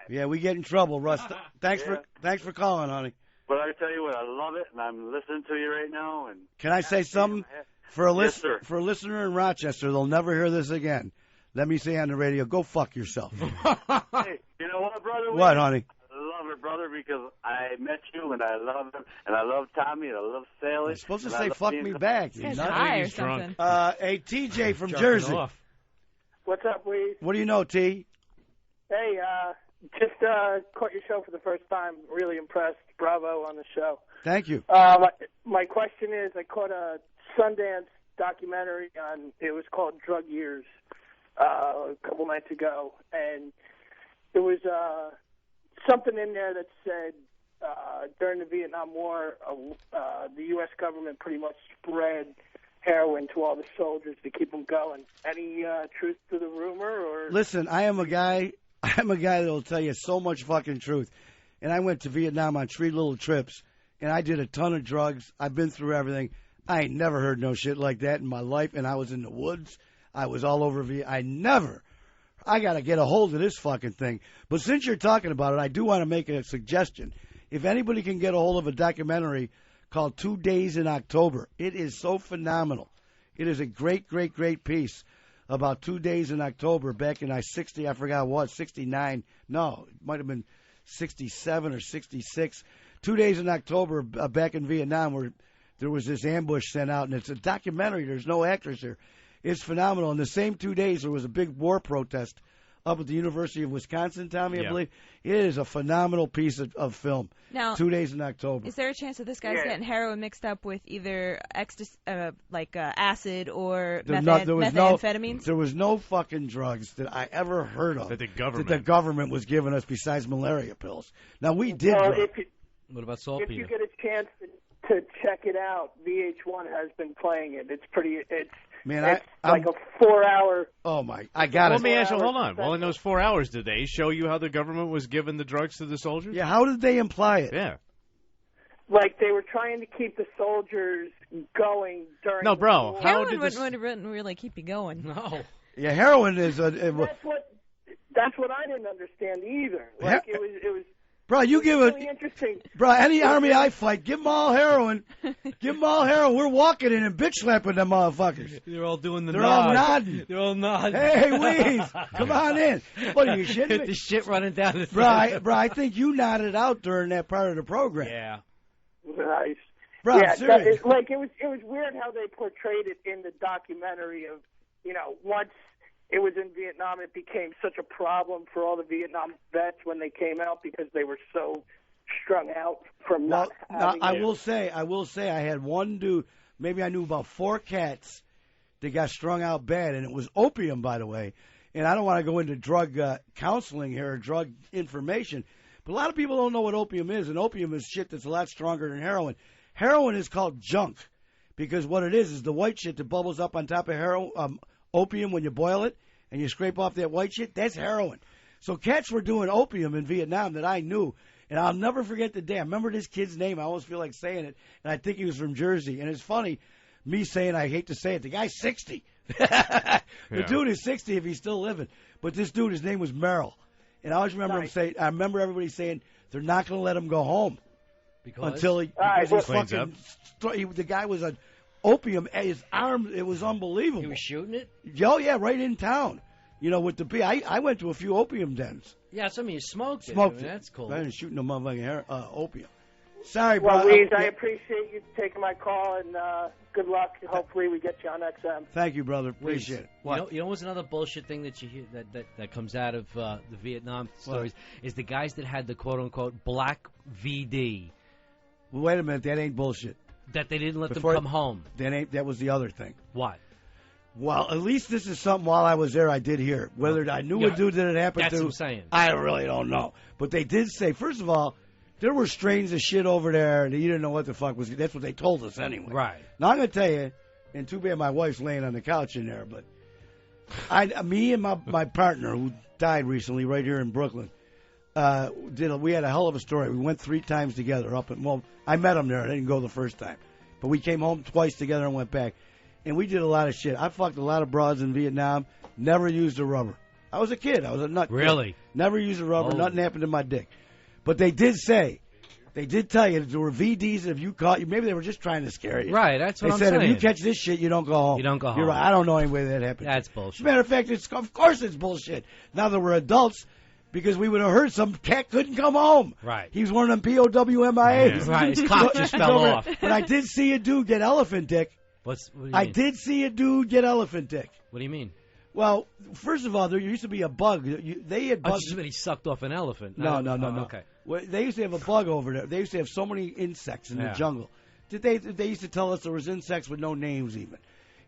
Yeah, we get in trouble, Russ. Thanks for calling, honey. But I tell you what, I love it, and I'm listening to you right now. And can I say something for a Yes, sir. for a listener in Rochester? They'll never hear this again. Let me say on the radio, go fuck yourself. Hey, you know what, brother? What, honey? I love it, brother, because I met you, and I love him, and I love Tommy, and I love Sally. You're supposed to and I say love fuck being me the- back. Says You're hi or not- something. Hey, TJ from Jerking Jersey. off. What's up, Wease? What do you know, T? Hey, just caught your show for the first time. Really impressed. Bravo on the show. Thank you. My question is, I caught a Sundance documentary on. It was called Drug Years a couple nights ago, and there was something in there that said during the Vietnam War, the U.S. government pretty much spread heroin to all the soldiers to keep them going. Any truth to the rumor? Or Listen, I am a guy that will tell you so much fucking truth. And I went to Vietnam on 3 little trips, and I did a ton of drugs. I've been through everything. I ain't never heard no shit like that in my life, and I was in the woods. I was all over Vietnam. I got to get a hold of this fucking thing. But since you're talking about it, I do want to make a suggestion. If anybody can get a hold of a documentary called 2 Days in October, it is so phenomenal. It is a great, great, great piece about 2 days in October back in 69. No, it might have been 67 or 66. 2 days in October back in Vietnam where there was this ambush sent out, and it's a documentary. There's no actors here. It's phenomenal. In the same 2 days, there was a big war protest up at the University of Wisconsin, Tommy, I believe. It is a phenomenal piece of film. Now, 2 days in October. Is there a chance that this guy's getting heroin mixed up with either ecstasy, acid or methamphetamines? There was no fucking drugs that I ever heard of that the government was giving us besides malaria pills. Now, we did drugs. What about if saltpeter? you get a chance to check it out, VH1 has been playing it. It's pretty. Man, it's like a 4-hour. Oh my! I got it. Let me ask you. Hold on. Well, in those 4 hours, did they show you how the government was giving the drugs to the soldiers? Yeah. How did they imply it? Yeah. Like they were trying to keep the soldiers going during. No, bro. the war. Heroin wouldn't really keep you going. No. Yeah, heroin is That's what I didn't understand either. Like it was. Bro, you give it. Really interesting. Bro, any army I fight, give them all heroin. Give them all heroin. We're walking in and bitch slapping them motherfuckers. They're all doing the They're nod. all nodding. They're all nodding. Hey, Wease, come on in. What are you shitting me? The shit running down his Bro, I think you nodded out during that part of the program. Yeah. Nice. Bro, yeah, serious. it was weird how they portrayed it in the documentary of once it was in Vietnam. It became such a problem for all the Vietnam vets when they came out because they were so strung out from not having I it. will say, I had one dude, maybe I knew about 4 cats that got strung out bad, and it was opium, by the way. And I don't want to go into drug counseling here or drug information, but a lot of people don't know what opium is, and opium is shit that's a lot stronger than heroin. Heroin is called junk because what it is the white shit that bubbles up on top of opium when you boil it and you scrape off that white shit. That's heroin. So cats were doing opium in Vietnam that I knew, and I'll never forget the day. I remember this kid's name. I always feel like saying it, and I think he was from Jersey. And it's funny, me saying I hate to say it. The guy's 60. The dude is 60 if he's still living. But this dude, his name was Merrill. And I always remember him saying, I remember everybody saying they're not going to let him go home. Until he fucking, the guy was an opium, his arm, it was unbelievable. He was shooting it? Oh, yeah, right in town. You know, with the B. I went to a few opium dens. Yeah, some of you smoked it. Smoked I mean, it. That's cool. I didn't shoot no motherfucking opium. Sorry, Well, bro. Wease, I appreciate you taking my call, and good luck. Hopefully we get you on XM. Thank you, brother. Appreciate it. What? You know what's another bullshit thing that you hear that comes out of the Vietnam stories is the guys that had the quote-unquote black VD. Well, wait a minute. That ain't bullshit. That they didn't let them come home. That was the other thing. What? Well, at least this is something while I was there I did hear. Whether I knew a dude that it happened that's to, what I'm saying. I really don't know. But they did say, first of all, there were strains of shit over there that you didn't know what the fuck was. That's what they told us anyway. Right. Now, I'm going to tell you, and too bad my wife's laying on the couch in there, but me and my partner, who died recently right here in Brooklyn, we had a hell of a story. We went 3 times together I met him there. I didn't go the first time. But we came home twice together and went back. And we did a lot of shit. I fucked a lot of broads in Vietnam, never used a rubber. I was a kid. I was a nut kid. Really? Never used a rubber. Nothing happened to my dick. But they did tell you that there were VDs that if you caught you, maybe they were just trying to scare you. Right, that's what I'm saying. They said if you saying. catch this shit, you don't go home. You don't go home. You're right. I don't know any way that happened. That's bullshit. As a matter of fact, of course it's bullshit. Now that we're adults, because we would have heard some cat couldn't come home. Right. He was one of them POWMIAs. Right, his cock just fell off. But I did see a dude get elephant dick. What do you mean? I did see a dude get elephant dick. What do you mean? Well, first of all, there used to be a bug. They had bugs. He sucked off an elephant. No. Okay. Well, they used to have a bug over there. They used to have so many insects in the jungle. They used to tell us there was insects with no names even.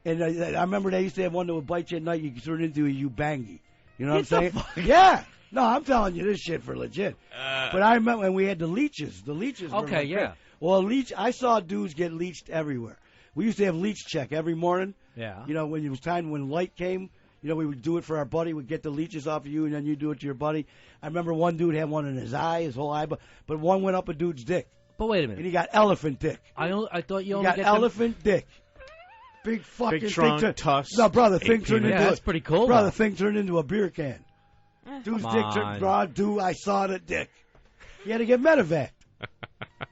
And I remember they used to have one that would bite you at night. You could turn it into a ubangi. You know what I'm saying? Yeah. No, I'm telling you this shit for legit. But I remember when we had the leeches. The leeches were Okay, yeah. Well, I saw dudes get leeched everywhere. We used to have leech check every morning. Yeah. You know, when it was time when light came, you know, we would do it for our buddy. We'd get the leeches off of you, and then you do it to your buddy. I remember one dude had one in his eye, his whole eye, but one went up a dude's dick. But wait a minute. And he got elephant dick. I thought you only got get elephant dick. Big fucking big trunk, thing. tusk. No, brother, thing turned into that's pretty cool. Brother, thing turned into a beer can. Dude's Come dick on. turned broad. Dude, I saw the dick. You had to get medevac.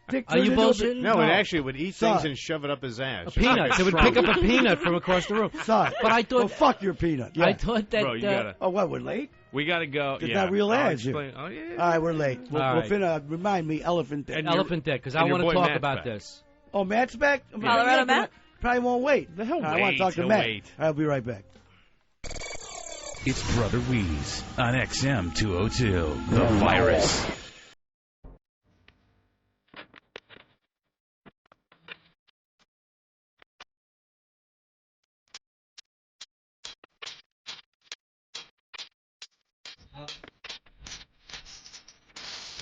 Dick Are you turned into a bullshitting? No, it actually would eat Son. things and shove it up his ass. A peanut. It would pick up a peanut from across the room. Son, But I thought. well, fuck your peanut. Yeah. I thought that. Bro, you gotta. Oh, what? We're late. We gotta go. It's yeah. not real I'll ads here. explain- Oh yeah. All right, we're late. We'll All right. finna remind me, elephant dick. And Elephant dick, because I and your want to boy talk Matt's about back. this. Oh, Matt's back. I mean, Colorado yeah, but Matt? Probably won't wait. The hell I want to talk to he'll Matt. wait. I'll be right back. It's Brother Wease on XM 202, The Virus.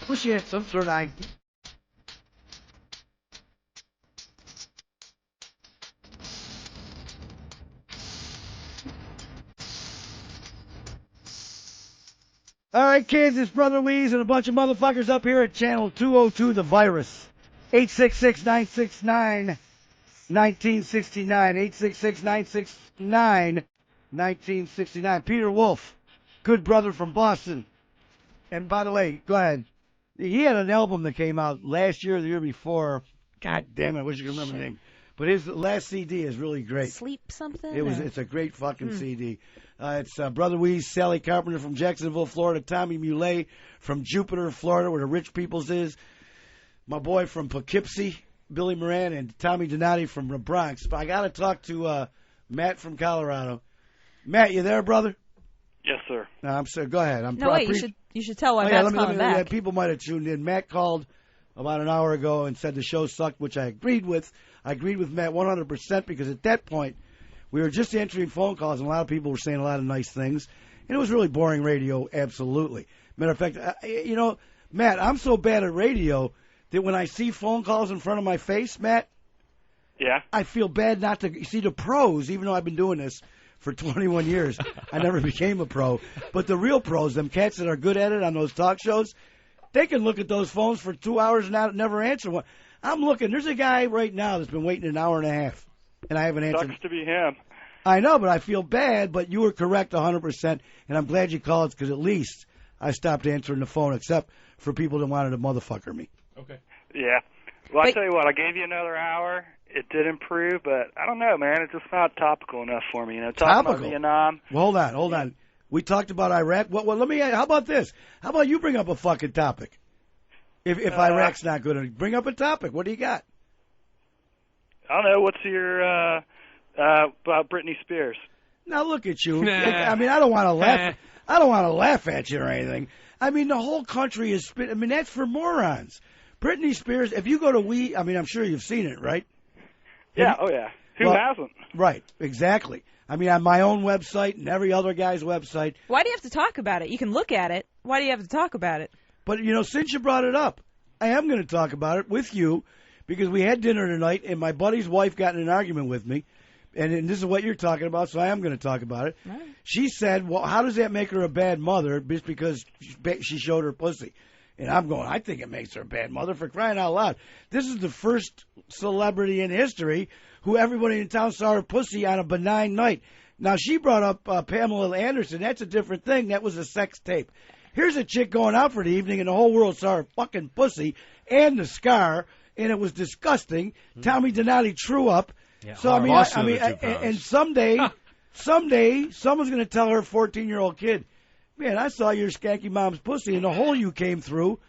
Push it, some sort of. All right, kids, it's Brother Wease and a bunch of motherfuckers up here at Channel 202, The Virus. 866-969-1969. 866-969-1969. Peter Wolf, good brother from Boston. And by the way, go ahead. He had an album that came out last year or the year before. God damn it, I wish I could remember the name. But his last CD is really great. Sleep something? It's a great fucking CD. It's Brother Wease, Sally Carpenter from Jacksonville, Florida, Tommy Muley from Jupiter, Florida, where the rich people's is. My boy from Poughkeepsie, Billy Moran, and Tommy Donati from the Bronx. But I got to talk to Matt from Colorado. Matt, you there, brother? Yes, sir. No, I'm sorry. Go ahead. No, wait. You should tell why Matt's calling back. People might have tuned in. Matt called about an hour ago and said the show sucked, which I agreed with. I agreed with Matt 100% because at that point we were just answering phone calls and a lot of people were saying a lot of nice things. And it was really boring radio, absolutely. Matter of fact, Matt, I'm so bad at radio that when I see phone calls in front of my face, Matt, yeah, I feel bad not to see the pros, even though I've been doing this for 21 years. I never became a pro. But the real pros, them cats that are good at it on those talk shows, they can look at those phones for 2 hours and never answer one. I'm looking. There's a guy right now that's been waiting an hour and a half, and I haven't answered. Sucks to be him. I know, but I feel bad, but you were correct 100%, and I'm glad you called because at least I stopped answering the phone, except for people that wanted to motherfucker me. Okay. Yeah. Well, I'll tell you what, I gave you another hour. It did improve, but I don't know, man. It's just not topical enough for me. Talking about Vietnam. Well, hold on. We talked about Iraq. Well, let me. How about this? How about you bring up a fucking topic? If Iraq's not good, bring up a topic. What do you got? I don't know. What's your about Britney Spears? Now look at you. I mean, I don't want to laugh. I don't want to laugh at you or anything. I mean, the whole country is spit. I mean, that's for morons. Britney Spears. If you go to Wease, I mean, I'm sure you've seen it, right? Yeah. Oh yeah. Who hasn't? Right. Exactly. I mean, on my own website and every other guy's website. Why do you have to talk about it? You can look at it. Why do you have to talk about it? But, since you brought it up, I am going to talk about it with you because we had dinner tonight and my buddy's wife got in an argument with me. And this is what you're talking about, so I am going to talk about it. Right. She said, well, how does that make her a bad mother just because she showed her pussy? And I'm going, I think it makes her a bad mother, for crying out loud. This is the first celebrity in history who everybody in town saw her pussy on a benign night. Now, she brought up Pamela Anderson. That's a different thing. That was a sex tape. Here's a chick going out for the evening, and the whole world saw her fucking pussy and the scar, and it was disgusting. Tommy Donati true up. Yeah, so, and someday, someone's going to tell her 14-year-old kid, man, I saw your skanky mom's pussy and the hole you came through,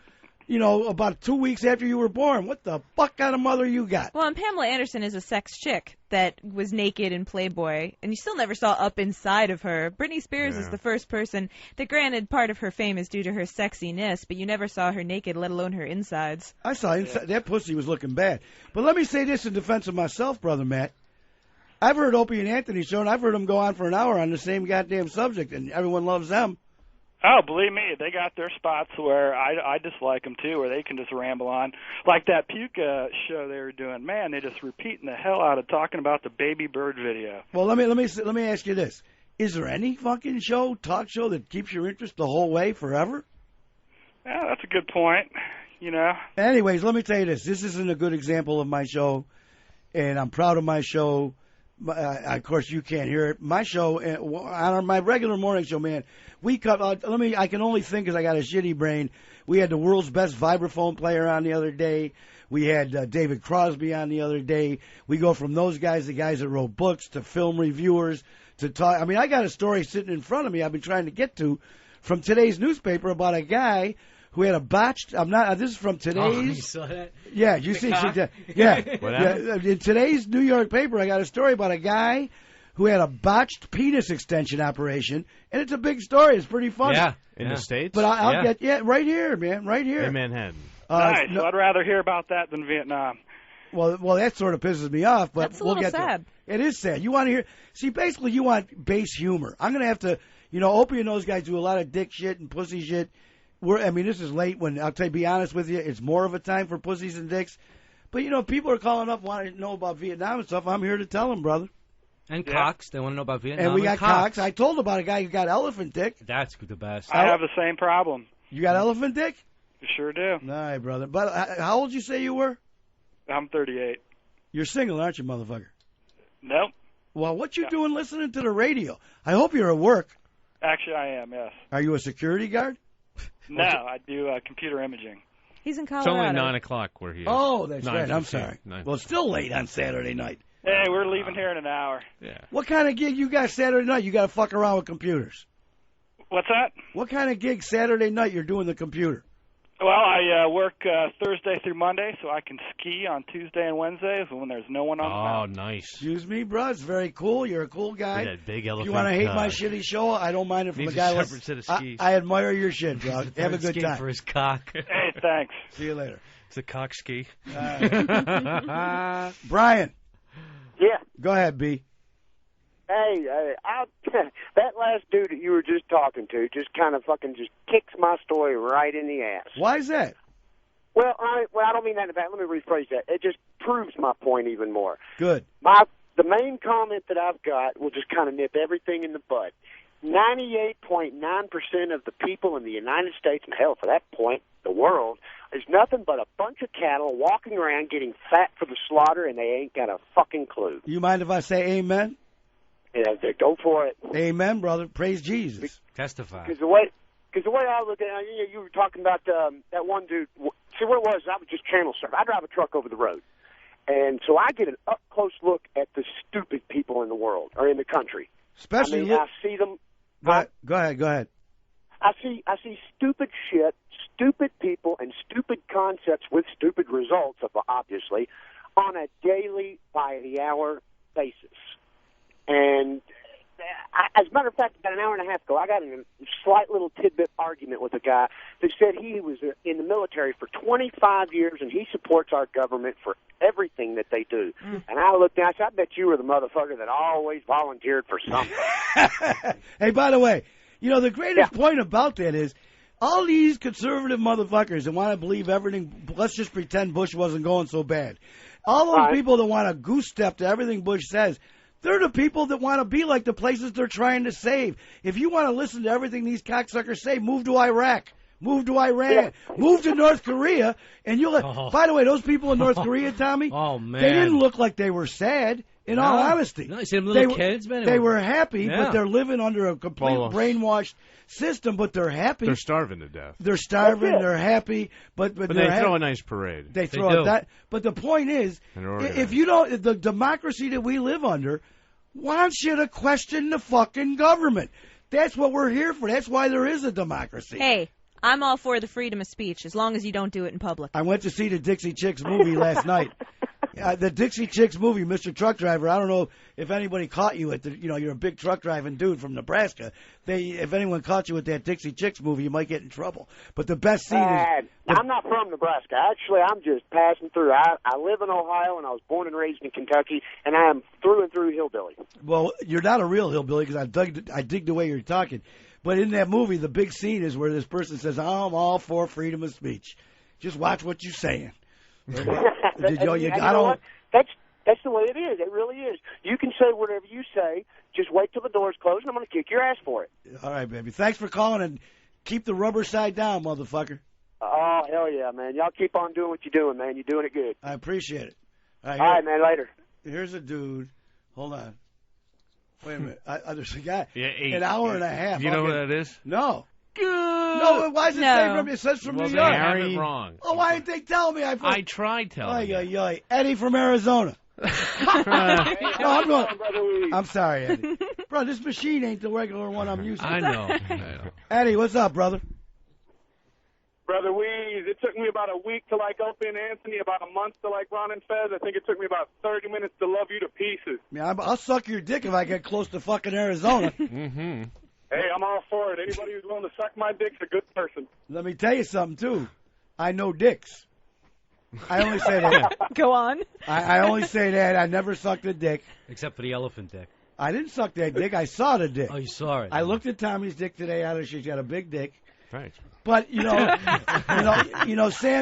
about 2 weeks after you were born. What the fuck kind of mother you got? Well, and Pamela Anderson is a sex chick that was naked in Playboy, and you still never saw up inside of her. Britney Spears is the first person that, granted, part of her fame is due to her sexiness, but you never saw her naked, let alone her insides. I saw inside. That pussy was looking bad. But let me say this in defense of myself, Brother Matt. I've heard Opie and Anthony's show, and I've heard them go on for an hour on the same goddamn subject, and everyone loves them. Oh, believe me, they got their spots where I dislike them too, where they can just ramble on. Like that Puka show they were doing. Man, they just repeating the hell out of talking about the baby bird video. Well, let me ask you this: is there any fucking talk show that keeps your interest the whole way forever? Yeah, that's a good point. Anyways, let me tell you this: this isn't a good example of my show, and I'm proud of my show. Of course, you can't hear it. My show, on my regular morning show, man, we cut. I can only think because I got a shitty brain. We had the world's best vibraphone player on the other day. We had David Crosby on the other day. We go from those guys, the guys that wrote books, to film reviewers, to talk. I mean, I got a story sitting in front of me I've been trying to get to from today's newspaper about a guy who had a botched. This is from today's. Oh, you saw that? Yeah, you see. Yeah. In today's New York paper, I got a story about a guy who had a botched penis extension operation, and it's a big story. It's pretty funny. Yeah, in the States. But I'll get right here, man, right here in Manhattan. Nice. No, I'd rather hear about that than Vietnam. Well, that sort of pisses me off. But that's a little sad. It is sad. You want to hear? See, basically, you want base humor. I'm gonna have to. Opie and those guys do a lot of dick shit and pussy shit. This is late when, be honest with you, it's more of a time for pussies and dicks. But, people are calling up wanting to know about Vietnam and stuff. I'm here to tell them, brother. And cocks. They want to know about Vietnam. And we got cocks. I told about a guy who got elephant dick. That's the best. I have the same problem. You got elephant dick? You sure do. All right, brother. But how old did you say you were? I'm 38. You're single, aren't you, motherfucker? Nope. Well, what you doing listening to the radio? I hope you're at work. Actually, I am, yes. Are you a security guard? No, I do computer imaging. He's in Colorado. It's only 9 o'clock where he is. Oh, that's right. I'm sorry. Well, it's still late on Saturday night. Hey, we're leaving here in an hour. Yeah. What kind of gig you got Saturday night? You got to fuck around with computers. What's that? What kind of gig Saturday night you're doing the computer? Well, I work Thursday through Monday, so I can ski on Tuesday and Wednesdays when there's no one on the mountain. Nice. Excuse me, bro. It's very cool. You're a cool guy. That big If elephant you want to hate cock. my shitty show, I don't mind it from Needs a guy a like separate set of skis. I admire your shit, bro. Have a good time. For his cock. Hey, thanks. See you later. It's a cock ski. Brian. Yeah. Go ahead, B. Hey, that last dude that you were just talking to just kind of fucking just kicks my story right in the ass. Why is that? Well, I don't mean that in a bad. Let me rephrase that. It just proves my point even more. Good. The main comment that I've got will just kind of nip everything in the bud. 98.9% of the people in the United States, and hell, for that point, the world, is nothing but a bunch of cattle walking around getting fat for the slaughter, and they ain't got a fucking clue. You mind if I say amen? Yeah, go for it. Amen, brother. Praise Jesus. Testify. Because the way I look at it, you were talking about that one dude. See, what it was, I was just channel surf. I drive a truck over the road. And so I get an up-close look at the stupid people in the world, or in the country. Especially I see them. Go ahead. I see stupid shit, stupid people, and stupid concepts with stupid results, obviously, on a daily, by-the-hour basis. And as a matter of fact, about an hour and a half ago, I got in a slight little tidbit argument with a guy that said he was in the military for 25 years and he supports our government for everything that they do. And I looked down and I said, I bet you were the motherfucker that always volunteered for something. Hey, by the way, the greatest point about that is all these conservative motherfuckers that want to believe everything, let's just pretend Bush wasn't going so bad. All those people that want to goose step to everything Bush says, they're the people that want to be like the places they're trying to save. If you want to listen to everything these cocksuckers say, move to Iraq, move to Iran, move to North Korea, and you'll. By the way, those people in North Korea, Tommy, man, they didn't look like they were sad. In all honesty, no, you see them little kids, man. They were happy, but they're living under a complete brainwashed system. But they're happy. They're starving to death. They're starving. They're happy, but they throw a nice parade. They throw that. But the point is, if you don't, the democracy that we live under wants you to question the fucking government. That's what we're here for. That's why there is a democracy. Hey, I'm all for the freedom of speech, as long as you don't do it in public. I went to see the Dixie Chicks movie last night. The Dixie Chicks movie, Mr. Truck Driver. I don't know if anybody caught you at you're a big truck driving dude from Nebraska. If anyone caught you at that Dixie Chicks movie, you might get in trouble. But the best scene is... I'm not from Nebraska. Actually, I'm just passing through. I live in Ohio, and I was born and raised in Kentucky, and I am through and through hillbilly. Well, you're not a real hillbilly because I dig the way you're talking. But in that movie, the big scene is where this person says, I'm all for freedom of speech. Just watch what you're saying. That's the way it is. It really is. You can say whatever you say. Just wait till the door's closed, and I'm going to kick your ass for it. All right, baby. Thanks for calling, and keep the rubber side down, motherfucker. Oh, hell yeah, man. Y'all keep on doing what you're doing, man. You're doing it good. I appreciate it. All right, man. Later. Here's a dude. Hold on. Wait a minute. There's a guy. Yeah, an hour and a half. You know who that is? No. No, why does it say from? It says from New York. They have it wrong. Oh, why didn't they tell me? I tried telling you. Eddie from Arizona. I'm sorry, Eddie. Bro, this machine ain't the regular one I'm used to. I know. Eddie, what's up, brother? Brother Wease, it took me about a week to like Opie and Anthony, about a month to like Ron and Fez. I think it took me about 30 minutes to love you to pieces. Yeah, I'll suck your dick if I get close to fucking Arizona. Mm-hmm. Hey, I'm all for it. Anybody who's willing to suck my dick's a good person. Let me tell you something, too. I know dicks. I only say that. Go on. I only say that. I never sucked a dick. Except for the elephant dick. I didn't suck that dick. I saw the dick. Oh, you saw it. I looked at Tommy's dick today. She's got a big dick. Thanks. But, Sam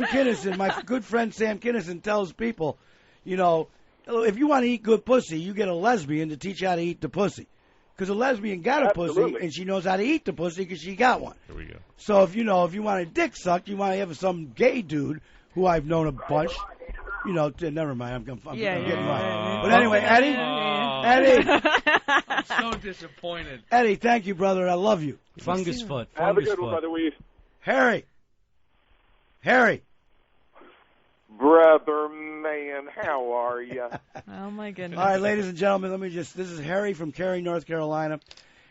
Kinison, my good friend Sam Kinison tells people, if you want to eat good pussy, you get a lesbian to teach you how to eat the pussy. Because a lesbian got a pussy, and she knows how to eat the pussy because she got one. There we go. So if you want a dick sucked, you want to have some gay dude who I've known a bunch. Never mind. I'm getting mine. But anyway, Eddie. I'm so disappointed. Eddie, thank you, brother. I love you. Fungus foot. Have a good one, Brother Weave. Harry. Brother man, how are you? Oh, my goodness. All right, ladies and gentlemen, this is Harry from Cary, North Carolina.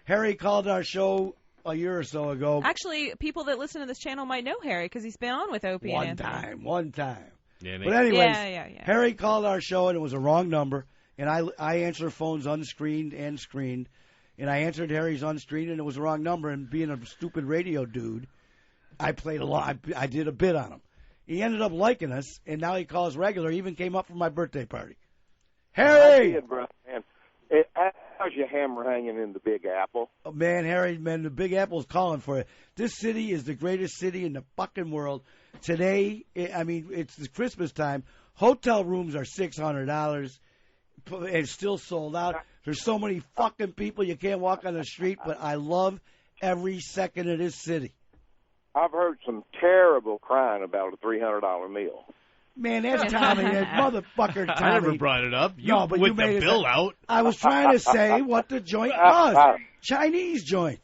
Harry called our show a year or so ago. Actually, people that listen to this channel might know Harry because he's been on with Opie and Anthony. One time. Yeah, But anyways, yeah. Harry called our show, and it was a wrong number. And I answer phones unscreened and screened. And I answered Harry's unscreened, and it was the wrong number. And being a stupid radio dude, I played I did a bit on him. He ended up liking us, and now he calls regular. He even came up for my birthday party. Harry! I did, bro, man. How's your hammer hanging in the Big Apple? Oh, man, Harry, man, the Big Apple's calling for it. This city is the greatest city in the fucking world. Today, I mean, it's the Christmas time. Hotel rooms are $600. It's still sold out. There's so many fucking people you can't walk on the street, but I love every second of this city. I've heard some terrible crying about a $300 meal. Man, that's Tommy, that motherfucker Tommy. I never brought it up. You no, but with you made the bill out. I was trying to say what the joint was. Chinese joint.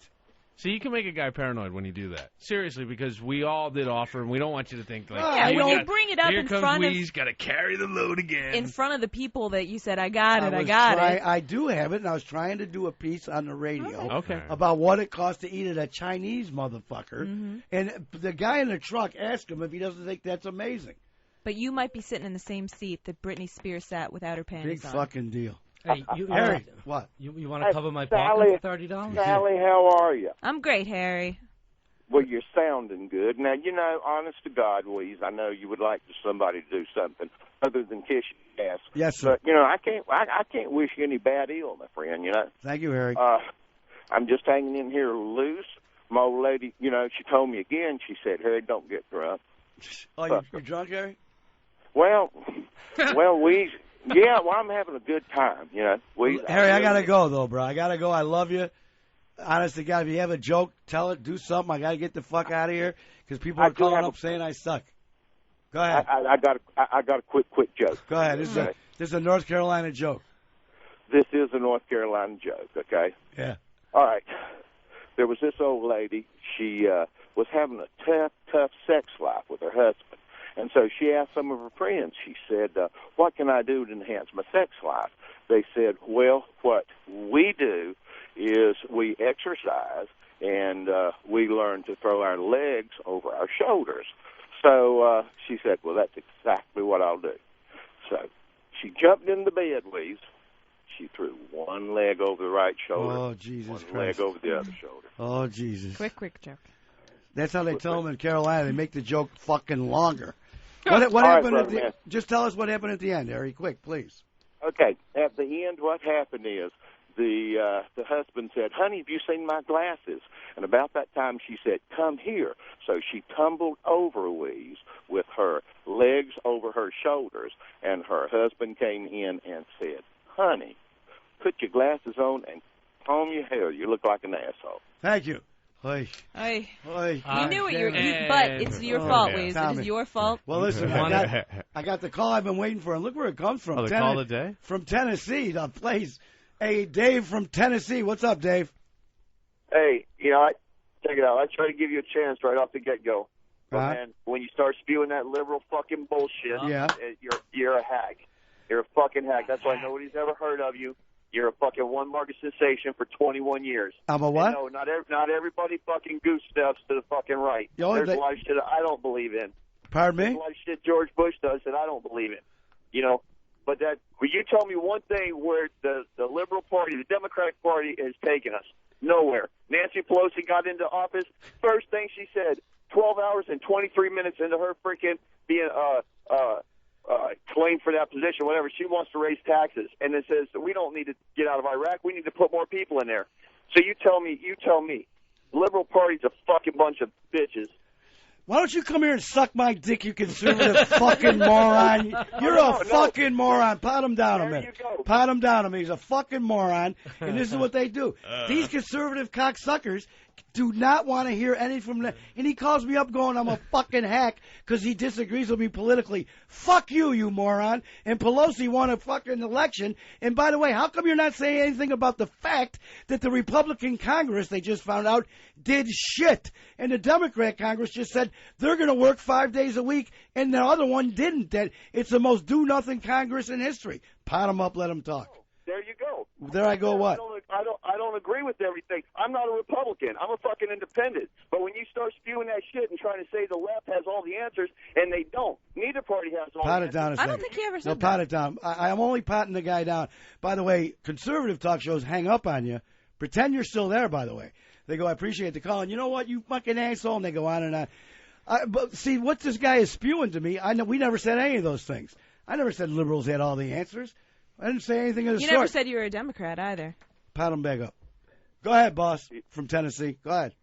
See, you can make a guy paranoid when you do that. Seriously, because we all did offer, and we don't want you to think like, you bring it up here in comes front Wease, got to carry the load again. in front of the people that you said, I got it. I do have it, and I was trying to do a piece on the radio Okay. about what it costs to eat at a Chinese motherfucker. Mm-hmm. And the guy in the truck asked him if he doesn't think that's amazing. But you might be sitting in the same seat that Britney Spears sat without her panties Big on. fucking deal. Hey, Harry, what? You want to cover my Sally, parking for $30? Sally, how are you? I'm great, Harry. Well, you're sounding good. Now, you know, honest to God, Wease, I know you would like somebody to do something other than kiss your ass. Yes, sir. But, you know, I can't wish you any bad ill, my friend, you know. Thank you, Harry. I'm just hanging in here loose. My old lady, you know, she told me again, she said, Harry, don't get drunk. Oh, you're drunk, Harry? Well, Wease, yeah, well, I'm having a good time, you know. Harry, I got to go, though, bro. I got to go. I love you. Honest to God, if you have a joke, tell it, do something. I got to get the fuck out of here because people are calling up saying I suck. Go ahead. I got a quick joke. Go ahead. This is a North Carolina joke. This is a North Carolina joke, okay? Yeah. All right. There was this old lady. She was having a tough sex life with her husband. And so she asked some of her friends, she said, what can I do to enhance my sex life? They said, well, what we do is we exercise and we learn to throw our legs over our shoulders. So she said, well, that's exactly what I'll do. So she jumped in the bed, Wease. She threw one leg over the right shoulder. Oh, Jesus one Christ. leg over the other shoulder. Oh, Jesus. Quick joke. That's how they tell them in Carolina. They make the joke fucking longer. What All happened right, at the? Just tell us what happened at the end, Harry. Quick, please. Okay. At the end, what happened is the husband said, honey, have you seen my glasses? And about that time, she said, come here. So she tumbled over Wease with her legs over her shoulders, and her husband came in and said, honey, put your glasses on and comb your hair. You look like an asshole. Thank you. Oy. Oy. Oy. You knew it, but it's your fault, Wease. It is your fault. Well, listen, I got the call I've been waiting for, and look where it comes from. The call of the day? From Tennessee, the place. Hey, Dave from Tennessee. What's up, Dave? Hey, you know, check it out. I try to give you a chance right off the get-go. But, man, when you start spewing that liberal fucking bullshit, you're a hack. You're a fucking hack. That's why nobody's ever heard of you. You're a fucking one-market sensation for 21 years. I'm a what? No, not everybody fucking goose steps to the fucking right. There's a lot of shit I don't believe in. Pardon me? There's a lot of shit George Bush does that I don't believe in. You know, but will you tell me one thing where the Liberal Party, the Democratic Party, has taken us? Nowhere. Nancy Pelosi got into office. First thing she said, 12 hours and 23 minutes into her freaking being claimed for that position, whatever, she wants to raise taxes, and it says that we don't need to get out of Iraq. We need to put more people in there. So you tell me, the Liberal Party's a fucking bunch of bitches. Why don't you come here and suck my dick, you conservative fucking moron? You're a fucking moron. Pot him down a minute. Pot him down a minute. He's a fucking moron, and this is what they do. These conservative cocksuckers do not want to hear anything from them. And he calls me up going, I'm a fucking hack because he disagrees with me politically. Fuck you, you moron. And Pelosi won a fucking election. And by the way, how come you're not saying anything about the fact that the Republican Congress, they just found out, did shit? And the Democrat Congress just said they're going to work 5 days a week, and the other one didn't. That it's the most do-nothing Congress in history. Pot him up, let him talk. There you go. There I go. What? I don't agree with everything. I'm not a Republican. I'm a fucking independent. But when you start spewing that shit and trying to say the left has all the answers, and they don't. Neither party has all Pat the it down a answers. second. I don't think he ever said No, that. pat it down. I'm only patting the guy down. By the way, conservative talk shows hang up on you. Pretend you're still there, by the way. They go, I appreciate the call. And you know what, you fucking asshole. And they go on and on. But see, what this guy is spewing to me, we never said any of those things. I never said liberals had all the answers. I didn't say anything of the You sort. never said you were a Democrat either. Pat him back up. Go ahead, boss, from Tennessee. Go ahead.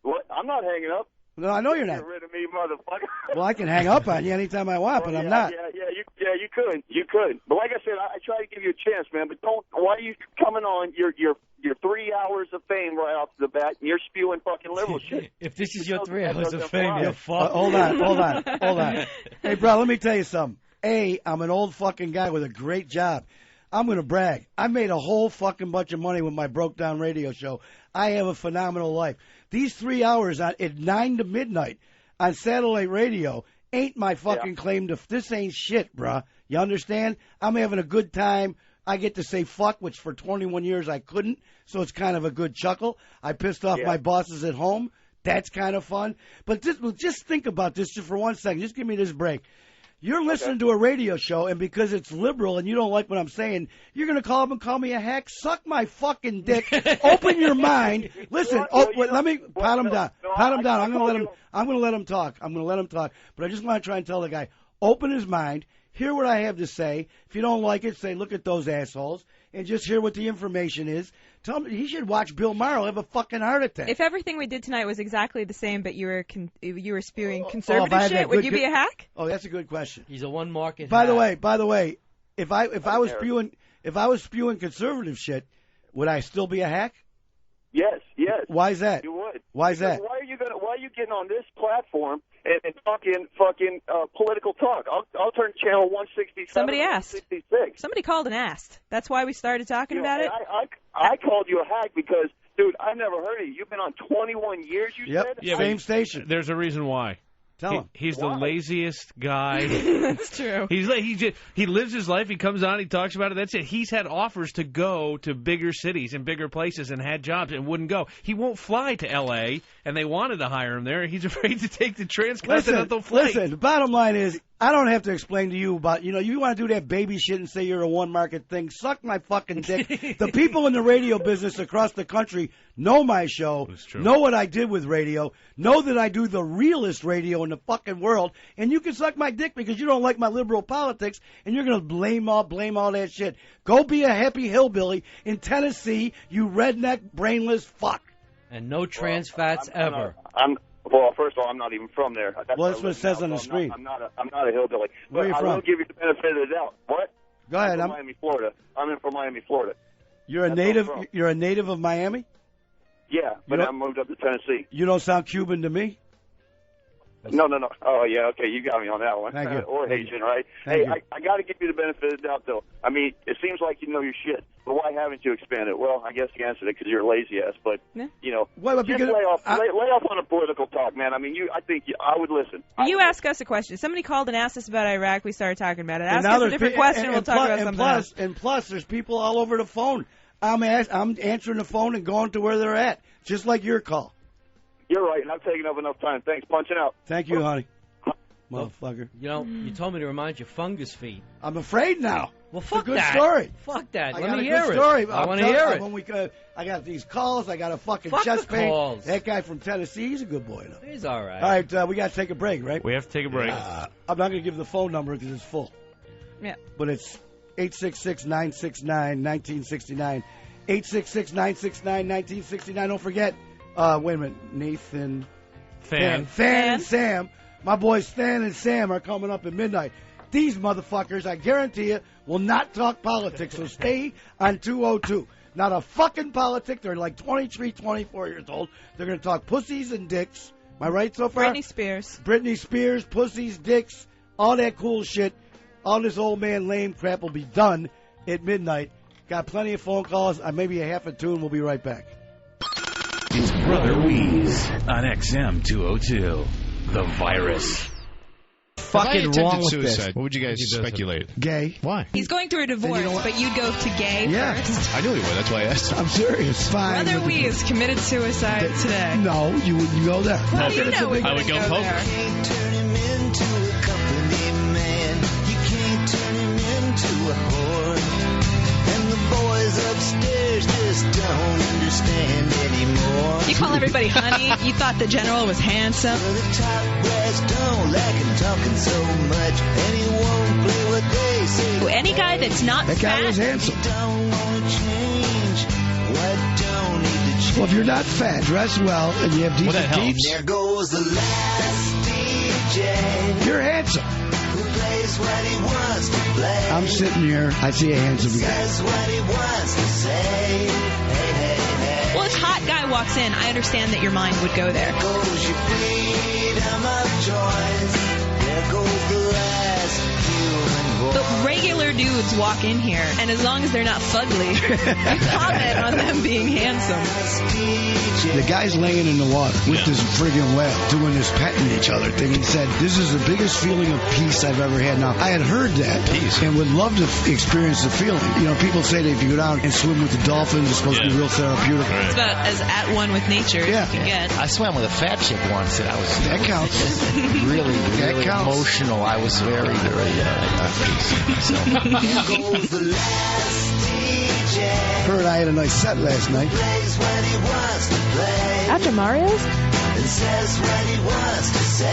What? I'm not hanging up. No, I know you're not. Get rid of me, motherfucker. Well, I can hang up on you anytime I want, but I'm not. Yeah, you could. You could. But like I said, I try to give you a chance, man. But don't. Why are you coming on your 3 hours of fame right off the bat, and you're spewing fucking liberal shit? If this is your 3 hours of fame, you're fucked. Hold on. Hey, bro, let me tell you something. I'm an old fucking guy with a great job. I'm going to brag. I made a whole fucking bunch of money with my broke down radio show. I have a phenomenal life. These 3 hours at 9 to midnight on satellite radio ain't my fucking claim to. This ain't shit, bruh. You understand? I'm having a good time. I get to say fuck, which for 21 years I couldn't, so it's kind of a good chuckle. I pissed off my bosses at home. That's kind of fun. But just think about this just for 1 second. Just give me this break. You're listening to a radio show, and because it's liberal and you don't like what I'm saying, you're going to call up and call me a hack? Suck my fucking dick. Open your mind. Listen, let me pat him down. Pat him down. I'm going to let him talk. But I just want to try and tell the guy, open his mind, hear what I have to say. If you don't like it, say, look at those assholes, and just hear what the information is. Tell him he should watch Bill Maher have a fucking heart attack. If everything we did tonight was exactly the same, but you were spewing conservative shit, would you be a hack? Oh, that's a good question. He's a one market. By the way, if I was spewing conservative shit, would I still be a hack? Yes. Why is that? You would. Why is that? Why are you getting on this platform and talking fucking political talk? I'll turn channel 167. Somebody asked. 166. Somebody called and asked. That's why we started talking about it. I called you a hack because, dude, I never heard of you. You've been on 21 years. You said. Yeah, same station. There's a reason why. Tell him. He's the laziest guy. That's true. He lives his life. He comes on. He talks about it. That's it. He's had offers to go to bigger cities and bigger places and had jobs and wouldn't go. He won't fly to L.A. and they wanted to hire him there. He's afraid to take the transcontinental flight. Listen, the bottom line is, I don't have to explain to you about, you want to do that baby shit and say you're a one market thing. Suck my fucking dick. The people in the radio business across the country know my show, know what I did with radio, know that I do the realest radio in the fucking world, and you can suck my dick because you don't like my liberal politics, and you're going to blame all that shit. Go be a happy hillbilly in Tennessee, you redneck, brainless fuck. And no trans fats ever. Well, first of all, I'm not even from there. That's what it says on the screen. I'm not a hillbilly. Where are you I from? will give you the benefit of the doubt. What? Go ahead. I'm from Miami, Florida. I'm from Miami, Florida. You're a native. You're a native of Miami. Yeah, but I moved up to Tennessee. You don't sound Cuban to me. No. Oh, yeah, okay, you got me on that one. Thank you. Or Haitian, right? Thank Hey, I got to give you the benefit of the doubt, though. I mean, it seems like you know your shit, but why haven't you expanded? Well, I guess you answered it because you're a lazy ass, but, just lay off on a political talk, man. I mean, I think I would listen. You ask us a question. Somebody called and asked us about Iraq. We started talking about it. Ask us a different question. We'll talk about something else. And plus, there's people all over the phone. I'm answering the phone and going to where they're at, just like your call. You're right, and I've taken up enough time. Thanks. Punching out. Thank you, honey. Motherfucker. You told me to remind you fungus feet. I'm afraid now. Well, fuck it's a good that. Story. Fuck that. I Let got me a hear good it. story. I want to hear it. When I got these calls. I got a fucking Fuck chest the pain. calls. That guy from Tennessee, he's a good boy. He's all right. All right, we got to take a break, right? We have to take a break. I'm not going to give the phone number because it's full. Yeah. But it's 866-969-1969. 866-969-1969. Don't forget, wait a minute, Nathan... Than and Sam. My boys Than and Sam are coming up at midnight. These motherfuckers, I guarantee you, will not talk politics, so stay on 202. Not a fucking politic. They're like 23, 24 years old. They're going to talk pussies and dicks. Am I right so far? Britney Spears, pussies, dicks, all that cool shit. All this old man lame crap will be done at midnight. Got plenty of phone calls. Maybe a half a tune. We'll be right back. It's Brother Wease on XM 202. The Virus. fucking wrong with this? What would you guys speculate? Gay. Why? He's going through a divorce, but you'd go to gay first. I knew he would. That's why I asked. I'm serious. Fine. Brother Wease committed suicide today. No, you wouldn't go there. Well, you know I would go poker. Can't turn him into a company man. You can't turn him into a whore. And the boys upstairs just don't understand anymore. You call everybody honey. You thought the general was handsome. Well, the top brass don't like him talking so much, and he won't play what they say. Any guy that's not That guy fat, was handsome. Don't want to change. What don't need to change? Well, if you're not fat, dress well, and you have decent teeth, There goes the last DJ. you're handsome. Who plays what he wants to play. I'm sitting here. I see a handsome guy. Says what he wants to say. Hey, hey, hey. well, if hot guy walks in, I understand that your mind would go there. There goes your freedom of choice. There goes the last human voice. But regular dudes walk in here, and as long as they're not fugly, you comment on them being handsome. The guy's laying in the water with this friggin' whale, doing this petting each other thing. He said, "This is the biggest feeling of peace I've ever had." Now, I had heard that and would love to experience the feeling. You know, people say that if you go down and swim with the dolphins, it's supposed to be real therapeutic. It's about as at one with nature as you can get. I swam with a fat chick once, and I was that counts. really That counts. emotional. I was very, very peace. There goes the last DJ. Heard I had a nice set last night. Plays what he wants to play. After Mario's? And says what he wants to say.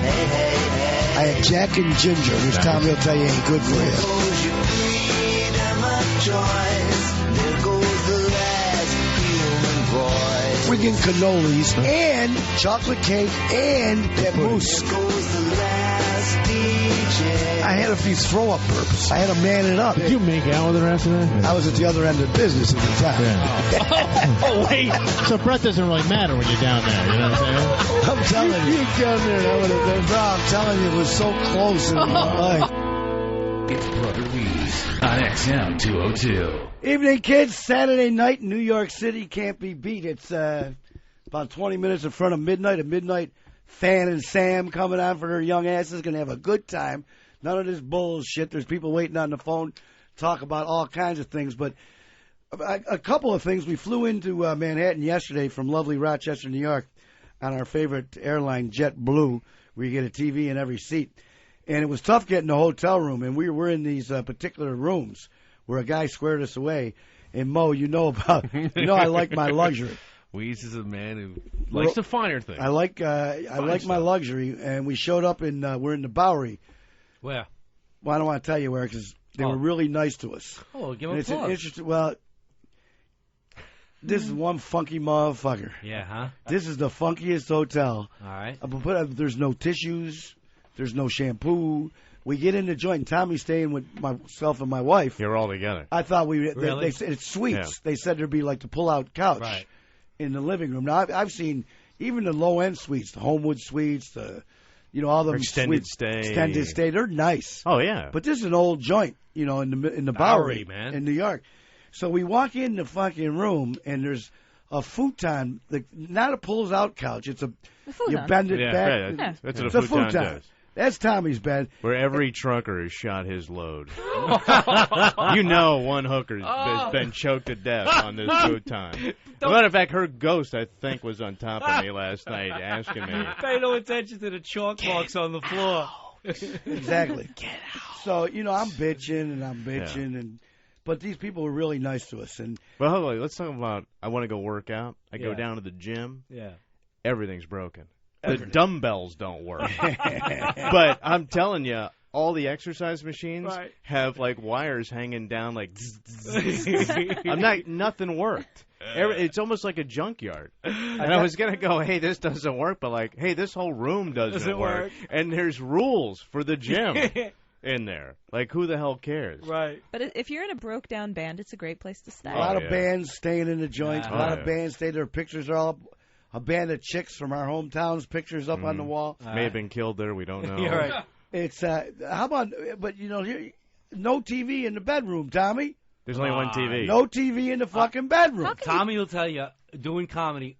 Hey, hey, hey. I had Jack and Ginger, which Tommy will tell you ain't good for you. There goes your freedom of choice. There goes the last human voice. Friggin' cannolis and chocolate cake and that mousse. There goes the last DJ. I had a few throw-up burps. I had to man it up. Did you make out with her after that? I was at the other end of the business at the time. Yeah. Oh, wait. So breath doesn't really matter when you're down there. You know what I'm saying? I'm telling you. You down there, that would have been. Bro, I'm telling you, it was so close in my life. It's Brother Wease on XM 202. Evening, kids. Saturday night in New York City can't be beat. It's about 20 minutes in front of midnight. At midnight, Fan and Sam coming on for their young asses. Going to have a good time. None of this bullshit. There's people waiting on the phone, talk about all kinds of things. But a couple of things. We flew into Manhattan yesterday from lovely Rochester, New York, on our favorite airline, JetBlue, where you get a TV in every seat. And it was tough getting a hotel room. And we were in these particular rooms where a guy squared us away. And Mo, you know I like my luxury. Wease is a man who likes the finer things. I like my luxury, and we showed up in we're in the Bowery. Where? Well, I don't want to tell you where because they were really nice to us. Oh, give and them it's a an plug. interesting. Well, this is one funky motherfucker. Yeah, huh? This is the funkiest hotel. All right. There's no tissues. There's no shampoo. We get in the joint, and Tommy's staying with myself and my wife. You're all together. I thought Really? they said it's suites. Yeah. They said there'd be like the pull-out couch. Right. In the living room. Now, I've seen even the low-end suites, the Homewood suites, all the Extended suites, stay. Extended stay. They're nice. Oh, yeah. But this is an old joint, in the Bowery, man. in New York. So we walk in the fucking room, and there's a futon, not a pulls-out couch. It's you bend it back. Yeah, that's it's what a a futon futon. does. That's Tommy's bed. Where every trucker has shot his load. You know one hooker's has been choked to death on this futon. As a matter of fact, her ghost, I think, was on top of me last night asking me. Pay no attention to the chalk marks on the floor. Exactly. Get out. So, I'm bitching, but these people were really nice to us. And Well, hold on. Let's talk about, I want to go work out. I go Yeah. down to the gym. Yeah. Everythzz's broken. The dumbbells don't work. But I'm telling you, all the exercise machines have like wires hanging down like nothing worked. It's almost like a junkyard. And I was going to go, hey, this doesn't work, but like, hey, this whole room doesn't work. And there's rules for the gym in there. Like, who the hell cares? Right. But if you're in a broke down band, it's a great place to stay. a lot of bands staying in the joints. A lot of bands stay. Their pictures are all up. A band of chicks from our hometowns, pictures up on the wall. May have been killed there. We don't know. You're right. It's how about? But here, no TV in the bedroom, Tommy. There's only one TV. No TV in the fucking bedroom. Tommy will tell you, doing comedy,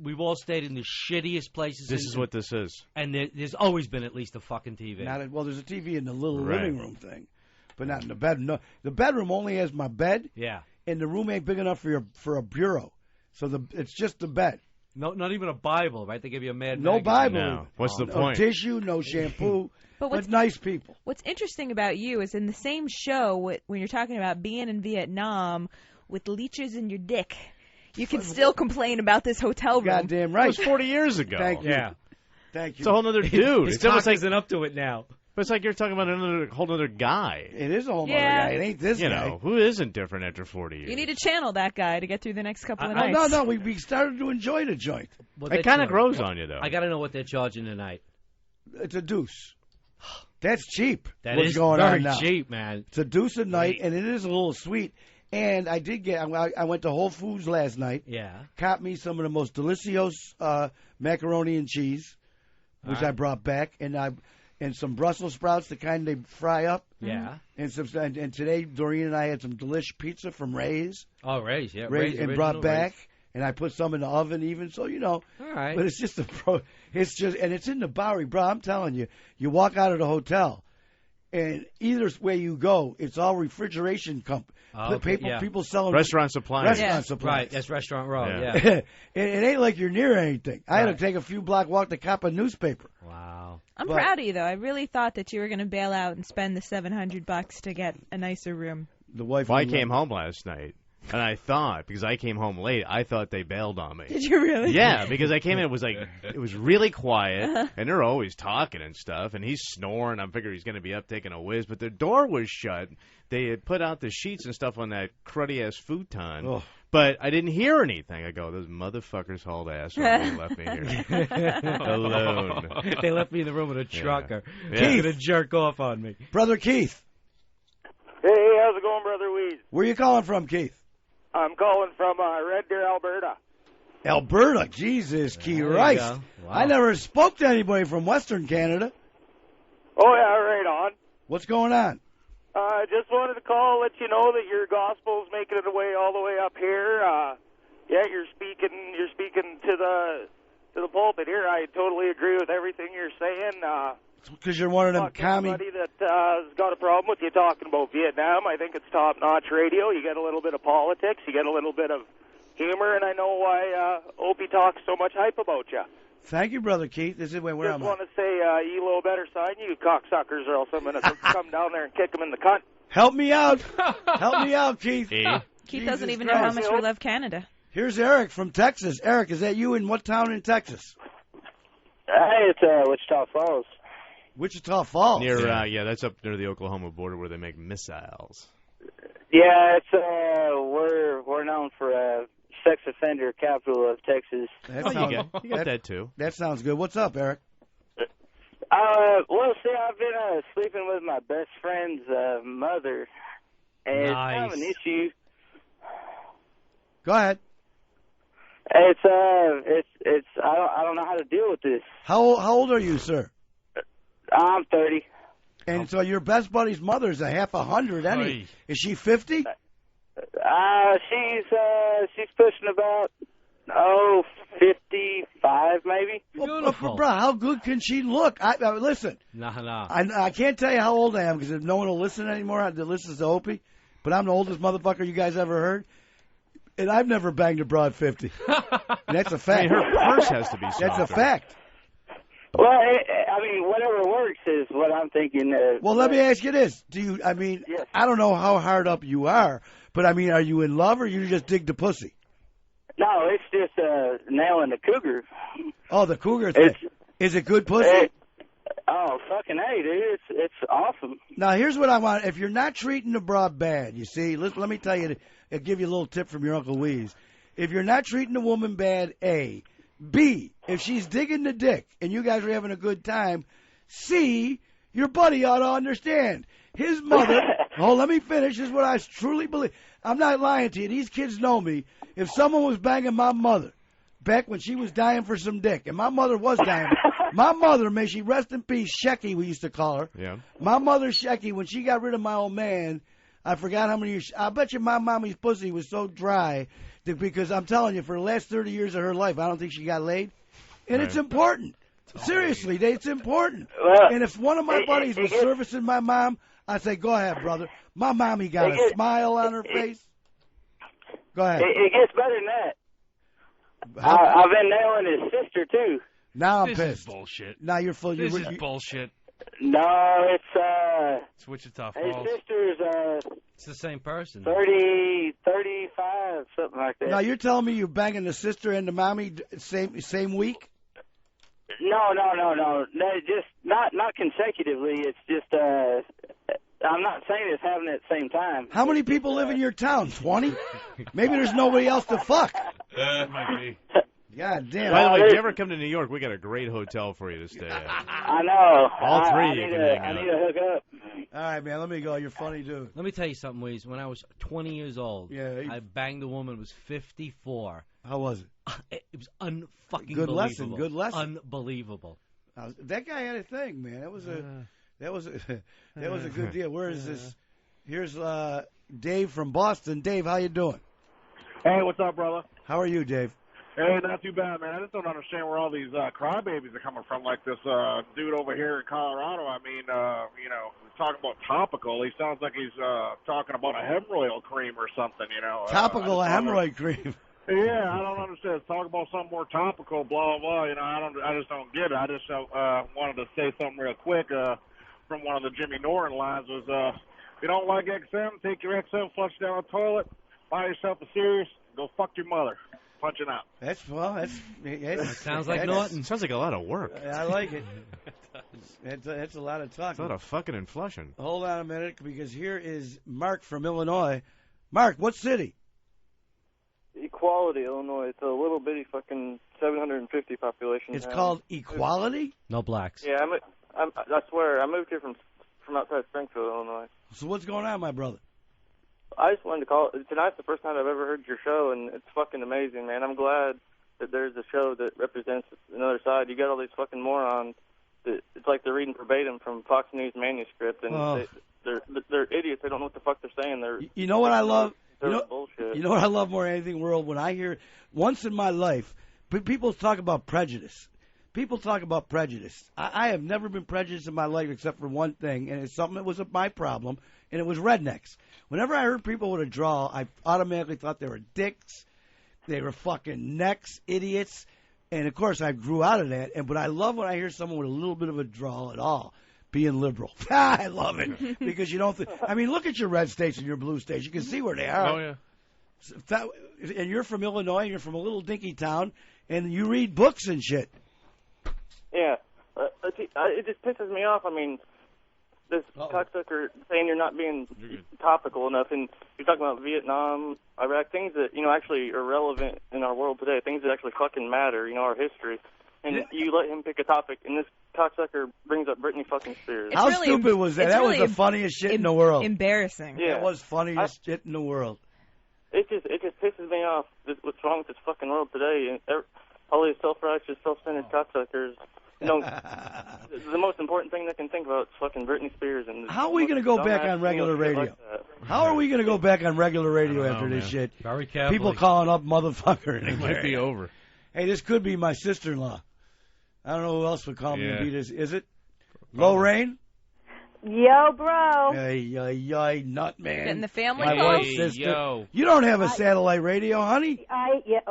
we've all stayed in the shittiest places. This is what this is. And there's always been at least a fucking TV. Well, there's a TV in the little Right. living room thing, but not in the bedroom. No, the bedroom only has my bed. Yeah. And the room ain't big enough for a bureau, so it's just the bed. No, not even a Bible, right? They give you a Mad No magazine. Bible. No. What's the No point? tissue, no shampoo, But nice people. What's interesting about you is in the same show, when you're talking about being in Vietnam with leeches in your dick, you can still complain about this hotel room. Goddamn right. It was 40 years ago. Thank you. Yeah. Thank you. It's a whole other dude. His It's almost cock like isn't up to it now. But it's like you're talking about a whole other guy. It is a whole other Yeah. guy. It ain't this You guy. know, who isn't different after 40 years? You need to channel that guy to get through the next couple of Oh, nights. no, we started to enjoy the joint. It kind of grows on you, though. I got to know what they're charging tonight. It's a deuce. That's cheap. That What's is going very on now? cheap, man. It's a deuce a night, and it is a little sweet. And I did I went to Whole Foods last night. Yeah. Caught me some of the most delicious macaroni and cheese, which I brought back, and some Brussels sprouts, the kind they fry up. Yeah. And today Doreen and I had some delish pizza from Ray's. Oh, Ray's, yeah. Ray's and brought original back. Ray's. And I put some in the oven even, so All right. But it's just and it's in the Bowery, bro. I'm telling you, you walk out of the hotel, and either way you go, it's all refrigeration company. Oh, okay, yeah. People selling Restaurant supplies. Restaurant supplies. Right, that's Restaurant Row, Yeah. yeah. it ain't like you're near anything. I had Right. to take a few block walk to cop a newspaper. Wow. I'm But- proud of you, though. I really thought that you were going to bail out and spend the $700 to get a nicer room. The wife. Well, I came home last night, and I thought, because I came home late, I thought they bailed on me. Did you really? Yeah, because I came in, it was really quiet, and they're always talking and stuff, and he's snoring. I'm figuring he's going to be up taking a whiz, but the door was shut. They had put out the sheets and stuff on that cruddy-ass futon, Oh. but I didn't hear anything. I go, those motherfuckers hauled ass on me and left me here alone. They left me in the room with a trucker. Yeah. He's going to jerk off on me. Brother Keith, Hey, how's it going, Brother Wease? where you calling from, Keith? I'm calling from Red Deer, Alberta. Alberta. Jesus you Christ. go. Wow. I never spoke to anybody from Western Canada. Oh, yeah, right on. What's going on? Just wanted to call, let you know that your gospel's making it away all the way up here. Yeah, you're speaking to the pulpit here. I totally agree with everything you're saying. Because you're one of them Fuck commie. anybody that has got a problem with you talking about Vietnam. I think it's top-notch radio. You get a little bit of politics. You get a little bit of humor, and I know why Opie talks so much hype about you. Thank you, Brother Keith. This is where Just am I? want to say, Elo better sign you cocksuckers, or else I'm going to come down there and kick them in the cunt. Help me out. Help me out, Keith. Keith doesn't Jesus even know how Christ. much we love Canada. Here's Eric from Texas. Eric, is that you in what town in Texas? Hey, it's Wichita Falls. Wichita Falls. Near, that's up near the Oklahoma border where they make missiles. Yeah, it's we're known for sex offender capital of Texas. You got that too. That sounds good. What's up, Eric? Well, see, I've been sleeping with my best friend's mother, and it's kind of an issue. Go ahead. It's I don't know how to deal with this. How old are you, sir? I'm 30. And so your best buddy's mother's a half 100, any? Is she 50? She's pushing about 55 maybe. Well, bro, how good can she look? Listen. No. I can't tell you how old I am because no one will listen anymore that listens to Opie. But I'm the oldest motherfucker you guys ever heard. And I've never banged a broad 50. And that's a fact. I mean, her purse has to be That's a softer. fact. Well, I mean, whatever works is what I'm thinking. Well, let me ask you this. I don't know how hard up you are, but I mean, are you in love or you just dig the pussy? No, it's just nailing the cougar. Oh, the cougar thing. Is it good pussy? Oh, fucking hey, dude. It's awesome. Now, here's what I want. If you're not treating the broad bad, you see, let me tell you, I'll give you a little tip from your Uncle Wease. If you're not treating the woman bad, A. B, if she's digging the dick and you guys are having a good time, C, your buddy ought to understand. His mother, let me finish. This is what I truly believe. I'm not lying to you. These kids know me. If someone was banging my mother back when she was dying for some dick, and my mother was dying, my mother, may she rest in peace, Shecky, we used to call her. Yeah. My mother, Shecky, when she got rid of my old man, I forgot how many. I bet you my mommy's pussy was so dry that because I'm telling you, for the last 30 years of her life, I don't think she got laid, and it's important. Seriously, it's important. And if one of my buddies was servicing my mom, I'd say, "Go ahead, brother." My mommy got a smile on her face. Go ahead. It gets better than that. I've been nailing his sister too. Now I'm This pissed. is bullshit. Now you're full. This is bullshit. No, it's It's Wichita his Falls. sister's It's the same person. 30, 35, something like that. Now you're telling me you're banging the sister and the mommy same week? No, just not consecutively. It's just I'm not saying it's happening at the same time. How many people live in your town? 20? Maybe there's nobody else to fuck. That might be. God damn. By the way, if you ever come to New York, we got a great hotel for you to stay at. I know. All three I you need can to, hang I out. need to hook up. All right, man, let me go. You're funny, dude. Let me tell you something, Wease. When I was 20 years old, I banged a woman who was 54. How was it? It was unfucking Good believable. lesson, good lesson. Unbelievable. That guy had a thing, man. That was a good deal. Where is this? Here's Dave from Boston. Dave, how you doing? Hey, what's up, brother? How are you, Dave? Hey, not too bad, man. I just don't understand where all these crybabies are coming from. Like this dude over here in Colorado. I mean, talking about topical. He sounds like he's talking about a hemorrhoid cream or something. Topical hemorrhoid cream. Yeah, I don't understand. Talk about something more topical, blah blah. I just don't get it. I just wanted to say something real quick. From one of the Jimmy Noren lines was, if you don't like XM, take your XM, flush it down the toilet, buy yourself a Sirius, go fuck your mother. Punching out. That sounds like Norton. Sounds like a lot of work. I like it. That's a lot of talking. It's a lot of fucking and flushing. Hold on a minute, because here is Mark from Illinois. Mark, what city? Equality, Illinois. It's a little bitty fucking 750 population. It's town. called Equality? No blacks. Yeah, I swear, I moved here from outside Springfield, Illinois. So what's going on, my brother? I just wanted to call. Tonight's the first time I've ever heard your show, and it's fucking amazing, man. I'm glad that there's a show that represents another side. You got all these fucking morons. It's like they're reading verbatim from Fox News manuscript, and they're idiots. They don't know what the fuck they're saying. You know what I love? Bullshit. You know what I love more than anything in the world? When I hear, once in my life, people talk about prejudice. People talk about prejudice. I have never been prejudiced in my life except for one thing, and it's something that was my problem, and it was rednecks. Whenever I heard people with a drawl, I automatically thought they were dicks, they were fucking necks, idiots, and of course I grew out of that. But I love when I hear someone with a little bit of a drawl at all being liberal. I love it because you don't. Look at your red states and your blue states. You can see where they are. Oh yeah. And you're from Illinois. You're from a little dinky town, and you read books and shit. Yeah, it just pisses me off. I mean, this cocksucker saying you're not being topical enough, and you're talking about Vietnam, Iraq, things that actually are relevant in our world today, things that actually fucking matter, our history. And you let him pick a topic, and this cocksucker brings up Britney fucking Spears. How stupid was that? That was the funniest shit in the world. Embarrassing. Yeah, it was funniest shit in the world. It just pisses me off. What's wrong with this fucking world today? And all these self-righteous, self-centered cocksuckers. The most important thing they can think about is fucking Britney Spears. And how are we going to go back on regular radio? Like how are we going to go back on regular radio after this shit? Very carefully. People calling up motherfucker. It might be over. Hey, this could be my sister-in-law. I don't know who else would call me to be this. Is it? Probably. Lorraine? Yo, bro. Hey, nut man. Getting the family My close. wife's sister. Yo. You don't have a satellite radio, honey?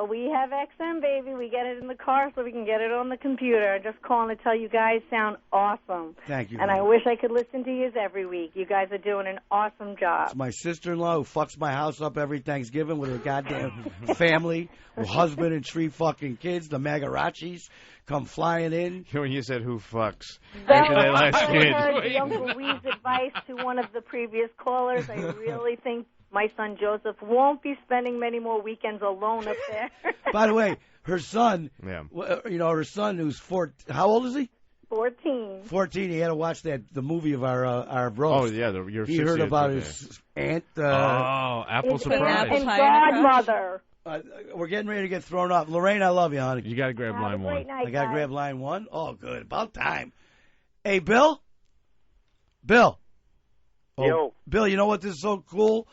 We have XM, baby. We get it in the car so we can get it on the computer. Just calling to tell you guys sound awesome. Thank you. And I wish I could listen to you every week. You guys are doing an awesome job. It's my sister-in-law who fucks my house up every Thanksgiving with her goddamn family, her husband and 3 fucking kids, the Magarachis, come flying in. When you said who fucks Well, after that last I kid. heard the Uncle Wease advice to one of the previous callers. I really think my son Joseph won't be spending many more weekends alone up there. By the way, her son, yeah. Her son who's 14, how old is he? 14. 14. He had to watch the movie of our roast. Oh yeah, he heard about his aunt. Apple surprise. And godmother. We're getting ready to get thrown off. Lorraine, I love you, honey. You got to grab line 1. Night, I got to grab line 1. Oh, good. About time. Hey, Bill. Oh, Oh, Yo. Bill, you know what? This is so cool.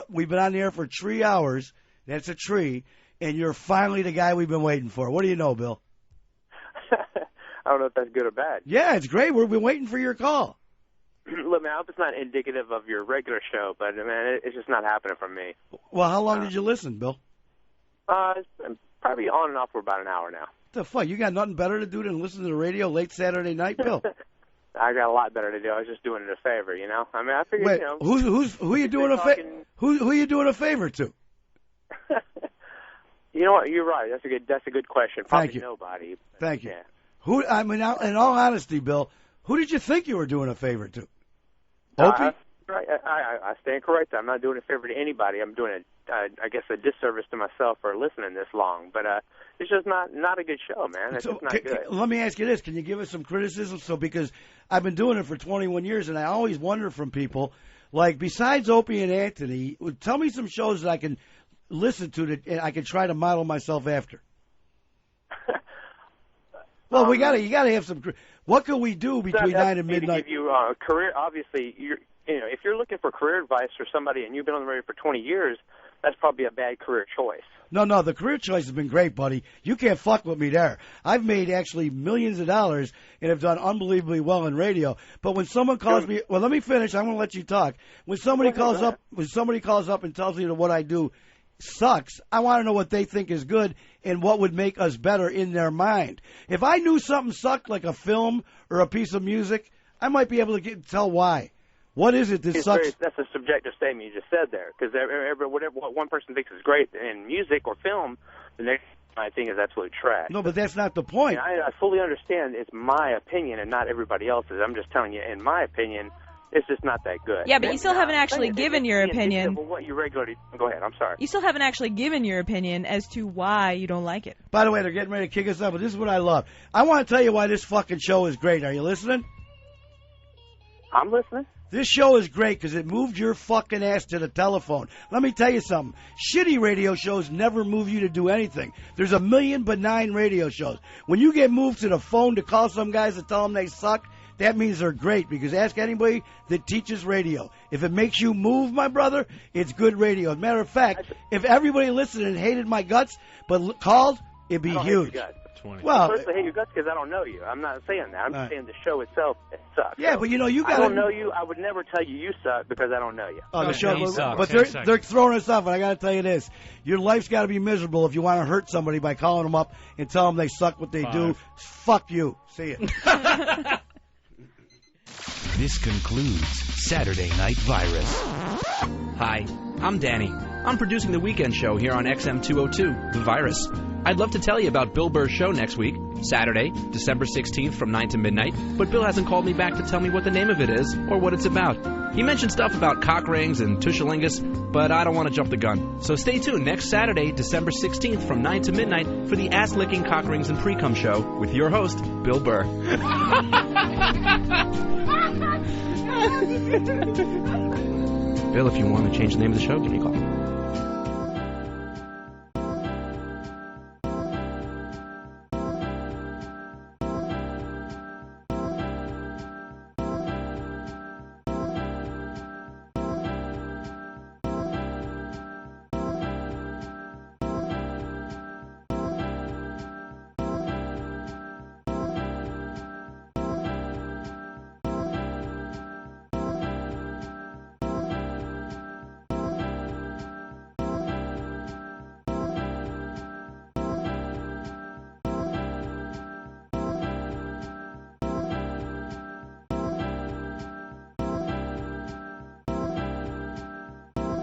We've been on the air for 3 hours. That's a tree. And you're finally the guy we've been waiting for. What do you know, Bill? I don't know if that's good or bad. Yeah, it's great. We've been waiting for your call. Look, man, I hope it's not indicative of your regular show, but, man, it's just not happening for me. Well, how long did you listen, Bill? It's been probably on and off for about an hour now. What the fuck? You got nothing better to do than listen to the radio late Saturday night, Bill? I got a lot better to do. I was just doing it a favor, you know? I mean, I figured, Wait, you know. who you doing a favor? Who you doing a favor to? You know what? You're right. That's a good question. Probably Thank you. Nobody. Thank you. Yeah. Who? I mean, in all honesty, Bill, who did you think you were doing a favor to? Opie? Right. I stand corrected. I'm not doing a favor to anybody. I'm doing I guess a disservice to myself for listening this long. But it's just not a good show, man. It's just not good. Let me ask you this: can you give us some criticism? So, because I've been doing it for 21 years, and I always wonder from people, like, besides Opie and Anthony, tell me some shows that I can listen to that I can try to model myself after. Well, you gotta have some. What can we do between 9 and midnight? To give you career, obviously, if you're looking for career advice for somebody and you've been on the radio for 20 years, that's probably a bad career choice. No, the career choice has been great, buddy. You can't fuck with me there. I've made actually millions of dollars and have done unbelievably well in radio. But when someone calls me, well, let me finish. I'm going to let you talk. When somebody calls up and tells me that what I do sucks, I want to know what they think is good and what would make us better in their mind. If I knew something sucked, like a film or a piece of music, I might be able to tell why. What is it that sucks? That's a subjective statement you just said there, because whatever what one person thinks is great in music or film, the next I think is absolute trash. No, but that's not the point. I fully understand it's my opinion and not everybody else's. I'm just telling you, in my opinion, it's just not that good. Yeah, but you still haven't actually given your opinion. What you regularly go ahead. I'm sorry. You still haven't actually given your opinion as to why you don't like it. By the way, they're getting ready to kick us out, but this is what I love. I want to tell you why this fucking show is great. Are you listening? I'm listening. This show is great because it moved your fucking ass to the telephone. Let me tell you something. Shitty radio shows never move you to do anything. There's a million benign radio shows. When you get moved to the phone to call some guys to tell them they suck, that means they're great, because ask anybody that teaches radio. If it makes you move, my brother, it's good radio. As a matter of fact, if everybody listened and hated my guts but called, it'd be huge. Well, first, I hate your guts because I don't know you. I'm not saying that. I'm just saying the show itself sucks. Yeah, so but you got. I don't know you. I would never tell you suck because I don't know you. Oh, the show, but they're throwing us off, and I got to tell you this: your life's got to be miserable if you want to hurt somebody by calling them up and tell them they suck what they do. Fuck you. See ya. This concludes Saturday Night Virus. Hi, I'm Danny. I'm producing the weekend show here on XM 202, The Virus. I'd love to tell you about Bill Burr's show next week, Saturday, December 16th from 9 to midnight, but Bill hasn't called me back to tell me what the name of it is or what it's about. He mentioned stuff about cock rings and tushalingus, but I don't want to jump the gun. So stay tuned next Saturday, December 16th from 9 to midnight for the ass-licking cock rings and pre-cum show with your host, Bill Burr. Bill, if you want to change the name of the show, give me a call.